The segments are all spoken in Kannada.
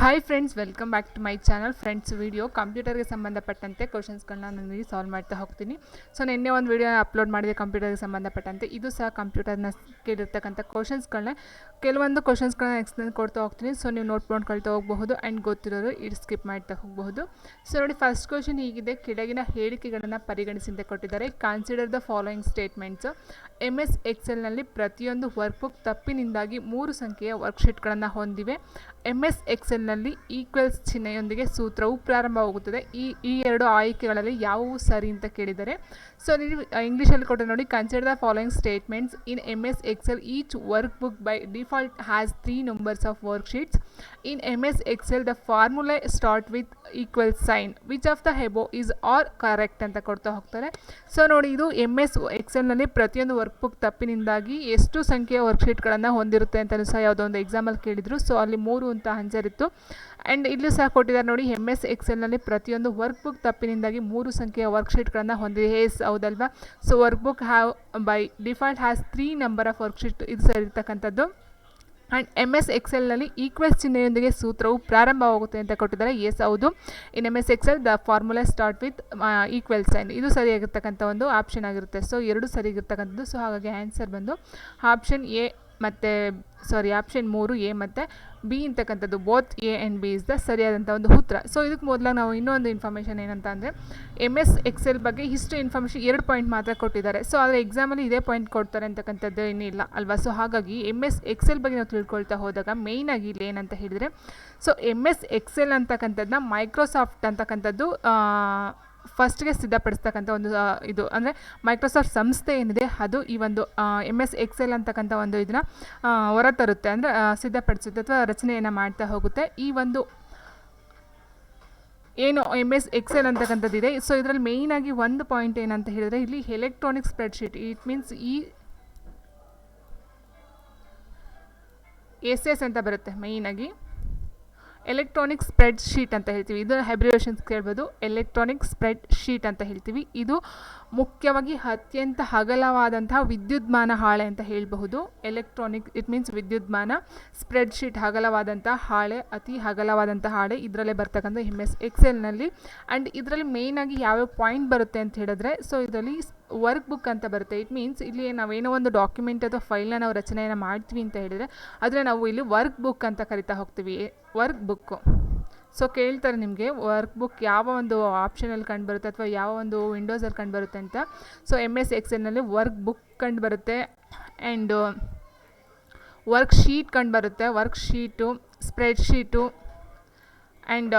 Hi friends, welcome back to my channel. Friends, video ಕಂಪ್ಯೂಟರ್ಗೆ ಸಂಬಂಧಪಟ್ಟಂತೆ ಕ್ವಶನ್ಸ್ಗಳನ್ನ ನಾನು ಇಲ್ಲಿ ಸಾಲ್ವ್ ಮಾಡ್ತಾ ಹೋಗ್ತೀನಿ. ಸೊ ನಿನ್ನೆ ಒಂದು ವಿಡಿಯೋ ಅಪ್ಲೋಡ್ ಮಾಡಿದೆ ಕಂಪ್ಯೂಟರ್ಗೆ ಸಂಬಂಧಪಟ್ಟಂತೆ. ಇದು ಸಹ ಕಂಪ್ಯೂಟರ್ನ ಕೇಳಿರ್ತಕ್ಕಂಥ ಕ್ವಶನ್ಸ್ಗಳನ್ನ ಕೆಲವೊಂದು ಕ್ವಶನ್ಸ್ಗಳನ್ನ ಎಕ್ಸ್ಪ್ಲೇನ್ ಕೊಡ್ತಾ ಹೋಗ್ತೀನಿ. ಸೊ ನೀವು ನೋಟ್ ಮಾಡ್ಕೊಳ್ತಾ ಹೋಗಬಹುದು ಆ್ಯಂಡ್ ಗೊತ್ತಿರೋರು ಇದು ಸ್ಕಿಪ್ ಮಾಡ್ತಾ ಹೋಗಬಹುದು. ಸೊ ನೋಡಿ, ಫಸ್ಟ್ ಕ್ವಶನ್ ಹೀಗಿದೆ: ಕೆಳಗಿನ ಹೇಳಿಕೆಗಳನ್ನು ಪರಿಗಣಿಸಿ ಅಂತ ಕೊಟ್ಟಿದ್ದಾರೆ. Consider the following statements. MS ಎಕ್ಸೆಲ್ನಲ್ಲಿ ಪ್ರತಿಯೊಂದು ವರ್ಕ್ಬುಕ್ ತಪ್ಪಿನಿಂದಾಗಿ 3 ಸಂಖ್ಯೆಯ ವರ್ಕ್ಶೀಟ್ಗಳನ್ನು ಹೊಂದಿವೆ. MS ಎಕ್ಸೆಲ್ನಲ್ಲಿ ಈಕ್ವಲ್ಸ್ ಚಿಹ್ನೆಯೊಂದಿಗೆ ಸೂತ್ರವು ಪ್ರಾರಂಭವಾಗುತ್ತದೆ. ಈ ಎರಡು ಆಯ್ಕೆಗಳಲ್ಲಿ ಯಾವುವು ಸರಿ ಅಂತ ಕೇಳಿದ್ದಾರೆ. ಸೊ ನೀವು ಇಂಗ್ಲೀಷಲ್ಲಿ ಕೊಟ್ಟರೆ ನೋಡಿ: consider the following statements. In MS Excel each work book by default has 3 numbers of worksheets. In MS Excel the formula start with equal sign. Which of the above is all correct ಅಂತ ಕೊಡ್ತಾ ಹೋಗ್ತಾರೆ. ಸೊ ನೋಡಿ, ಇದು MS ಎಕ್ಸೆಲ್ನಲ್ಲಿ ಪ್ರತಿಯೊಂದು ವರ್ಕ್ಬುಕ್ ತಪ್ಪಿನಿಂದಾಗಿ ಎಷ್ಟು ಸಂಖ್ಯೆಯ ವರ್ಕ್ಶೀಟ್ಗಳನ್ನು ಹೊಂದಿರುತ್ತೆ ಅಂತಲೂ ಸಹ ಯಾವುದೋ ಒಂದು ಎಕ್ಸಾಮಲ್ಲಿ ಕೇಳಿದರು. ಸೊ ಅಲ್ಲಿ 3 ಅಂತ ಆನ್ಸರ್ ಇತ್ತು. ಆ್ಯಂಡ್ ಇಲ್ಲೂ ಸಹ ಕೊಟ್ಟಿದ್ದಾರೆ ನೋಡಿ: MS ಎಕ್ಸೆಲ್ನಲ್ಲಿ ಪ್ರತಿಯೊಂದು ವರ್ಕ್ಬುಕ್ ತಪ್ಪಿನಿಂದಾಗಿ 3 ಸಂಖ್ಯೆಯ ವರ್ಕ್ಶೀಟ್ಗಳನ್ನು ಹೊಂದಿದೆ. ಹೇಸ್ ಹೌದಲ್ವಾ? So workbook have by default has 3 number of worksheet, ಇದು ಸರಿ ಇರ್ತಕ್ಕಂಥದ್ದು. ಆ್ಯಂಡ್ MS ಎಕ್ಸೆಲ್ನಲ್ಲಿ ಈಕ್ವಲ್ಸ್ ಚಿಹ್ನೆಯೊಂದಿಗೆ ಸೂತ್ರವು ಪ್ರಾರಂಭವಾಗುತ್ತೆ ಅಂತ ಕೊಟ್ಟಿದ್ದಾರೆ. ಎಸ್ ಹೌದು. In MS Excel the formula start with equal sign, ಇದು ಸರಿಯಾಗಿರ್ತಕ್ಕಂಥ ಒಂದು ಆಪ್ಷನ್ ಆಗಿರುತ್ತೆ. ಸೊ ಎರಡು ಸರಿಯಾಗಿರ್ತಕ್ಕಂಥದ್ದು. ಸೊ ಹಾಗಾಗಿ ಆನ್ಸರ್ ಬಂದು ಆಪ್ಷನ್ ಎ ಮತ್ತು ಆಪ್ಷನ್ 3 ಎ ಮತ್ತು ಬಿ ಅಂತಕ್ಕಂಥದ್ದು. Both A and B is the ಸರಿಯಾದಂಥ ಒಂದು ಉತ್ತರ. ಸೊ ಇದಕ್ಕೆ ಮೊದಲಾಗಿ ನಾವು ಇನ್ನೊಂದು ಇನ್ಫಾರ್ಮೇಷನ್ ಏನಂತ ಅಂದರೆ, MS ಎಕ್ಸೆಲ್ ಬಗ್ಗೆ ಇಷ್ಟು ಇನ್ಫಾರ್ಮೇಷನ್ 2 ಪಾಯಿಂಟ್ ಮಾತ್ರ ಕೊಟ್ಟಿದ್ದಾರೆ. ಸೊ ಆದರೆ ಎಕ್ಸಾಮಲ್ಲಿ ಇದೇ ಪಾಯಿಂಟ್ ಕೊಡ್ತಾರೆ ಅಂತಕ್ಕಂಥದ್ದು ಏನಿಲ್ಲ ಅಲ್ವಾ? ಸೊ ಹಾಗಾಗಿ MS ಎಕ್ಸೆಲ್ ಬಗ್ಗೆ ನಾವು ತಿಳ್ಕೊಳ್ತಾ ಹೋದಾಗ ಮೇಯ್ನಾಗಿ ಇಲ್ಲಿ ಏನಂತ ಹೇಳಿದರೆ, ಸೊ MS ಎಕ್ಸೆಲ್ ಅಂತಕ್ಕಂಥದ್ದನ್ನ ಮೈಕ್ರೋಸಾಫ್ಟ್ ಅಂತಕ್ಕಂಥದ್ದು ಫಸ್ಟ್ಗೆ ಸಿದ್ಧಪಡಿಸ್ತಕ್ಕಂಥ ಒಂದು ಇದು ಅಂದರೆ ಮೈಕ್ರೋಸಾಫ್ಟ್ ಸಂಸ್ಥೆ ಏನಿದೆ ಅದು ಈ ಒಂದು MS ಎಕ್ಸೆಲ್ ಅಂತಕ್ಕಂಥ ಒಂದು ಇದನ್ನು ಹೊರತರುತ್ತೆ, ಅಂದರೆ ಸಿದ್ಧಪಡಿಸುತ್ತೆ ಅಥವಾ ರಚನೆಯನ್ನು ಮಾಡ್ತಾ ಹೋಗುತ್ತೆ. ಈ ಒಂದು ಏನು MS ಎಕ್ಸೆಲ್ ಅಂತಕ್ಕಂಥದ್ದಿದೆ. ಸೊ ಇದರಲ್ಲಿ ಮೇಯ್ನಾಗಿ ಒಂದು ಪಾಯಿಂಟ್ ಏನಂತ ಹೇಳಿದರೆ, ಇಲ್ಲಿ electronic spreadsheet, it means SS ಅಂತ ಬರುತ್ತೆ. ಮೇಯ್ನಾಗಿ ಎಲೆಕ್ಟ್ರಾನಿಕ್ ಸ್ಪ್ರೆಡ್ ಶೀಟ್ ಅಂತ ಹೇಳ್ತೀವಿ. ಇದು ಅಬ್ರಿವೇಷನ್ಸ್ ಕೇಳ್ಬೋದು. ಎಲೆಕ್ಟ್ರಾನಿಕ್ ಸ್ಪ್ರೆಡ್ ಶೀಟ್ ಅಂತ ಹೇಳ್ತೀವಿ. ಇದು ಮುಖ್ಯವಾಗಿ ಅತ್ಯಂತ ಅಗಲವಾದಂತಹ ವಿದ್ಯುನ್ಮಾನ ಹಾಳೆ ಅಂತ ಹೇಳಬಹುದು. ಎಲೆಕ್ಟ್ರಾನಿಕ್ ಇಟ್ ಮೀನ್ಸ್ ವಿದ್ಯುನ್ಮಾನ, ಸ್ಪ್ರೆಡ್ ಶೀಟ್ ಅಗಲವಾದಂಥ ಹಾಳೆ, ಅತಿ ಅಗಲವಾದಂಥ ಹಾಳೆ. ಇದರಲ್ಲೇ ಬರ್ತಕ್ಕಂಥ MS ಎಕ್ಸೆಲ್ನಲ್ಲಿ. ಆ್ಯಂಡ್ ಇದರಲ್ಲಿ ಮೇಯ್ನಾಗಿ ಯಾವ್ಯಾವ ಪಾಯಿಂಟ್ ಬರುತ್ತೆ ಅಂತ ಹೇಳಿದ್ರೆ, ಸೊ ಇದರಲ್ಲಿ ವರ್ಕ್ ಬುಕ್ ಅಂತ ಬರುತ್ತೆ. ಇಟ್ ಮೀನ್ಸ್ ಇಲ್ಲಿ ನಾವೇನೋ ಒಂದು ಡಾಕ್ಯುಮೆಂಟ್ ಅಥವಾ ಫೈಲ್ನ ನಾವು ರಚನೆಯನ್ನು ಮಾಡ್ತೀವಿ ಅಂತ ಹೇಳಿದರೆ ಅದನ್ನು ನಾವು ಇಲ್ಲಿ ವರ್ಕ್ ಬುಕ್ ಅಂತ ಕರಿತಾ ಹೋಗ್ತೀವಿ. Work book. ಸೊ ಕೇಳ್ತಾರೆ ನಿಮಗೆ ವರ್ಕ್ ಬುಕ್ ಯಾವ ಒಂದು ಆಪ್ಷನಲ್ಲಿ ಕಂಡುಬರುತ್ತೆ ಅಥವಾ ಯಾವ ಒಂದು ವಿಂಡೋಸಲ್ಲಿ ಕಂಡುಬರುತ್ತೆ ಅಂತ. ಸೊ MS ಎಕ್ಸೆಲ್ನಲ್ಲಿ ವರ್ಕ್ ಬುಕ್ ಕಂಡುಬರುತ್ತೆ, ಆ್ಯಂಡ್ ವರ್ಕ್ ಶೀಟ್ ಕಂಡುಬರುತ್ತೆ, work sheet, spread sheet, and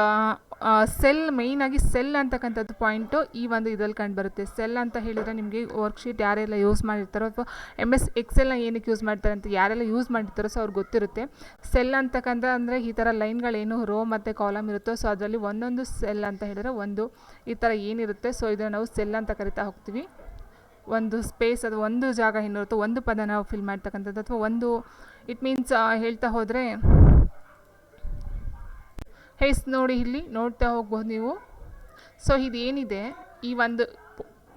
cell. ಮೇಯ್ನಾಗಿ ಸೆಲ್ ಅಂತಕ್ಕಂಥದ್ದು ಪಾಯಿಂಟು ಈ ಒಂದು ಇದರಲ್ಲಿ ಕಂಡುಬರುತ್ತೆ. ಸೆಲ್ ಅಂತ ಹೇಳಿದರೆ ನಿಮಗೆ ವರ್ಕ್ಶೀಟ್ ಯಾರೆಲ್ಲ ಯೂಸ್ ಮಾಡಿರ್ತಾರೋ ಅಥವಾ MS ಎಕ್ಸೆಲ್ನ ಏನಕ್ಕೆ ಯೂಸ್ ಮಾಡ್ತಾರೆ ಅಂತ ಯಾರೆಲ್ಲ ಯೂಸ್ ಮಾಡಿರ್ತಾರೋ ಸೊ ಅವ್ರಿಗೆ ಗೊತ್ತಿರುತ್ತೆ. ಸೆಲ್ ಅಂತಕ್ಕಂಥ ಅಂದರೆ ಈ ಥರ ಲೈನ್ಗಳೇನು ರೋ ಮತ್ತು ಕಾಲಮ್ ಇರುತ್ತೋ, ಸೊ ಅದರಲ್ಲಿ ಒಂದೊಂದು ಸೆಲ್ ಅಂತ ಹೇಳಿದರೆ ಒಂದು ಈ ಥರ ಏನಿರುತ್ತೆ, ಸೊ ಇದನ್ನು ನಾವು ಸೆಲ್ ಅಂತ ಕರಿತಾ ಹೋಗ್ತೀವಿ. ಒಂದು ಸ್ಪೇಸ್, ಅದು ಒಂದು ಜಾಗ ಏನಿರುತ್ತೋ ಒಂದು ಪದ ನಾವು ಫಿಲ್ ಮಾಡ್ತಕ್ಕಂಥದ್ದು, ಅಥವಾ ಒಂದು ಇಟ್ ಮೀನ್ಸ್ ಹೇಳ್ತಾ ಹೋದರೆ ಹೇಸ್ ನೋಡಿ, ಇಲ್ಲಿ ನೋಡ್ತಾ ಹೋಗ್ಬೋದು ನೀವು. ಸೊ ಇದೇನಿದೆ, ಈ ಒಂದು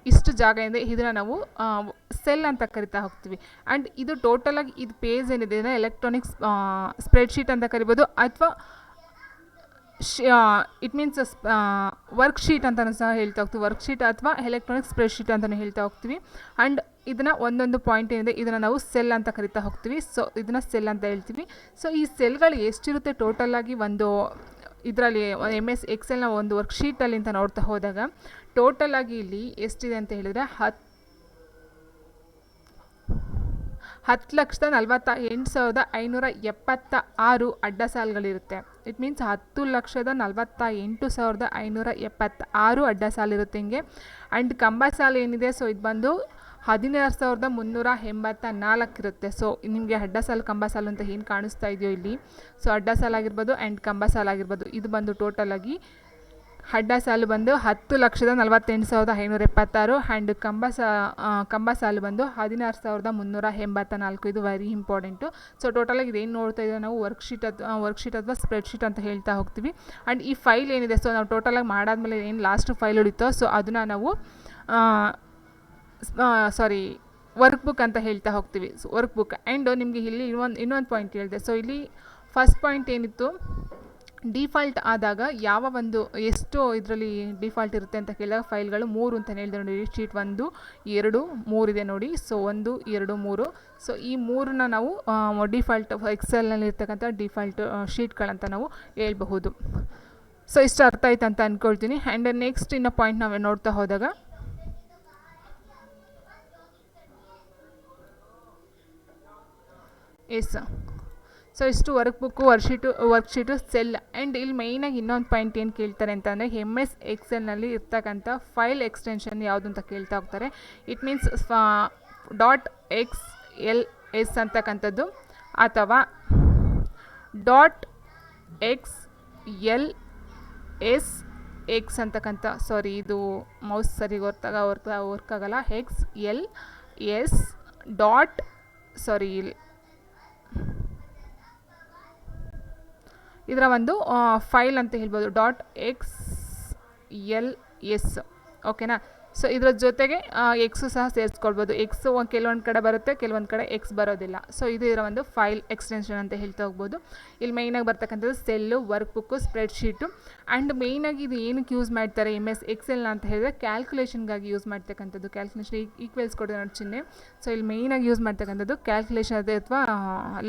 ಇಷ್ಟು ಜಾಗ ಇದೆ, ಇದನ್ನು ನಾವು ಸೆಲ್ ಅಂತ ಕರಿತಾ ಹೋಗ್ತೀವಿ. ಆ್ಯಂಡ್ ಇದು ಟೋಟಲಾಗಿ ಇದು ಪೇಜ್ ಏನಿದೆ ಇದನ್ನು ಎಲೆಕ್ಟ್ರಾನಿಕ್ಸ್ ಸ್ಪ್ರೆಡ್ಶೀಟ್ ಅಂತ ಕರಿಬೋದು, ಅಥವಾ ಇಟ್ ಮೀನ್ಸ್ ವರ್ಕ್ಶೀಟ್ ಅಂತಲೂ ಸಹ ಹೇಳ್ತಾ ಹೋಗ್ತೀವಿ. ವರ್ಕ್ಶೀಟ್ ಅಥವಾ ಎಲೆಕ್ಟ್ರಾನಿಕ್ ಸ್ಪ್ರೆಡ್ಶೀಟ್ ಅಂತಲೂ ಹೇಳ್ತಾ ಹೋಗ್ತೀವಿ. ಆ್ಯಂಡ್ ಇದನ್ನು ಒಂದೊಂದು ಪಾಯಿಂಟ್ ಏನಿದೆ ಇದನ್ನು ನಾವು ಸೆಲ್ ಅಂತ ಕರಿತಾ ಹೋಗ್ತೀವಿ. ಸೊ ಇದನ್ನು ಸೆಲ್ ಅಂತ ಹೇಳ್ತೀವಿ. ಸೊ ಈ ಸೆಲ್ಗಳು ಎಷ್ಟಿರುತ್ತೆ ಟೋಟಲಾಗಿ ಒಂದು ಇದರಲ್ಲಿ MS ಎಕ್ಸೆಲ್ನ ಒಂದು ವರ್ಕ್ಶೀಟಲ್ಲಿ ಅಂತ ನೋಡ್ತಾ ಹೋದಾಗ ಟೋಟಲಾಗಿ ಇಲ್ಲಿ ಎಷ್ಟಿದೆ ಅಂತ ಹೇಳಿದರೆ 10,48,576 ಅಡ್ಡ ಸಾಲುಗಳಿರುತ್ತೆ. ಇಟ್ ಮೀನ್ಸ್ 10,48,576 ಅಡ್ಡ ಸಾಲಿರುತ್ತೆ ಹಿಂಗೆ. ಆ್ಯಂಡ್ ಕಂಬ ಸಾಲು ಏನಿದೆ, ಸೊ ಇದು ಬಂದು 16,384 ಇರುತ್ತೆ. ಸೊ ನಿಮಗೆ ಅಡ್ಡ ಸಾಲು ಕಂಬ ಸಾಲು ಅಂತ ಏನು ಕಾಣಿಸ್ತಾ ಇದೆಯೋ ಇಲ್ಲಿ, ಸೊ ಅಡ್ಡ ಸಾಲಾಗಿರ್ಬೋದು ಆ್ಯಂಡ್ ಕಂಬ ಸಾಲಾಗಿರ್ಬೋದು, ಇದು ಬಂದು ಟೋಟಲಾಗಿ ಅಡ್ಡ ಸಾಲು ಬಂದು 10,48,576 ಆ್ಯಂಡ್ ಕಂಬ ಸಾಲು ಬಂದು 16,384. ಇದು ವೆರಿ ಇಂಪಾರ್ಟೆಂಟು. ಸೊ ಟೋಟಲಾಗಿ ಇದೇನು ನೋಡ್ತಾ ಇದ್ದೀವಿ ನಾವು ವರ್ಕ್ಶೀಟ್ ಅಥವಾ ಸ್ಪ್ರೆಡ್ಶೀಟ್ ಅಂತ ಹೇಳ್ತಾ ಹೋಗ್ತೀವಿ. ಆ್ಯಂಡ್ ಈ ಫೈಲ್ ಏನಿದೆ, ಸೊ ನಾವು ಟೋಟಲಾಗಿ ಮಾಡಾದ್ಮೇಲೆ ಏನು ಲಾಸ್ಟ್ ಫೈಲ್ ಉಳಿತೋ ಸೊ ಅದನ್ನು ನಾವು ವರ್ಕ್ ಬುಕ್ ಅಂತ ಹೇಳ್ತಾ ಹೋಗ್ತೀವಿ. Work book. ಆ್ಯಂಡ್ ನಿಮಗೆ ಇಲ್ಲಿ ಇನ್ನೊಂದು ಪಾಯಿಂಟ್ ಹೇಳಿದೆ. ಸೊ ಇಲ್ಲಿ ಫಸ್ಟ್ ಪಾಯಿಂಟ್ ಏನಿತ್ತು, ಡಿಫಾಲ್ಟ್ ಆದಾಗ ಯಾವ ಒಂದು ಎಷ್ಟು ಇದರಲ್ಲಿ ಡಿಫಾಲ್ಟ್ ಇರುತ್ತೆ ಅಂತ ಕೇಳಿದಾಗ ಫೈಲ್ಗಳು 3 ಅಂತ ಹೇಳಿದೆ ನೋಡಿ. ಶೀಟ್ 1 2 3 ಇದೆ ನೋಡಿ. ಸೊ 1 2 3. ಸೊ ಈ 3ನ ನಾವು ಡಿಫಾಲ್ಟ್ ಎಕ್ಸೆಲ್ನಲ್ಲಿ ಇರ್ತಕ್ಕಂಥ ಡಿಫಾಲ್ಟ್ ಶೀಟ್ಗಳಂತ ನಾವು ಹೇಳ್ಬಹುದು. ಸೊ ಇಷ್ಟು ಅರ್ಥ ಆಯ್ತು ಅಂತ ಅಂದ್ಕೊಳ್ತೀನಿ. ಆ್ಯಂಡ್ ನೆಕ್ಸ್ಟ್ ಇನ್ನು ಪಾಯಿಂಟ್ ನಾವು ನೋಡ್ತಾ ಹೋದಾಗ ಎಸ್. ಸೊ ಇಷ್ಟು ವರ್ಕ್ಶೀಟು ಸೆಲ್. ಆ್ಯಂಡ್ ಇಲ್ಲಿ ಮೇಯ್ನಾಗಿ ಇನ್ನೊಂದು ಪಾಯಿಂಟ್ ಏನು ಕೇಳ್ತಾರೆ ಅಂತಂದರೆ MS ಎಕ್ಸೆಲ್ನಲ್ಲಿ ಇರ್ತಕ್ಕಂಥ ಫೈಲ್ ಎಕ್ಸ್ಟೆನ್ಷನ್ ಯಾವುದು ಅಂತ ಕೇಳ್ತಾ ಹೋಗ್ತಾರೆ. ಇಟ್ ಮೀನ್ಸ್ .xls ಅಂತಕ್ಕಂಥದ್ದು ಅಥವಾ .xlsx ಅಂತಕ್ಕಂಥ, ಸಾರಿ ಇದು ಮೌಸ್ ಸರಿಗೆ ವರ್ಕ್ ಆಗಲ್ಲ. XLS ಡಾಟ್ ಸಾರಿ ಇದರ ಒಂದು ಫೈಲ್ ಅಂತ ಹೇಳ್ಬೋದು .xls. ಓಕೆನಾ. ಸೊ ಇದರ ಜೊತೆಗೆ ಎಕ್ಸು ಸಹ ಸೇರಿಸ್ಕೊಳ್ಬೋದು. ಎಕ್ಸು ಕೆಲವೊಂದು ಕಡೆ ಬರುತ್ತೆ, ಕೆಲವೊಂದು ಕಡೆ ಎಕ್ಸ್ ಬರೋದಿಲ್ಲ. ಸೊ ಇದು ಇದರ ಒಂದು ಫೈಲ್ ಎಕ್ಸ್ಟೆನ್ಷನ್ ಅಂತ ಹೇಳ್ತಾ ಹೋಗ್ಬೋದು. ಇಲ್ಲಿ ಮೇಯ್ನಾಗಿ ಬರ್ತಕ್ಕಂಥದ್ದು ಸೆಲ್ಲು, ವರ್ಕ್ ಬುಕ್ಕು, ಸ್ಪ್ರೆಡ್ಶೀಟು. ಆ್ಯಂಡ್ ಮೇಯ್ನಾಗಿ ಇದು ಏನಕ್ಕೆ ಯೂಸ್ ಮಾಡ್ತಾರೆ MS ಎಕ್ಸೆಲ್ನ ಅಂತ ಹೇಳಿದ್ರೆ ಕ್ಯಾಲ್ಕುಲೇಷನ್ಗಾಗಿ ಯೂಸ್ ಮಾಡ್ತಕ್ಕಂಥದ್ದು. ಕ್ಯಾಲ್ಕುಲೇಷನ್ ಈಕ್ವಲ್ಸ್ ಕೊಡೋದು ನೋಡಿ ಚಿಹ್ನೆ. ಸೊ ಇಲ್ಲಿ ಮೇಯ್ನಾಗಿ ಯೂಸ್ ಮಾಡ್ತಕ್ಕಂಥದ್ದು ಕ್ಯಾಲ್ಕುಲೇಷನ್ ಅದೇ ಅಥವಾ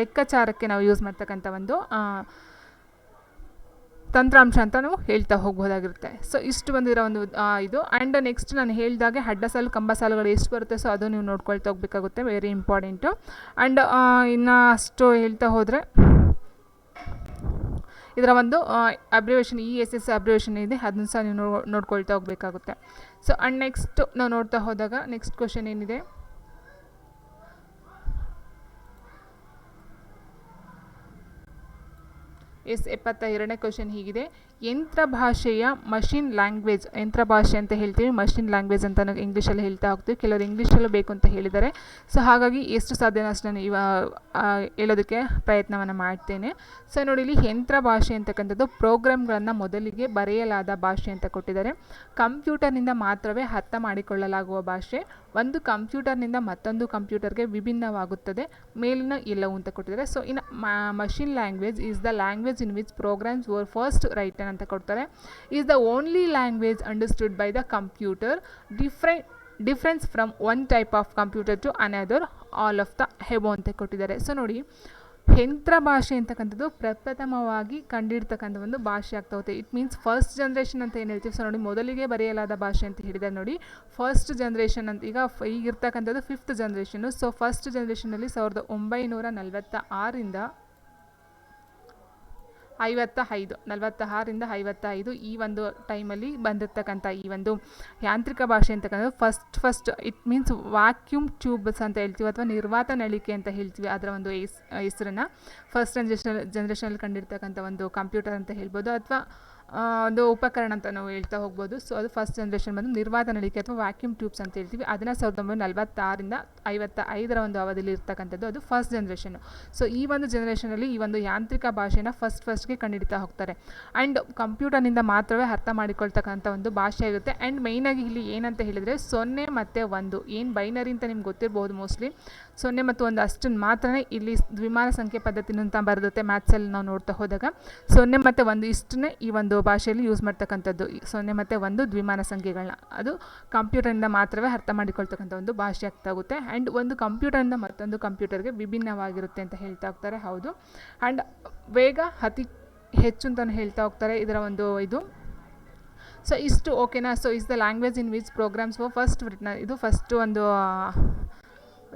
ಲೆಕ್ಕಾಚಾರಕ್ಕೆ ನಾವು ಯೂಸ್ ಮಾಡ್ತಕ್ಕಂಥ ಒಂದು ತಂತ್ರಾಂಶ ಅಂತ ನಾವು ಹೇಳ್ತಾ ಹೋಗ್ಬೋದಾಗಿರುತ್ತೆ. ಸೊ ಇಷ್ಟು ಬಂದಿರೋ ಒಂದು ಇದು. ಆ್ಯಂಡ್ ನೆಕ್ಸ್ಟ್ ನಾನು ಹೇಳಿದಾಗೆ ಅಡ್ಡ ಸಾಲು ಕಂಬ ಸಾಲುಗಳು ಎಷ್ಟು ಬರುತ್ತೆ, ಸೊ ಅದು ನೀವು ನೋಡ್ಕೊಳ್ತಾ ಹೋಗಬೇಕಾಗುತ್ತೆ, ವೆರಿ ಇಂಪಾರ್ಟೆಂಟು. ಆ್ಯಂಡ್ ಇನ್ನು ಅಷ್ಟು ಹೇಳ್ತಾ ಹೋದರೆ ಇದರ ಒಂದು ಅಬ್ರಿವೇಷನ್ ESS ಅಬ್ರಿವೇಷನ್ ಇದೆ, ಅದನ್ನು ಸಹ ನೀವು ನೋಡ್ಕೊಳ್ತಾ ಹೋಗಬೇಕಾಗುತ್ತೆ. ಸೊ ಆ್ಯಂಡ್ ನೆಕ್ಸ್ಟ್ ನಾವು ನೋಡ್ತಾ ಹೋದಾಗ ನೆಕ್ಸ್ಟ್ ಕ್ವಶನ್ ಏನಿದೆ, ಎಸ್ 72ನೇ ಕ್ವಶನ್ ಹೀಗಿದೆ. ಯಂತ್ರ ಭಾಷೆಯ ಮಷಿನ್ ಲ್ಯಾಂಗ್ವೇಜ್, ಯಂತ್ರ ಭಾಷೆ ಅಂತ ಹೇಳ್ತೀವಿ, ಮಷಿನ್ ಲ್ಯಾಂಗ್ವೇಜ್ ಅಂತ ನಾವು ಇಂಗ್ಲೀಷಲ್ಲಿ ಹೇಳ್ತಾ ಹೋಗ್ತೀವಿ. ಕೆಲವರು ಇಂಗ್ಲೀಷಲ್ಲೂ ಬೇಕು ಅಂತ ಹೇಳಿದ್ದಾರೆ. ಸೊ ಹಾಗಾಗಿ ಎಷ್ಟು ಸಾಧ್ಯನೋ ಅಷ್ಟು ನಾನು ಹೇಳೋದಕ್ಕೆ ಪ್ರಯತ್ನವನ್ನು ಮಾಡ್ತೇನೆ. ಸೊ ನೋಡಿ, ಇಲ್ಲಿ ಯಂತ್ರ ಭಾಷೆ ಅಂತಕ್ಕಂಥದ್ದು ಪ್ರೋಗ್ರಾಮ್ಗಳನ್ನು ಮೊದಲಿಗೆ ಬರೆಯಲಾದ ಭಾಷೆ ಅಂತ ಕೊಟ್ಟಿದ್ದಾರೆ. ಕಂಪ್ಯೂಟರ್ನಿಂದ ಮಾತ್ರವೇ ಅರ್ಥ ಮಾಡಿಕೊಳ್ಳಲಾಗುವ ಭಾಷೆ. ಒಂದು ಕಂಪ್ಯೂಟರ್ನಿಂದ ಮತ್ತೊಂದು ಕಂಪ್ಯೂಟರ್ಗೆ ವಿಭಿನ್ನವಾಗುತ್ತದೆ. ಮೇಲಿನ ಎಲ್ಲವೂ ಅಂತ ಕೊಟ್ಟಿದ್ದಾರೆ. ಸೊ ಇನ್ನು machine language is the language in which programs were first written ಅಂತ ಕೊಡ್ತಾರೆ. Is the only language understood by the computer. Difference from one type of computer to another, all of the above ಅಂತ ಕೊಟ್ಟಿದ್ದಾರೆ. ಸೊ ನೋಡಿ, ಯಂತ್ರ ಭಾಷೆ ಅಂತಕ್ಕಂಥದ್ದು ಪ್ರಪ್ರಥಮವಾಗಿ ಕಂಡಿಡ್ತಕ್ಕಂಥ ಒಂದು ಭಾಷೆ ಆಗ್ತಾ ಹೋಗುತ್ತೆ. ಇಟ್ ಮೀನ್ಸ್ ಫಸ್ಟ್ ಜನ್ರೇಷನ್ ಅಂತ ಏನು ಹೇಳ್ತೀವಿ. ಸೊ ನೋಡಿ, ಮೊದಲಿಗೆ ಬರೆಯಲಾದ ಭಾಷೆ ಅಂತ ಹೇಳಿದ್ದಾರೆ ನೋಡಿ. ಫಸ್ಟ್ ಜನ್ರೇಷನ್ ಅಂತ ಈಗಿರ್ತಕ್ಕಂಥದ್ದು 5th ಜನ್ರೇಷನ್ನು. ಸೊ ಫಸ್ಟ್ ಜನ್ರೇಷನಲ್ಲಿ 1946ರಿಂದ 55 ಈ ಒಂದು ಟೈಮಲ್ಲಿ ಬಂದಿರತಕ್ಕಂಥ ಈ ಒಂದು ಯಾಂತ್ರಿಕ ಭಾಷೆ ಅಂತಕ್ಕಂಥದ್ದು first it means vacuum tubes ಅಂತ ಹೇಳ್ತೀವಿ ಅಥವಾ ನಿರ್ವಾತ ನಳಿಕೆ ಅಂತ ಹೇಳ್ತೀವಿ. ಅದರ ಒಂದು ಹೆಸರನ್ನು ಫಸ್ಟ್ ಜನ್ರೇಷನಲ್ಲಿ ಕಂಡಿರ್ತಕ್ಕಂಥ ಒಂದು ಕಂಪ್ಯೂಟರ್ ಅಂತ ಹೇಳ್ಬೋದು ಅಥವಾ ಒಂದು ಉಪಕರಣ ಅಂತ ನಾವು ಹೇಳ್ತಾ ಹೋಗ್ಬೋದು. ಸೊ ಅದು ಫಸ್ಟ್ ಜನ್ರೇಷನ್ ಬಂದು ನಿರ್ವಾತ ನಳಿಕೆ ಅಥವಾ ವ್ಯಾಕ್ಯೂಮ್ ಟ್ಯೂಬ್ಸ್ ಅಂತ ಹೇಳ್ತೀವಿ. ಅದನ್ನು 1946ರಿಂದ 55ರ ಒಂದು ಅವಧಿಯಲ್ಲಿ ಇರ್ತಕ್ಕಂಥದ್ದು ಅದು ಫಸ್ಟ್ ಜನ್ರೇಷನ್ನು. ಸೊ ಈ ಒಂದು ಜನ್ರೇಷನಲ್ಲಿ ಈ ಒಂದು ಯಾಂತ್ರಿಕ ಭಾಷೆನ ಫಸ್ಟ್ಗೆ ಕಂಡುಹಿಡಿತಾ ಹೋಗ್ತಾರೆ. ಆ್ಯಂಡ್ ಕಂಪ್ಯೂಟರ್ನಿಂದ ಮಾತ್ರವೇ ಅರ್ಥ ಮಾಡಿಕೊಳ್ತಕ್ಕಂಥ ಒಂದು ಭಾಷೆ ಆಗುತ್ತೆ. ಆ್ಯಂಡ್ ಮೇಯ್ನಾಗಿ ಇಲ್ಲಿ ಏನಂತ ಹೇಳಿದರೆ 0 ಮತ್ತು 1 ಏನು ಬೈನರಿ ಅಂತ ನಿಮ್ಗೆ ಗೊತ್ತಿರ್ಬೋದು ಮೋಸ್ಟ್ಲಿ. 0 ಮತ್ತು 1 ಅಷ್ಟನ್ನು ಮಾತ್ರ ಇಲ್ಲಿ ದ್ವಿಮಾನ ಸಂಖ್ಯೆ ಪದ್ಧತಿನ ಅಂತ ಬರುತ್ತೆ ಮ್ಯಾಥ್ಸಲ್ಲಿ ನಾವು ನೋಡ್ತಾ ಹೋದಾಗ. 0 ಮತ್ತು 1 ಇಷ್ಟನ್ನೇ ಈ ಒಂದು ಭಾಷೆಯಲ್ಲಿ ಯೂಸ್ ಮಾಡ್ತಕ್ಕಂಥದ್ದು. 0 ಮತ್ತು 1 ದ್ವಿಮಾನ ಸಂಖ್ಯೆಗಳನ್ನ ಅದು ಕಂಪ್ಯೂಟರಿಂದ ಮಾತ್ರವೇ ಅರ್ಥ ಮಾಡಿಕೊಳ್ತಕ್ಕಂಥ ಒಂದು ಭಾಷೆ ಆಗ್ತಾಗುತ್ತೆ. ಆ್ಯಂಡ್ ಒಂದು ಕಂಪ್ಯೂಟರಿಂದ ಮತ್ತೊಂದು ಕಂಪ್ಯೂಟರ್ಗೆ ವಿಭಿನ್ನವಾಗಿರುತ್ತೆ ಅಂತ ಹೇಳ್ತಾ ಹೋಗ್ತಾರೆ. ಹೌದು. ಆ್ಯಂಡ್ ವೇಗ ಅತಿ ಹೆಚ್ಚು ಅಂತಲೂ ಹೇಳ್ತಾ ಹೋಗ್ತಾರೆ ಇದರ ಒಂದು ಇದು. ಸೊ ಇಷ್ಟು ಓಕೆನಾ. So is the language in which programs first written. ಇದು ಫಸ್ಟು ಒಂದು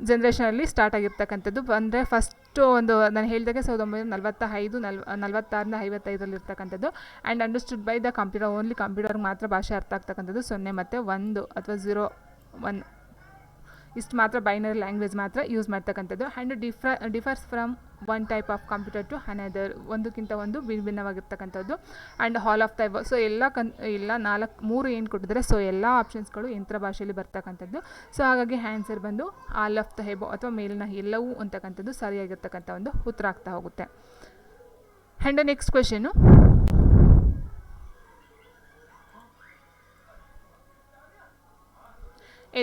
ಜನ್ರೇಷನಲ್ಲಿ ಸ್ಟಾರ್ಟ್ ಆಗಿರ್ತಕ್ಕಂಥದ್ದು. ಅಂದರೆ ಫಸ್ಟು ಒಂದು ನಾನು ಹೇಳಿದಾಗೆ 1946ರಿಂದ 55ರಲ್ಲಿ ಇರ್ತಕ್ಕಂಥದ್ದು. And understood by the computer, only ಕಂಪ್ಯೂಟರ್ಗೆ ಮಾತ್ರ ಭಾಷೆ ಅರ್ಥ ಆಗ್ತಕ್ಕಂಥದ್ದು 0 ಮತ್ತು 1 ಅಥವಾ 0 1 ಇಷ್ಟು ಮಾತ್ರ ಬೈನರಿ ಲ್ಯಾಂಗ್ವೇಜ್ ಮಾತ್ರ ಯೂಸ್ ಮಾಡ್ತಕ್ಕಂಥದ್ದು. And differs from one type of computer to another, ಒಂದಕ್ಕಿಂತ ಒಂದು ವಿಭಿನ್ನವಾಗಿರ್ತಕ್ಕಂಥದ್ದು. And all of the above. So ಎಲ್ಲ 3 ಏನು ಕೊಟ್ಟಿದ್ದಾರೆ. ಸೊ ಎಲ್ಲ ಆಪ್ಷನ್ಸ್ಗಳು ಯಂತ್ರ ಭಾಷೆಯಲ್ಲಿ ಬರ್ತಕ್ಕಂಥದ್ದು. ಸೊ ಹಾಗಾಗಿ ಆನ್ಸರ್ ಬಂದು ಆಲ್ ಆಫ್ ದ ಎಬವ್ ಅಥವಾ ಮೇಲಿನ ಎಲ್ಲವೂ ಅಂತಕ್ಕಂಥದ್ದು ಸರಿಯಾಗಿರ್ತಕ್ಕಂಥ ಒಂದು ಉತ್ತರ ಆಗ್ತಾ ಹೋಗುತ್ತೆ. ಆ್ಯಂಡ್ ನೆಕ್ಸ್ಟ್ ಕ್ವೆಶನು,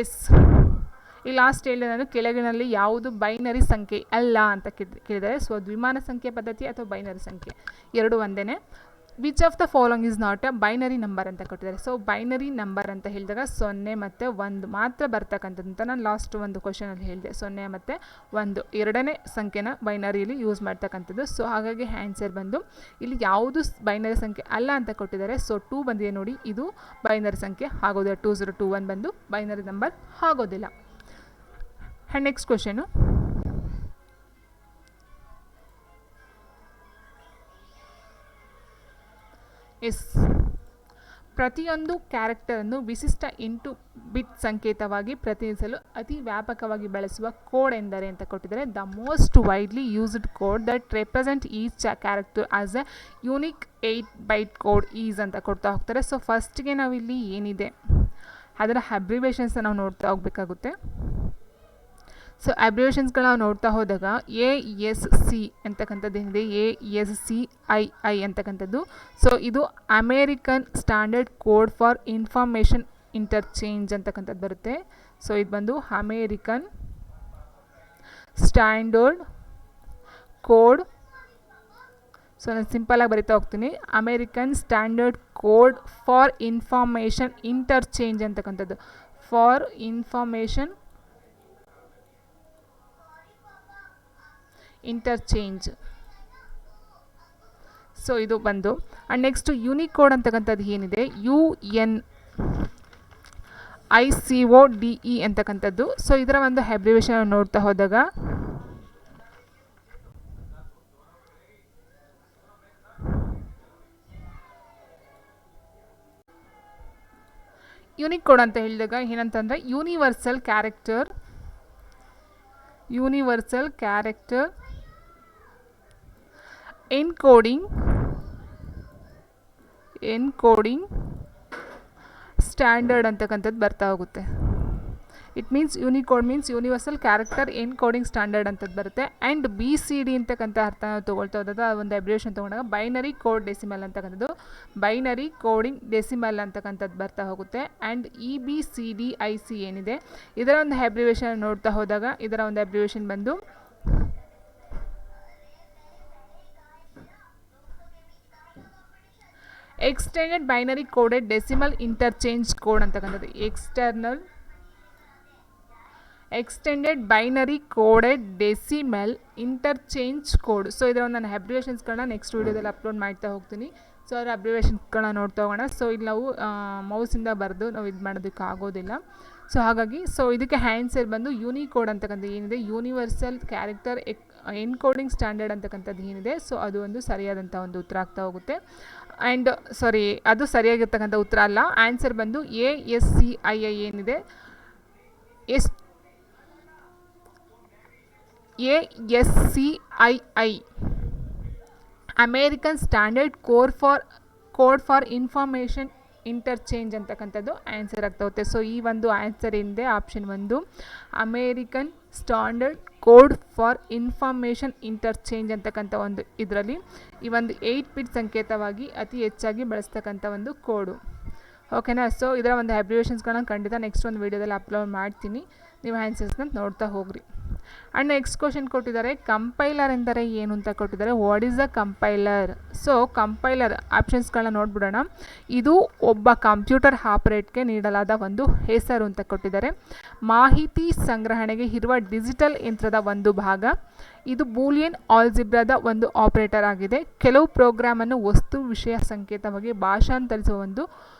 ಎಸ್ ಈ ಲಾಸ್ಟ್ ಹೇಳಿದೆ ನಾನು, ಕೆಳಗಿನಲ್ಲಿ ಯಾವುದು ಬೈನರಿ ಸಂಖ್ಯೆ ಅಲ್ಲ ಅಂತ ಕೇಳಿದರೆ. ಸೊ ದ್ವಿಮಾನ ಸಂಖ್ಯೆ ಪದ್ಧತಿ ಅಥವಾ ಬೈನರಿ ಸಂಖ್ಯೆ ಎರಡು ಒಂದೇ. Which of the following is not A binary number ಅಂತ ಕೊಟ್ಟಿದ್ದಾರೆ. ಸೊ ಬೈನರಿ ನಂಬರ್ ಅಂತ ಹೇಳಿದಾಗ 0 ಮತ್ತು 1 ಮಾತ್ರ ಬರ್ತಕ್ಕಂಥದ್ದು ಅಂತ ನಾನು ಲಾಸ್ಟ್ ಒಂದು ಕ್ವಶನಲ್ಲಿ ಹೇಳಿದೆ. 0 ಮತ್ತು 1 ಎರಡನೇ ಸಂಖ್ಯೆನ ಬೈನರಿಯಲ್ಲಿ ಯೂಸ್ ಮಾಡ್ತಕ್ಕಂಥದ್ದು. ಸೊ ಹಾಗಾಗಿ ಆನ್ಸರ್ ಬಂದು ಇಲ್ಲಿ ಯಾವುದು ಬೈನರಿ ಸಂಖ್ಯೆ ಅಲ್ಲ ಅಂತ ಕೊಟ್ಟಿದ್ದಾರೆ. ಸೊ 2 ಬಂದಿದೆ ನೋಡಿ, ಇದು ಬೈನರಿ ಸಂಖ್ಯೆ ಆಗೋದಿಲ್ಲ. 2021 ಬಂದು ಬೈನರಿ ನಂಬರ್ ಆಗೋದಿಲ್ಲ. ಆ್ಯಂಡ್ ನೆಕ್ಸ್ಟ್ ಕ್ವಶನು, ಪ್ರತಿಯೊಂದು ಕ್ಯಾರೆಕ್ಟರನ್ನು ವಿಶಿಷ್ಟ 8 ಬಿಟ್ ಸಂಕೇತವಾಗಿ ಪ್ರತಿನಿಧಿಸಲು ಅತಿ ವ್ಯಾಪಕವಾಗಿ ಬಳಸುವ ಕೋಡ್ ಎಂದರೆ ಅಂತ ಕೊಟ್ಟಿದ್ದಾರೆ. The most widely used code that represent each character as a unique 8 byte code is ಅಂತ ಕೊಡ್ತಾ ಹೋಗ್ತಾರೆ. ಸೊ ಫಸ್ಟ್ಗೆ ನಾವಿಲ್ಲಿ ಏನಿದೆ ಅದರ ಅಬ್ರಿವೇಷನ್ಸ್ ನಾವು ನೋಡ್ತಾ ಹೋಗಬೇಕಾಗುತ್ತೆ. ಸೊ ಅಬ್ರಿವೇಷನ್ಸ್ಗಳು ನಾವು ನೋಡ್ತಾ ಹೋದಾಗ ASC ಅಂತಕ್ಕಂಥದ್ದು ಏನಿದೆ, ASCII ಅಂತಕ್ಕಂಥದ್ದು. ಸೊ ಇದು American standard code for information interchange ಅಂತಕ್ಕಂಥದ್ದು ಬರುತ್ತೆ. ಸೊ ಇದು ಬಂದು ಅಮೇರಿಕನ್ ಸ್ಟ್ಯಾಂಡರ್ಡ್ ಕೋಡ್. ಸೊ ನಾನು ಸಿಂಪಲಾಗಿ ಬರಿತಾ ಹೋಗ್ತೀನಿ. American standard code for information interchange ಅಂತಕ್ಕಂಥದ್ದು, ಫಾರ್ ಇನ್ಫಾರ್ಮೇಷನ್ ಇಂಟರ್ಚೇಂಜ್. ಸೊ ಇದು ಬಂದು ಆ್ಯಂಡ್ ನೆಕ್ಸ್ಟು ಯೂನಿಕೋಡ್ ಅಂತಕ್ಕಂಥದ್ದು ಏನಿದೆ, UNICODE ಅಂತಕ್ಕಂಥದ್ದು. ಸೊ ಇದರ ಒಂದು ಅಬ್ರಿವೇಷನ್ ನೋಡ್ತಾ ಹೋದಾಗ ಯೂನಿಕೋಡ್ ಅಂತ ಹೇಳಿದಾಗ ಏನಂತಂದರೆ ಯೂನಿವರ್ಸಲ್ ಕ್ಯಾರೆಕ್ಟರ್ ಎನ್ಕೋಡಿಂಗ್ ಸ್ಟ್ಯಾಂಡರ್ಡ್ ಅಂತಕ್ಕಂಥದ್ದು ಬರ್ತಾ ಹೋಗುತ್ತೆ. It means Unicode means universal character encoding standard ಅಂತದ್ದು ಬರುತ್ತೆ. ಆ್ಯಂಡ್ BCD ಅಂತಕ್ಕಂಥ ಅರ್ಥ ನಾವು ತೊಗೊಳ್ತಾ ಹೋದಾಗ ಒಂದು ಅಬ್ರಿವೇಷನ್ ತೊಗೊಂಡಾಗ ಬೈನರಿ ಕೋಡ್ ಡೆಸಿಮಲ್ ಅಂತಕ್ಕಂಥದ್ದು, ಬೈನರಿ ಕೋಡಿಂಗ್ ಡೆಸಿಮಲ್ ಅಂತಕ್ಕಂಥದ್ದು ಬರ್ತಾ ಹೋಗುತ್ತೆ. ಆ್ಯಂಡ್ EBCDIC ಏನಿದೆ ಇದರ ಒಂದು ಅಬ್ರಿವೇಷನ್ ನೋಡ್ತಾ ಹೋದಾಗ ಇದರ ಒಂದು ಅಬ್ರಿವೇಷನ್ ಬಂದು extended binary coded decimal interchange code ಅಂತಕ್ಕಂಥದ್ದು, extended binary coded decimal interchange code. So ಇದರ ಒಂದು ನಾನು ಅಬ್ರಿವೇಷನ್ಸ್ಗಳನ್ನ ನೆಕ್ಸ್ಟ್ ವೀಡಿಯೋದಲ್ಲಿ ಅಪ್ಲೋಡ್ ಮಾಡ್ತಾ ಹೋಗ್ತೀನಿ. ಸೊ ಅದರ ಅಬ್ರಿವೇಷನ್ಸ್ಗಳನ್ನ ನೋಡ್ತಾ ಹೋಗೋಣ. ಸೊ ಇಲ್ಲಿ ನಾವು ಮೌಸಿಂದ ಬರೆದು ನಾವು ಇದು ಮಾಡೋದಕ್ಕೆ ಆಗೋದಿಲ್ಲ. ಸೊ ಹಾಗಾಗಿ ಸೊ ಇದಕ್ಕೆ ಆನ್ಸರ್ ಬಂದು ಯೂನಿಕೋಡ್ ಅಂತಕ್ಕಂಥ ಏನಿದೆ, ಯೂನಿವರ್ಸಲ್ ಕ್ಯಾರೆಕ್ಟರ್ ಎನ್ಕೋಡಿಂಗ್ ಸ್ಟ್ಯಾಂಡರ್ಡ್ ಅಂತಕ್ಕಂಥದ್ದು ಏನಿದೆ, ಸೊ ಅದು ಒಂದು ಸರಿಯಾದಂಥ ಒಂದು ಉತ್ತರ ಆಗ್ತಾ ಹೋಗುತ್ತೆ. ಆ್ಯಂಡ್ ಅದು ಸರಿಯಾಗಿರ್ತಕ್ಕಂಥ ಉತ್ತರ ಅಲ್ಲ. ಆನ್ಸರ್ ಬಂದು ASCII ಏನಿದೆ, ASCII American standard code for information interchange ಅಂತಕ್ಕಂಥದ್ದು ಆನ್ಸರ್ ಆಗ್ತಾ ಹೋಗುತ್ತೆ. ಸೊ ಈ ಒಂದು ಆನ್ಸರ್ ಏನಿದೆ option 1 American standard code for information interchange ಅಂತಕ್ಕಂಥ ಒಂದು ಇದರಲ್ಲಿ ಈ ಒಂದು 8 ಬಿಟ್ ಸಂಕೇತವಾಗಿ ಅತಿ ಹೆಚ್ಚಾಗಿ ಬಳಸ್ತಕ್ಕಂಥ ಒಂದು ಕೋಡು. ಓಕೆನಾ. ಸೊ ಇದರ ಒಂದು ಅಬ್ರಿವೇಷನ್ಸ್ಗಳನ್ನ ಖಂಡಿತ ನೆಕ್ಸ್ಟ್ ಒಂದು ವೀಡಿಯೋದಲ್ಲಿ ಅಪ್ಲೋಡ್ ಮಾಡ್ತೀನಿ, ನೀವು ಆನ್ಸರ್ಸ್ನ ನೋಡ್ತಾ ಹೋಗ್ರಿ. ಆ್ಯಂಡ್ ನೆಕ್ಸ್ಟ್ ಕ್ವಶನ್ ಕೊಟ್ಟಿದ್ದಾರೆ, ಕಂಪೈಲರ್ ಎಂದರೆ ಏನು ಅಂತ ಕೊಟ್ಟಿದ್ದಾರೆ. What is a compiler? So compiler ಆಪ್ಷನ್ಸ್ಗಳನ್ನ ನೋಡ್ಬಿಡೋಣ. ಇದು ಒಬ್ಬ ಕಂಪ್ಯೂಟರ್ ಆಪರೇಟ್ಗೆ ನೀಡಲಾದ ಒಂದು ಹೆಸರು ಅಂತ ಕೊಟ್ಟಿದ್ದಾರೆ. ಮಾಹಿತಿ ಸಂಗ್ರಹಣೆಗೆ ಇರುವ ಡಿಜಿಟಲ್ ಯಂತ್ರದ ಒಂದು ಭಾಗ. ಇದು ಬೂಲಿಯನ್ ಆಲ್ಜಿಬ್ರಾದ ಒಂದು ಆಪರೇಟರ್ ಆಗಿದೆ. ಕೆಲವು ಪ್ರೋಗ್ರಾಮನ್ನು ವಸ್ತು ವಿಷಯ ಸಂಕೇತವಾಗಿ ಭಾಷಾಂತರಿಸುವ ಒಂದು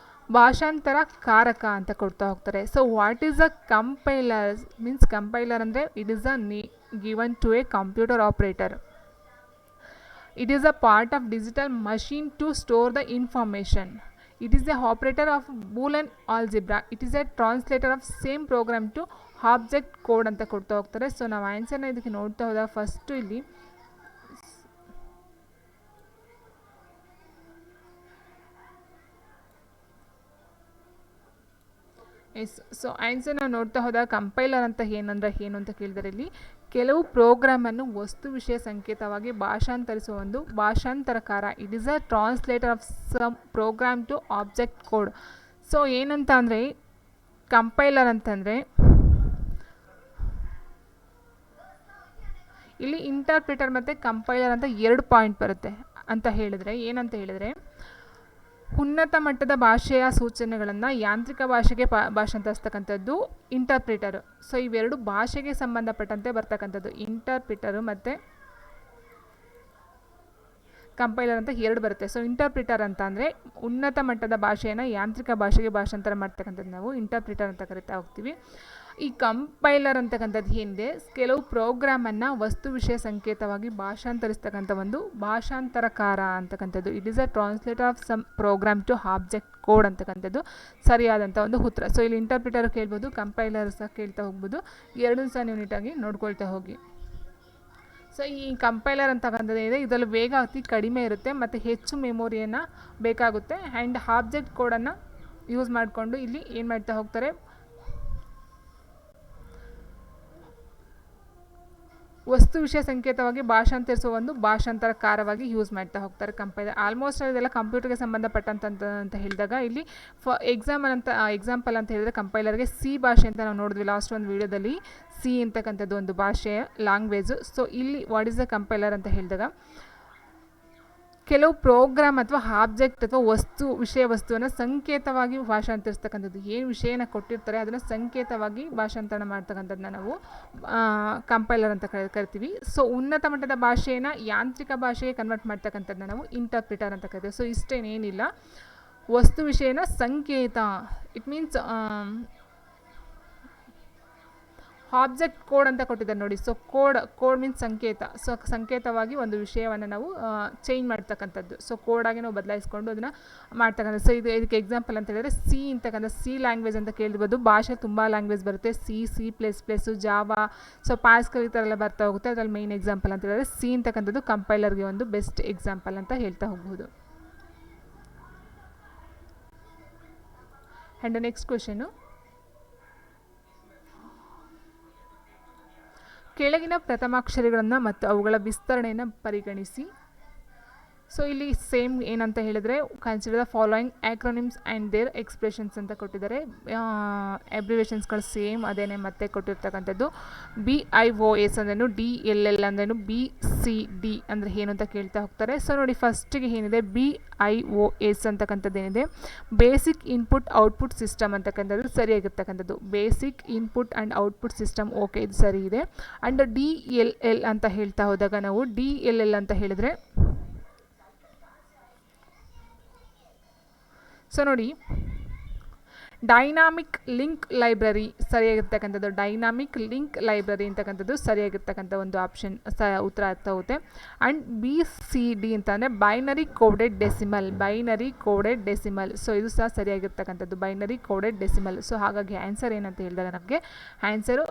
ಭಾಷಾಂತರ ಕಾರಕ ಅಂತ ಕೊಡ್ತಾ ಹೋಗ್ತಾರೆ. So what is a compiler means compiler ಅಂದರೆ it is a given to a computer operator. It is a part of digital machine to store the information. It is a operator of Boolean algebra. It is a translator of same program to object code ಅಂತ ಕೊಡ್ತಾ ಹೋಗ್ತಾರೆ. ಸೊ ನಾವು ಆನ್ಸರ್ನ ಇದಕ್ಕೆ ನೋಡ್ತಾ ಹೋದಾಗ ಫಸ್ಟು ಇಲ್ಲಿ ಸೊ ಆನ್ಸರ್ ನಾವು ನೋಡ್ತಾ ಹೋದಾಗ ಕಂಪೈಲರ್ ಅಂತ ಏನು ಅಂತ ಕೇಳಿದರೆ ಇಲ್ಲಿ ಕೆಲವು ಪ್ರೋಗ್ರಾಮನ್ನು ವಸ್ತು ವಿಷಯ ಸಂಕೇತವಾಗಿ ಭಾಷಾಂತರಿಸುವ ಒಂದು ಭಾಷಾಂತರಕಾರ. It is a translator of some program to object code. So ಏನಂತ ಅಂದರೆ ಕಂಪೈಲರ್ ಅಂತಂದರೆ ಇಲ್ಲಿ ಇಂಟರ್ಪ್ರಿಟರ್ ಮತ್ತು ಕಂಪೈಲರ್ ಅಂತ 2 ಪಾಯಿಂಟ್ ಬರುತ್ತೆ. ಅಂತ ಹೇಳಿದರೆ ಏನಂತ ಹೇಳಿದರೆ, ಉನ್ನತ ಮಟ್ಟದ ಭಾಷೆಯ ಸೂಚನೆಗಳನ್ನು ಯಾಂತ್ರಿಕ ಭಾಷೆಗೆ ಭಾಷಾಂತರಿಸ್ತಕ್ಕಂಥದ್ದು ಇಂಟರ್ಪ್ರಿಟರು. ಸೊ ಇವೆರಡು ಭಾಷೆಗೆ ಸಂಬಂಧಪಟ್ಟಂತೆ ಬರ್ತಕ್ಕಂಥದ್ದು, ಇಂಟರ್ಪ್ರಿಟರು ಮತ್ತು ಕಂಪೈಲರ್ ಅಂತ ಎರಡು ಬರುತ್ತೆ. ಸೊ ಇಂಟರ್ಪ್ರಿಟರ್ ಅಂತ ಅಂದರೆ ಉನ್ನತ ಮಟ್ಟದ ಭಾಷೆಯನ್ನು ಯಾಂತ್ರಿಕ ಭಾಷೆಗೆ ಭಾಷಾಂತರ ಮಾಡ್ತಕ್ಕಂಥದ್ದು ನಾವು ಇಂಟರ್ಪ್ರಿಟರ್ ಅಂತ ಕರಿತಾ ಹೋಗ್ತೀವಿ. ಈ ಕಂಪೈಲರ್ ಅಂತಕ್ಕಂಥದ್ದು ಏನಿದೆ, ಕೆಲವು ಪ್ರೋಗ್ರಾಮನ್ನು ವಸ್ತು ವಿಷಯ ಸಂಕೇತವಾಗಿ ಭಾಷಾಂತರಿಸ್ತಕ್ಕಂಥ ಒಂದು ಭಾಷಾಂತರಕಾರ ಅಂತಕ್ಕಂಥದ್ದು. It is a translator of some program to object code ಅಂತಕ್ಕಂಥದ್ದು ಸರಿಯಾದಂಥ ಒಂದು ಉತ್ತರ. ಸೊ ಇಲ್ಲಿ ಇಂಟರ್ಪ್ರಿಟರ್ ಕೇಳ್ಬೋದು, ಕಂಪೈಲರ್ ಸಹ ಕೇಳ್ತಾ ಹೋಗ್ಬೋದು, ಎರಡೂ ಸಹ ನೀವು ನೀಟಾಗಿ ನೋಡ್ಕೊಳ್ತಾ ಹೋಗಿ. ಸೊ ಈ ಕಂಪೈಲರ್ ಅಂತಕ್ಕಂಥದ್ದು ಏನಿದೆ ಇದರಲ್ಲಿ ವೇಗ ಅತಿ ಕಡಿಮೆ ಇರುತ್ತೆ ಮತ್ತು ಹೆಚ್ಚು ಮೆಮೊರಿಯನ್ನು ಬೇಕಾಗುತ್ತೆ. ಆ್ಯಂಡ್ ಆಬ್ಜೆಕ್ಟ್ ಕೋಡನ್ನು ಯೂಸ್ ಮಾಡಿಕೊಂಡು ಇಲ್ಲಿ ಏನು ಮಾಡ್ತಾ ಹೋಗ್ತಾರೆ, ವಸ್ತು ವಿಷಯ ಸಂಕೇತವಾಗಿ ಭಾಷಾಂತರಿಸುವ ಒಂದು ಭಾಷಾಂತರಕಾರವಾಗಿ ಯೂಸ್ ಮಾಡ್ತಾ ಹೋಗ್ತಾರೆ ಕಂಪೈಲರ್. ಆಲ್ಮೋಸ್ಟ್ ಇದೆಲ್ಲ ಕಂಪ್ಯೂಟರ್ಗೆ ಸಂಬಂಧಪಟ್ಟಂತ ಹೇಳಿದಾಗ ಇಲ್ಲಿ ಎಕ್ಸಾಂಪಲ್ ಅಂತ ಹೇಳಿದರೆ ಕಂಪೈಲರ್ಗೆ ಸಿ ಭಾಷೆ ಅಂತ ನಾವು ನೋಡಿದ್ವಿ ಲಾಸ್ಟ್ ಒಂದು ವೀಡಿಯೋದಲ್ಲಿ. ಸಿ ಅಂತಕ್ಕಂಥದ್ದು ಒಂದು ಭಾಷೆಯ ಲ್ಯಾಂಗ್ವೇಜು. ಸೊ ಇಲ್ಲಿ ವಾಟ್ ಈಸ್ ದ ಕಂಪೈಲರ್ ಅಂತ ಹೇಳಿದಾಗ ಕೆಲವು ಪ್ರೋಗ್ರಾಮ್ ಅಥವಾ ಆಬ್ಜೆಕ್ಟ್ ಅಥವಾ ವಸ್ತುವನ್ನು ಸಂಕೇತವಾಗಿ ಭಾಷಾಂತರಿಸ್ತಕ್ಕಂಥದ್ದು. ಏನು ವಿಷಯನ ಕೊಟ್ಟಿರ್ತಾರೆ ಅದನ್ನು ಸಂಕೇತವಾಗಿ ಭಾಷಾಂತರಣ ಮಾಡ್ತಕ್ಕಂಥದ್ದನ್ನ ನಾವು ಕಂಪೈಲರ್ ಅಂತ ಕರಿತೀವಿ. ಸೊ ಉನ್ನತ ಮಟ್ಟದ ಭಾಷೆಯನ್ನು ಯಾಂತ್ರಿಕ ಭಾಷೆಗೆ ಕನ್ವರ್ಟ್ ಮಾಡ್ತಕ್ಕಂಥದ್ದನ್ನ ನಾವು ಇಂಟರ್ಪ್ರಿಟರ್ ಅಂತ ಕರಿತೀವಿ. ಸೊ ಇಷ್ಟೇನೇನಿಲ್ಲ, ವಸ್ತು ವಿಷಯನ ಸಂಕೇತ, ಇಟ್ ಮೀನ್ಸ್ ಆಬ್ಜೆಕ್ಟ್ ಕೋಡ್ ಅಂತ ಕೊಟ್ಟಿದ್ದಾರೆ ನೋಡಿ. ಸೊ ಕೋಡ್ ಮೀನ್ಸ್ ಸಂಕೇತ. ಸೊ ಸಂಕೇತವಾಗಿ ಒಂದು ವಿಷಯವನ್ನು ನಾವು ಚೇಂಜ್ ಮಾಡ್ತಕ್ಕಂಥದ್ದು. ಸೊ ಕೋಡಾಗಿ ನಾವು ಬದಲಾಯಿಸ್ಕೊಂಡು ಅದನ್ನು ಮಾಡ್ತಕ್ಕಂಥದ್ದು. ಸೊ ಇದಕ್ಕೆ ಎಕ್ಸಾಂಪಲ್ ಅಂತ ಹೇಳಿದರೆ ಸಿ ಅಂತಕ್ಕಂಥ ಸಿ ಲ್ಯಾಂಗ್ವೇಜ್ ಅಂತ ಕೇಳಿರ್ಬೋದು. ಭಾಷೆ ತುಂಬ ಲ್ಯಾಂಗ್ವೇಜ್ ಬರುತ್ತೆ, ಸಿ++, ಜಾವಾ, ಸೊ ಪಾಸ್ಕಲ್ ಈ ಥರ ಎಲ್ಲ ಬರ್ತಾ ಹೋಗುತ್ತೆ. ಅದರಲ್ಲಿ ಮೇನ್ ಎಕ್ಸಾಂಪಲ್ ಅಂತ ಹೇಳಿದರೆ ಸಿ ಅಂತಕ್ಕಂಥದ್ದು ಕಂಪೈಲರ್ಗೆ ಒಂದು ಬೆಸ್ಟ್ ಎಕ್ಸಾಂಪಲ್ ಅಂತ ಹೇಳ್ತಾ ಹೋಗ್ಬೋದು. ಆ್ಯಂಡ್ ನೆಕ್ಸ್ಟ್ ಕ್ವೆಶನು, ಕೆಳಗಿನ ಪ್ರಥಮಾಕ್ಷರಗಳನ್ನು ಮತ್ತು ಅವುಗಳ ವಿಸ್ತರಣೆಯನ್ನು ಪರಿಗಣಿಸಿ. ಸೊ ಇಲ್ಲಿ ಸೇಮ್ ಏನಂತ ಹೇಳಿದರೆ consider the following acronyms and their expressions ಅಂತ ಕೊಟ್ಟಿದ್ದಾರೆ. ಅಬ್ರಿವೇಷನ್ಸ್ಗಳು ಸೇಮ್ ಅದೇನೆ ಮತ್ತೆ ಕೊಟ್ಟಿರ್ತಕ್ಕಂಥದ್ದು. BIOS ಅಂದ್ರೇನು, DLL ಅಂದ್ರೇನು, BCD ಅಂದರೆ ಏನು ಅಂತ ಕೇಳ್ತಾ ಹೋಗ್ತಾರೆ. ಸೊ ನೋಡಿ ಫಸ್ಟಿಗೆ ಏನಿದೆ BIOS ಅಂತಕ್ಕಂಥದ್ದು ಏನಿದೆ, ಬೇಸಿಕ್ ಇನ್ಪುಟ್ ಔಟ್ಪುಟ್ ಸಿಸ್ಟಮ್ ಅಂತಕ್ಕಂಥದ್ದು ಸರಿಯಾಗಿರ್ತಕ್ಕಂಥದ್ದು. Basic input and output system, okay ಇದು ಸರಿ ಇದೆ. ಆ್ಯಂಡ್ DLL ಅಂತ ಹೇಳ್ತಾ ಹೋದಾಗ ನಾವು DLL ಅಂತ ಹೇಳಿದರೆ, ಸೊ ನೋಡಿ ಡೈನಾಮಿಕ್ ಲಿಂಕ್ ಲೈಬ್ರರಿ ಸರಿಯಾಗಿರ್ತಕ್ಕಂಥದ್ದು. ಡೈನಾಮಿಕ್ ಲಿಂಕ್ ಲೈಬ್ರರಿ ಅಂತಕ್ಕಂಥದ್ದು ಸರಿಯಾಗಿರ್ತಕ್ಕಂಥ ಒಂದು ಆಪ್ಷನ್ ಉತ್ತರ ಆಗ್ತಾ ಹೋಗುತ್ತೆ. ಆ್ಯಂಡ್ BCD ಅಂತಂದರೆ ಬೈನರಿ ಕೋಡೆಡ್ ಡೆಸಿಮಲ್. ಸೊ ಇದು ಸಹ ಸರಿಯಾಗಿರ್ತಕ್ಕಂಥದ್ದು, ಬೈನರಿ ಕೋಡೆಡ್ ಡೆಸಿಮಲ್. ಸೊ ಹಾಗಾಗಿ ಆನ್ಸರ್ ಏನಂತ ಹೇಳಿದಾಗ ನಮಗೆ ಆನ್ಸರು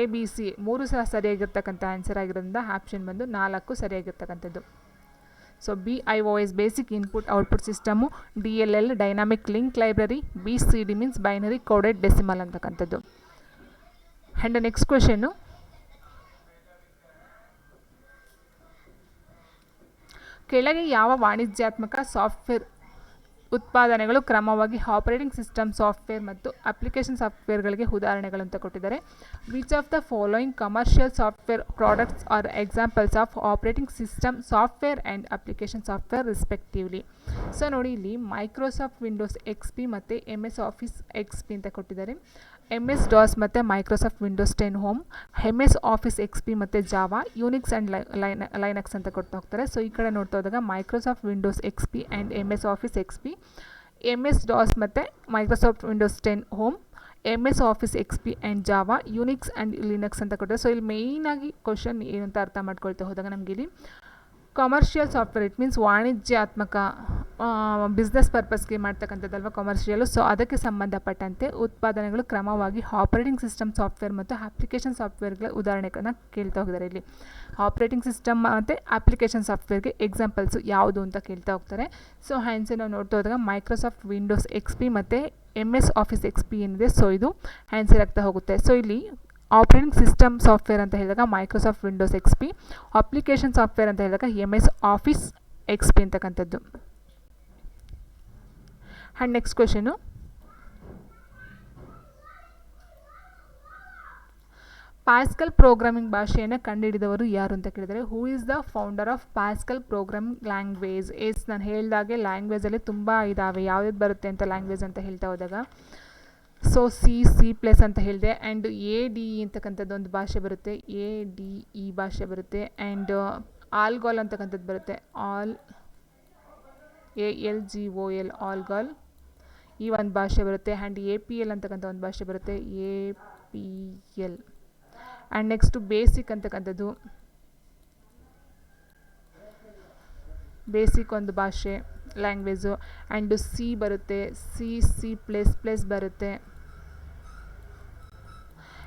ABC 3 ಸಹ ಸರಿಯಾಗಿರ್ತಕ್ಕಂಥ ಆನ್ಸರ್ ಆಗಿರೋದ್ರಿಂದ ಆಪ್ಷನ್ ಬಂದು 4 ಸರಿಯಾಗಿರ್ತಕ್ಕಂಥದ್ದು. So BIOS basic input output system, DLL dynamic link library, BCD means binary coded decimal ಅಂತಕ್ಕಂಥದ್ದು. ಆ್ಯಂಡ್ ನೆಕ್ಸ್ಟ್ ಕ್ವೆಶನ್ನು, ಕೆಳಗೆ ಯಾವ ವಾಣಿಜ್ಯಾತ್ಮಕ ಸಾಫ್ಟ್ವೇರ್ ಉತ್ಪಾದನೆಗಳು ಕ್ರಮವಾಗಿ ಆಪರೇಟಿಂಗ್ ಸಿಸ್ಟಮ್ ಸಾಫ್ಟ್ವೇರ್ ಮತ್ತು ಅಪ್ಲಿಕೇಶನ್ ಸಾಫ್ಟ್ವೇರ್ಗಳಿಗೆ ಉದಾಹರಣೆಗಳು ಅಂತ ಕೊಟ್ಟಿದ್ದಾರೆ. Which of the following commercial software products are examples of operating system software and application software respectively. So ನೋಡಿ ಇಲ್ಲಿ ಮೈಕ್ರೋಸಾಫ್ಟ್ ವಿಂಡೋಸ್ XP ಮತ್ತು MS ಆಫೀಸ್ XP ಅಂತ ಕೊಟ್ಟಿದ್ದಾರೆ. MS DOS ಮತ್ತು Microsoft Windows 10 home, MS Office XP ಮತ್ತು ಜಾವಾ, ಯೂನಿಕ್ಸ್ ಆ್ಯಂಡ್ ಲೈನಕ್ಸ್ ಅಂತ ಕೊಡ್ತಾ ಹೋಗ್ತಾರೆ. ಸೊ ಈ ಕಡೆ ನೋಡ್ತಾ ಹೋದಾಗ Microsoft Windows XP and MS Office XP, MS DOS ಮತ್ತು Microsoft Windows 10 home, MS Office XP and Java, Unix and Linux ಅಂತ ಕೊಟ್ಟರೆ. ಸೊ ಇಲ್ಲಿ ಮೇಯ್ನಾಗಿ ಕ್ವಶನ್ ಏನು ಅಂತ ಅರ್ಥ ಮಾಡ್ಕೊಳ್ತಾ ಹೋದಾಗ ನಮಗೆ ಇಲ್ಲಿ ಕಮರ್ಷಿಯಲ್ ಸಾಫ್ಟ್ವೇರ್ ಇಟ್ ಮೀನ್ಸ್ ವಾಣಿಜ್ಯಾತ್ಮಕ ಬಿಸ್ನೆಸ್ ಪರ್ಪಸ್ಗೆ ಮಾಡ್ತಕ್ಕಂಥದ್ದಲ್ವ ಕಮರ್ಷಿಯಲು. ಸೊ ಅದಕ್ಕೆ ಸಂಬಂಧಪಟ್ಟಂತೆ ಉತ್ಪಾದನೆಗಳು ಕ್ರಮವಾಗಿ ಆಪರೇಟಿಂಗ್ ಸಿಸ್ಟಮ್ ಸಾಫ್ಟ್ವೇರ್ ಮತ್ತು ಅಪ್ಲಿಕೇಶನ್ ಸಾಫ್ಟ್ವೇರ್ಗಳ ಉದಾಹರಣೆಗಳನ್ನ ಕೇಳ್ತಾ ಹೋಗಿದ್ದಾರೆ. ಇಲ್ಲಿ ಆಪರೇಟಿಂಗ್ ಸಿಸ್ಟಮ್ ಮತ್ತು ಅಪ್ಲಿಕೇಶನ್ ಸಾಫ್ಟ್ವೇರ್ಗೆ ಎಕ್ಸಾಂಪಲ್ಸು ಯಾವುದು ಅಂತ ಕೇಳ್ತಾ ಹೋಗ್ತಾರೆ. ಸೊ ಆನ್ಸರ್ ನಾವು ನೋಡ್ತಾ ಹೋದಾಗ ಮೈಕ್ರೋಸಾಫ್ಟ್ ವಿಂಡೋಸ್ XP ಮತ್ತು MS ಆಫೀಸ್ XP ಏನಿದೆ, ಸೊ ಇದು ಆನ್ಸರ್ ಆಗ್ತಾ ಹೋಗುತ್ತೆ. ಸೊ ಇಲ್ಲಿ ಆಪರೇಟಿಂಗ್ ಸಿಸ್ಟಮ್ ಸಾಫ್ಟ್ವೇರ್ ಅಂತ ಹೇಳಿದಾಗ Microsoft Windows XP, application software ಅಂತ ಹೇಳಿದಾಗ MS ಆಫೀಸ್ XP ಅಂತಕ್ಕಂಥದ್ದು. And next question, pascal programming ಭಾಷೆಯನ್ನು ಕಂಡುಹಿಡಿದವರು ಯಾರು ಅಂತ ಕೇಳಿದರೆ, who is the founder of pascal programming language. ನಾನು ಹೇಳಿದಾಗೆ ಲ್ಯಾಂಗ್ವೇಜಲ್ಲಿ ತುಂಬ ಇದ್ದಾವೆ, ಯಾವ್ದು ಬರುತ್ತೆ ಅಂತ ಲ್ಯಾಂಗ್ವೇಜ್ ಅಂತ ಹೇಳ್ತಾ ಹೋದಾಗ. ಸೊ C++ ಅಂತ ಹೇಳಿದೆ. ಆ್ಯಂಡ್ ADE ಅಂತಕ್ಕಂಥದ್ದು ಒಂದು ಭಾಷೆ ಬರುತ್ತೆ, ADE ಭಾಷೆ ಬರುತ್ತೆ. ಆ್ಯಂಡ್ ಆಲ್ಗೋಲ್ ಅಂತಕ್ಕಂಥದ್ದು ಬರುತ್ತೆ, ALGOL ಆಲ್ಗೋಲ್ ಈ ಒಂದು ಭಾಷೆ ಬರುತ್ತೆ. ಆ್ಯಂಡ್ APL ಅಂತಕ್ಕಂಥ ಒಂದು ಭಾಷೆ ಬರುತ್ತೆ, APL. ಆ್ಯಂಡ್ ನೆಕ್ಸ್ಟು ಬೇಸಿಕ್ ಅಂತಕ್ಕಂಥದ್ದು, ಬೇಸಿಕ್ ಒಂದು ಭಾಷೆ ಲ್ಯಾಂಗ್ವೇಜು. ಆ್ಯಂಡ್ C ಬರುತ್ತೆ, C++ ಬರುತ್ತೆ.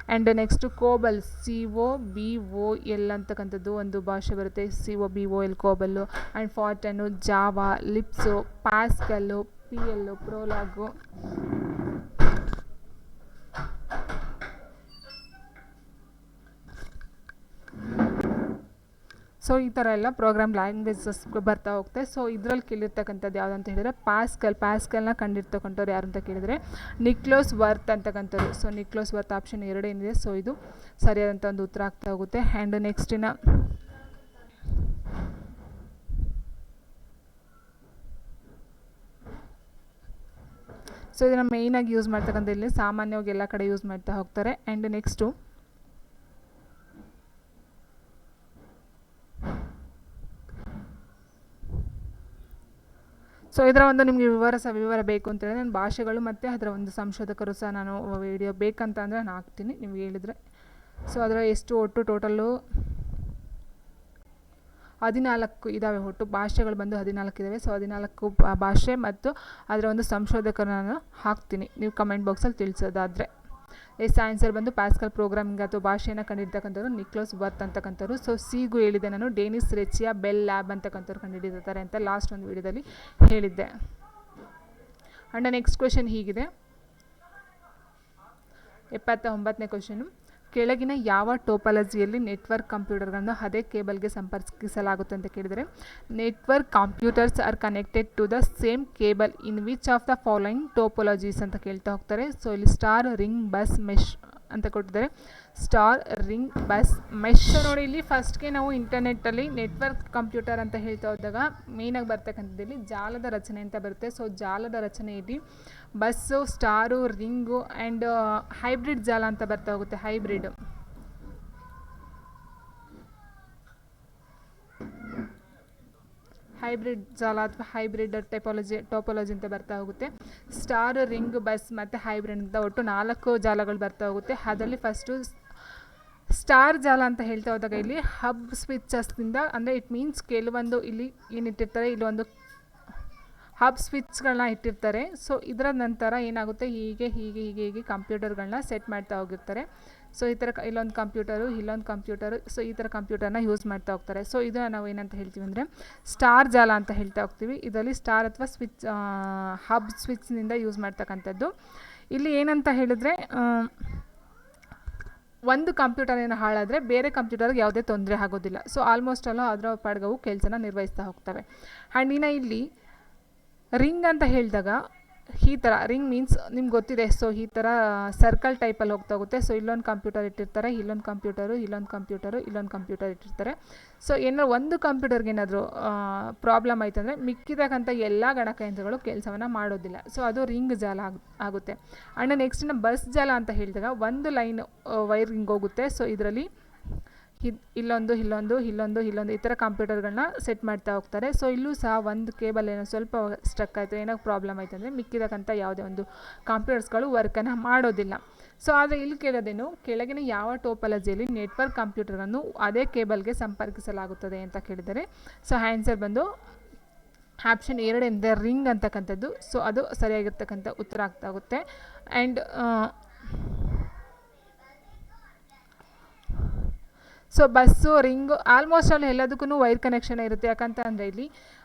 ಆ್ಯಂಡ್ ನೆಕ್ಸ್ಟು ಕೋಬಲ್, COBOL ಅಂತಕ್ಕಂಥದ್ದು ಒಂದು ಭಾಷೆ ಬರುತ್ತೆ, COBOL ಕೋಬಲ್ಲು. And ಫಾರ್ಟನ್ನು, Java, lips, ಪ್ಯಾಸ್ಕಲ್ಲು, PL, ಪ್ರೋಲಾಗು. So ಈ ಥರ ಎಲ್ಲ ಪ್ರೋಗ್ರಾಮ್ ಲ್ಯಾಂಗ್ವೇಜಸ್ ಬರ್ತಾ ಹೋಗುತ್ತೆ. ಸೊ ಇದರಲ್ಲಿ ಕೇಳಿರ್ತಕ್ಕಂಥದ್ದು ಯಾವುದು ಅಂತ ಹೇಳಿದರೆ ಪ್ಯಾಸ್ಕಲ್ನ ಕಂಡಿರ್ತಕ್ಕಂಥವ್ರು ಯಾರು ಅಂತ ಕೇಳಿದರೆ ನಿಕ್ಲೋಸ್ ವರ್ತ್ ಅಂತಕ್ಕಂಥವ್ರು. ಸೊ ನಿಕ್ಲೋಸ್ ವರ್ತ್ ಆಪ್ಷನ್ 2 ಏನಿದೆ, ಸೊ ಇದು ಸರಿಯಾದಂಥ ಒಂದು ಉತ್ತರ ಆಗ್ತಾ ಹೋಗುತ್ತೆ. ಆ್ಯಂಡ್ ನೆಕ್ಸ್ಟಿನ ಸೊ ಇದನ್ನು ಮೇಯ್ನಾಗಿ ಯೂಸ್ ಮಾಡ್ತಕ್ಕಂಥ ಇಲ್ಲಿ ಸಾಮಾನ್ಯವಾಗಿ ಎಲ್ಲ ಕಡೆ ಯೂಸ್ ಮಾಡ್ತಾ ಹೋಗ್ತಾರೆ. ಆ್ಯಂಡ್ ನೆಕ್ಸ್ಟು ಸೊ ಇದರ ಒಂದು ನಿಮಗೆ ವಿವರ ಬೇಕು ಅಂತೇಳಿ ನಾನು ಭಾಷೆಗಳು ಮತ್ತು ಅದರ ಒಂದು ಸಂಶೋಧಕರು ಸಹ ನಾನು ವಿಡಿಯೋ ಬೇಕಂತ ಅಂದರೆ ನಾನು ಹಾಕ್ತೀನಿ ನಿಮ್ಗೆ ಹೇಳಿದರೆ. ಸೊ ಅದರ ಎಷ್ಟು ಒಟ್ಟು ಟೋಟಲ್ಲು 14 ಇದ್ದಾವೆ, ಒಟ್ಟು ಭಾಷೆಗಳು ಬಂದು 14 ಇದ್ದಾವೆ. ಸೊ 14 ಭಾಷೆ ಮತ್ತು ಅದರ ಒಂದು ಸಂಶೋಧಕರು ನಾನು ಹಾಕ್ತೀನಿ, ನೀವು ಕಮೆಂಟ್ ಬಾಕ್ಸಲ್ಲಿ ತಿಳಿಸೋದಾದರೆ. ಆನ್ಸರ್ ಬಂದು ಪ್ಯಾಸ್ಕಲ್ ಪ್ರೋಗ್ರಾಮಿಂಗ್ ಅಥವಾ ಭಾಷೆಯನ್ನು ಕಂಡಿರ್ತಕ್ಕಂಥವ್ರು ನಿಕ್ಲೋಸ್ ವರ್ತ್ ಅಂತಕ್ಕಂಥವ್ರು. ಸೊ ಸಿಗೂ ಹೇಳಿದೆ ನಾನು, ಡೆನಿಸ್ ರೆಚಿಯಾ ಬೆಲ್ ಲ್ಯಾಬ್ ಅಂತಕ್ಕಂಥವ್ರು ಕಂಡುಹಿಡಿದಿರ್ತಾರೆ ಅಂತ ಲಾಸ್ಟ್ ಒಂದು ವಿಡಿಯೋದಲ್ಲಿ ಹೇಳಿದ್ದೆ. ಆ್ಯಂಡ್ ನೆಕ್ಸ್ಟ್ ಕ್ವೆಶನ್ ಹೀಗಿದೆ, 79ನೇ ಕ್ವೆಶನು. ಕೆಳಗಿನ ಯಾವ ಟೋಪಾಲಜಿಯಲ್ಲಿ ನೆಟ್ವರ್ಕ್ ಕಂಪ್ಯೂಟರ್ಗಳನ್ನು ಅದೇ ಕೇಬಲ್ಗೆ ಸಂಪರ್ಕಿಸಲಾಗುತ್ತೆ ಅಂತ ಕೇಳಿದರೆ, network computers are connected to the same cable in which of the following topologies ಅಂತ ಕೇಳ್ತಾ ಹೋಗ್ತಾರೆ. ಸೊ ಇಲ್ಲಿ ಸ್ಟಾರ್, ರಿಂಗ್, ಬಸ್, ಮೆಶ್ ಅಂತ ಕೊಟ್ಟಿದ್ದಾರೆ. Star, ring, bus, mesh. So ನೋಡಿ ಇಲ್ಲಿ ಫಸ್ಟ್ಗೆ ನಾವು ಇಂಟರ್ನೆಟ್ಟಲ್ಲಿ ನೆಟ್ವರ್ಕ್ ಕಂಪ್ಯೂಟರ್ ಅಂತ ಹೇಳ್ತಾ ಹೋದಾಗ ಮೇಯ್ನಾಗಿ ಬರ್ತಕ್ಕಂಥದ್ದಲ್ಲಿ ಜಾಲದ ರಚನೆ ಅಂತ ಬರುತ್ತೆ. ಸೊ ಜಾಲದ ರಚನೆಯಲ್ಲಿ bus, star, ring and hybrid ಜಾಲ ಅಂತ ಬರ್ತಾ ಹೋಗುತ್ತೆ, ಹೈಬ್ರಿಡ್ ಜಾಲ ಅಥವಾ ಹೈಬ್ರಿಡ್ ಟೋಪೋಲಜಿ ಅಂತ ಬರ್ತಾ ಹೋಗುತ್ತೆ. ಸ್ಟಾರ್, ರಿಂಗ್, ಬಸ್ ಮತ್ತು ಹೈಬ್ರಿಡ್ ಅಂತ ಒಟ್ಟು 4 ಜಾಲಗಳು ಬರ್ತಾ ಹೋಗುತ್ತೆ. ಅದರಲ್ಲಿ ಫಸ್ಟು ಸ್ಟಾರ್ ಜಾಲ ಅಂತ ಹೇಳ್ತಾ ಹೋದಾಗ ಇಲ್ಲಿ ಹಬ್ ಸ್ವಿಚಸ್ನಿಂದ, ಅಂದರೆ ಇಟ್ ಮೀನ್ಸ್ ಕೆಲವೊಂದು ಇಲ್ಲಿ ಏನಿಟ್ಟಿರ್ತಾರೆ, ಇಲ್ಲೊಂದು ಹಬ್ ಸ್ವಿಚ್ಗಳನ್ನ ಇಟ್ಟಿರ್ತಾರೆ. ಸೊ ಇದರ ನಂತರ ಏನಾಗುತ್ತೆ, ಹೀಗೆ ಕಂಪ್ಯೂಟರ್ಗಳನ್ನ ಸೆಟ್ ಮಾಡ್ತಾ ಹೋಗಿರ್ತಾರೆ. ಸೊ ಈ ಥರ ಇಲ್ಲೊಂದು ಕಂಪ್ಯೂಟರು, ಇಲ್ಲೊಂದು ಕಂಪ್ಯೂಟರು, ಸೊ ಈ ಥರ ಕಂಪ್ಯೂಟರ್ನ ಯೂಸ್ ಮಾಡ್ತಾ ಹೋಗ್ತಾರೆ. ಸೊ ಇದನ್ನು ನಾವು ಏನಂತ ಹೇಳ್ತೀವಿ ಅಂದರೆ ಸ್ಟಾರ್ ಜಾಲ ಅಂತ ಹೇಳ್ತಾ ಹೋಗ್ತೀವಿ. ಇದರಲ್ಲಿ ಸ್ಟಾರ್ ಅಥವಾ ಸ್ವಿಚ್, ಹಬ್ ಸ್ವಿಚ್ನಿಂದ ಯೂಸ್ ಮಾಡ್ತಕ್ಕಂಥದ್ದು. ಇಲ್ಲಿ ಏನಂತ ಹೇಳಿದ್ರೆ, ಒಂದು ಕಂಪ್ಯೂಟರ್ ಏನೋ ಹಾಳಾದರೆ ಬೇರೆ ಕಂಪ್ಯೂಟರ್ಗೆ ಯಾವುದೇ ತೊಂದರೆ ಆಗೋದಿಲ್ಲ. ಸೊ ಆಲ್ಮೋಸ್ಟ್ ಅಲ್ಲ ಅದರ ಪಾಡ್ಗವು ಕೆಲಸನ ನಿರ್ವಹಿಸ್ತಾ ಹೋಗ್ತವೆ. ಆ್ಯಂಡ್ ಇನ್ನು ಇಲ್ಲಿ ರಿಂಗ್ ಅಂತ ಹೇಳಿದಾಗ ಈ ಥರ ರಿಂಗ್ ಮೀನ್ಸ್ ನಿಮ್ಗೆ ಗೊತ್ತಿದೆ. ಸೊ ಈ ಥರ ಸರ್ಕಲ್ ಟೈಪಲ್ಲಿ ಹೋಗ್ತಾ ಹೋಗುತ್ತೆ. ಸೊ ಇಲ್ಲೊಂದು ಕಂಪ್ಯೂಟರ್ ಇಟ್ಟಿರ್ತಾರೆ, ಇಲ್ಲೊಂದು ಕಂಪ್ಯೂಟರು ಇಲ್ಲೊಂದು ಕಂಪ್ಯೂಟರ್ ಇಟ್ಟಿರ್ತಾರೆ. ಸೊ ಏನಾದ್ರು ಒಂದು ಕಂಪ್ಯೂಟರ್ಗೆ ಏನಾದರೂ ಪ್ರಾಬ್ಲಮ್ ಆಯಿತು ಅಂದರೆ ಮಿಕ್ಕಿದಕ್ಕಂಥ ಎಲ್ಲ ಗಣಕಯಂತ್ರಗಳು ಕೆಲಸವನ್ನು ಮಾಡೋದಿಲ್ಲ. ಸೊ ಅದು ರಿಂಗ್ ಜಾಲ ಆಗುತ್ತೆ. ಆ್ಯಂಡ್ ನೆಕ್ಸ್ಟ್ ಬಸ್ ಜಾಲ ಅಂತ ಹೇಳಿದಾಗ ಒಂದು ಲೈನ್ ವೈರ್ ಹಿಂಗೆ ಹೋಗುತ್ತೆ. ಸೊ ಇದರಲ್ಲಿ ಇಲ್ಲೊಂದು ಈ ಥರ ಕಂಪ್ಯೂಟರ್ಗಳನ್ನ ಸೆಟ್ ಮಾಡ್ತಾ ಹೋಗ್ತಾರೆ. ಸೊ ಇಲ್ಲೂ ಸಹ ಒಂದು ಕೇಬಲ್ ಏನೋ ಸ್ವಲ್ಪ ಸ್ಟ್ರಕ್ ಆಯಿತು, ಏನೋ ಪ್ರಾಬ್ಲಮ್ ಆಯಿತು ಅಂದರೆ ಮಿಕ್ಕಿದಕ್ಕಂಥ ಯಾವುದೇ ಒಂದು ಕಂಪ್ಯೂಟರ್ಸ್ಗಳು ವರ್ಕನ್ನು ಮಾಡೋದಿಲ್ಲ. ಸೊ ಆದರೆ ಇಲ್ಲಿ ಕೇಳೋದೇನು, ಕೆಳಗಿನ ಯಾವ ಟೋಪಾಲಜಿಯಲ್ಲಿ ನೆಟ್ವರ್ಕ್ ಕಂಪ್ಯೂಟರನ್ನು ಅದೇ ಕೇಬಲ್ಗೆ ಸಂಪರ್ಕಿಸಲಾಗುತ್ತದೆ ಅಂತ ಕೇಳಿದರೆ, ಸೊ ಆನ್ಸರ್ ಬಂದು ಆಪ್ಷನ್ 2 ಎಂದರೆ ರಿಂಗ್ ಅಂತಕ್ಕಂಥದ್ದು. ಸೊ ಅದು ಸರಿಯಾಗಿರ್ತಕ್ಕಂಥ ಉತ್ತರ ಆಗ್ತಾ ಹೋಗುತ್ತೆ. And so bus, ring almost ಅಲ್ಲಿ ಎಲ್ಲದಕ್ಕೂ ವೈರ್ ಕನೆಕ್ಷನ್ ಇರುತ್ತೆ. ಯಾಕಂತ ಅಂದರೆ ಇಲ್ಲಿ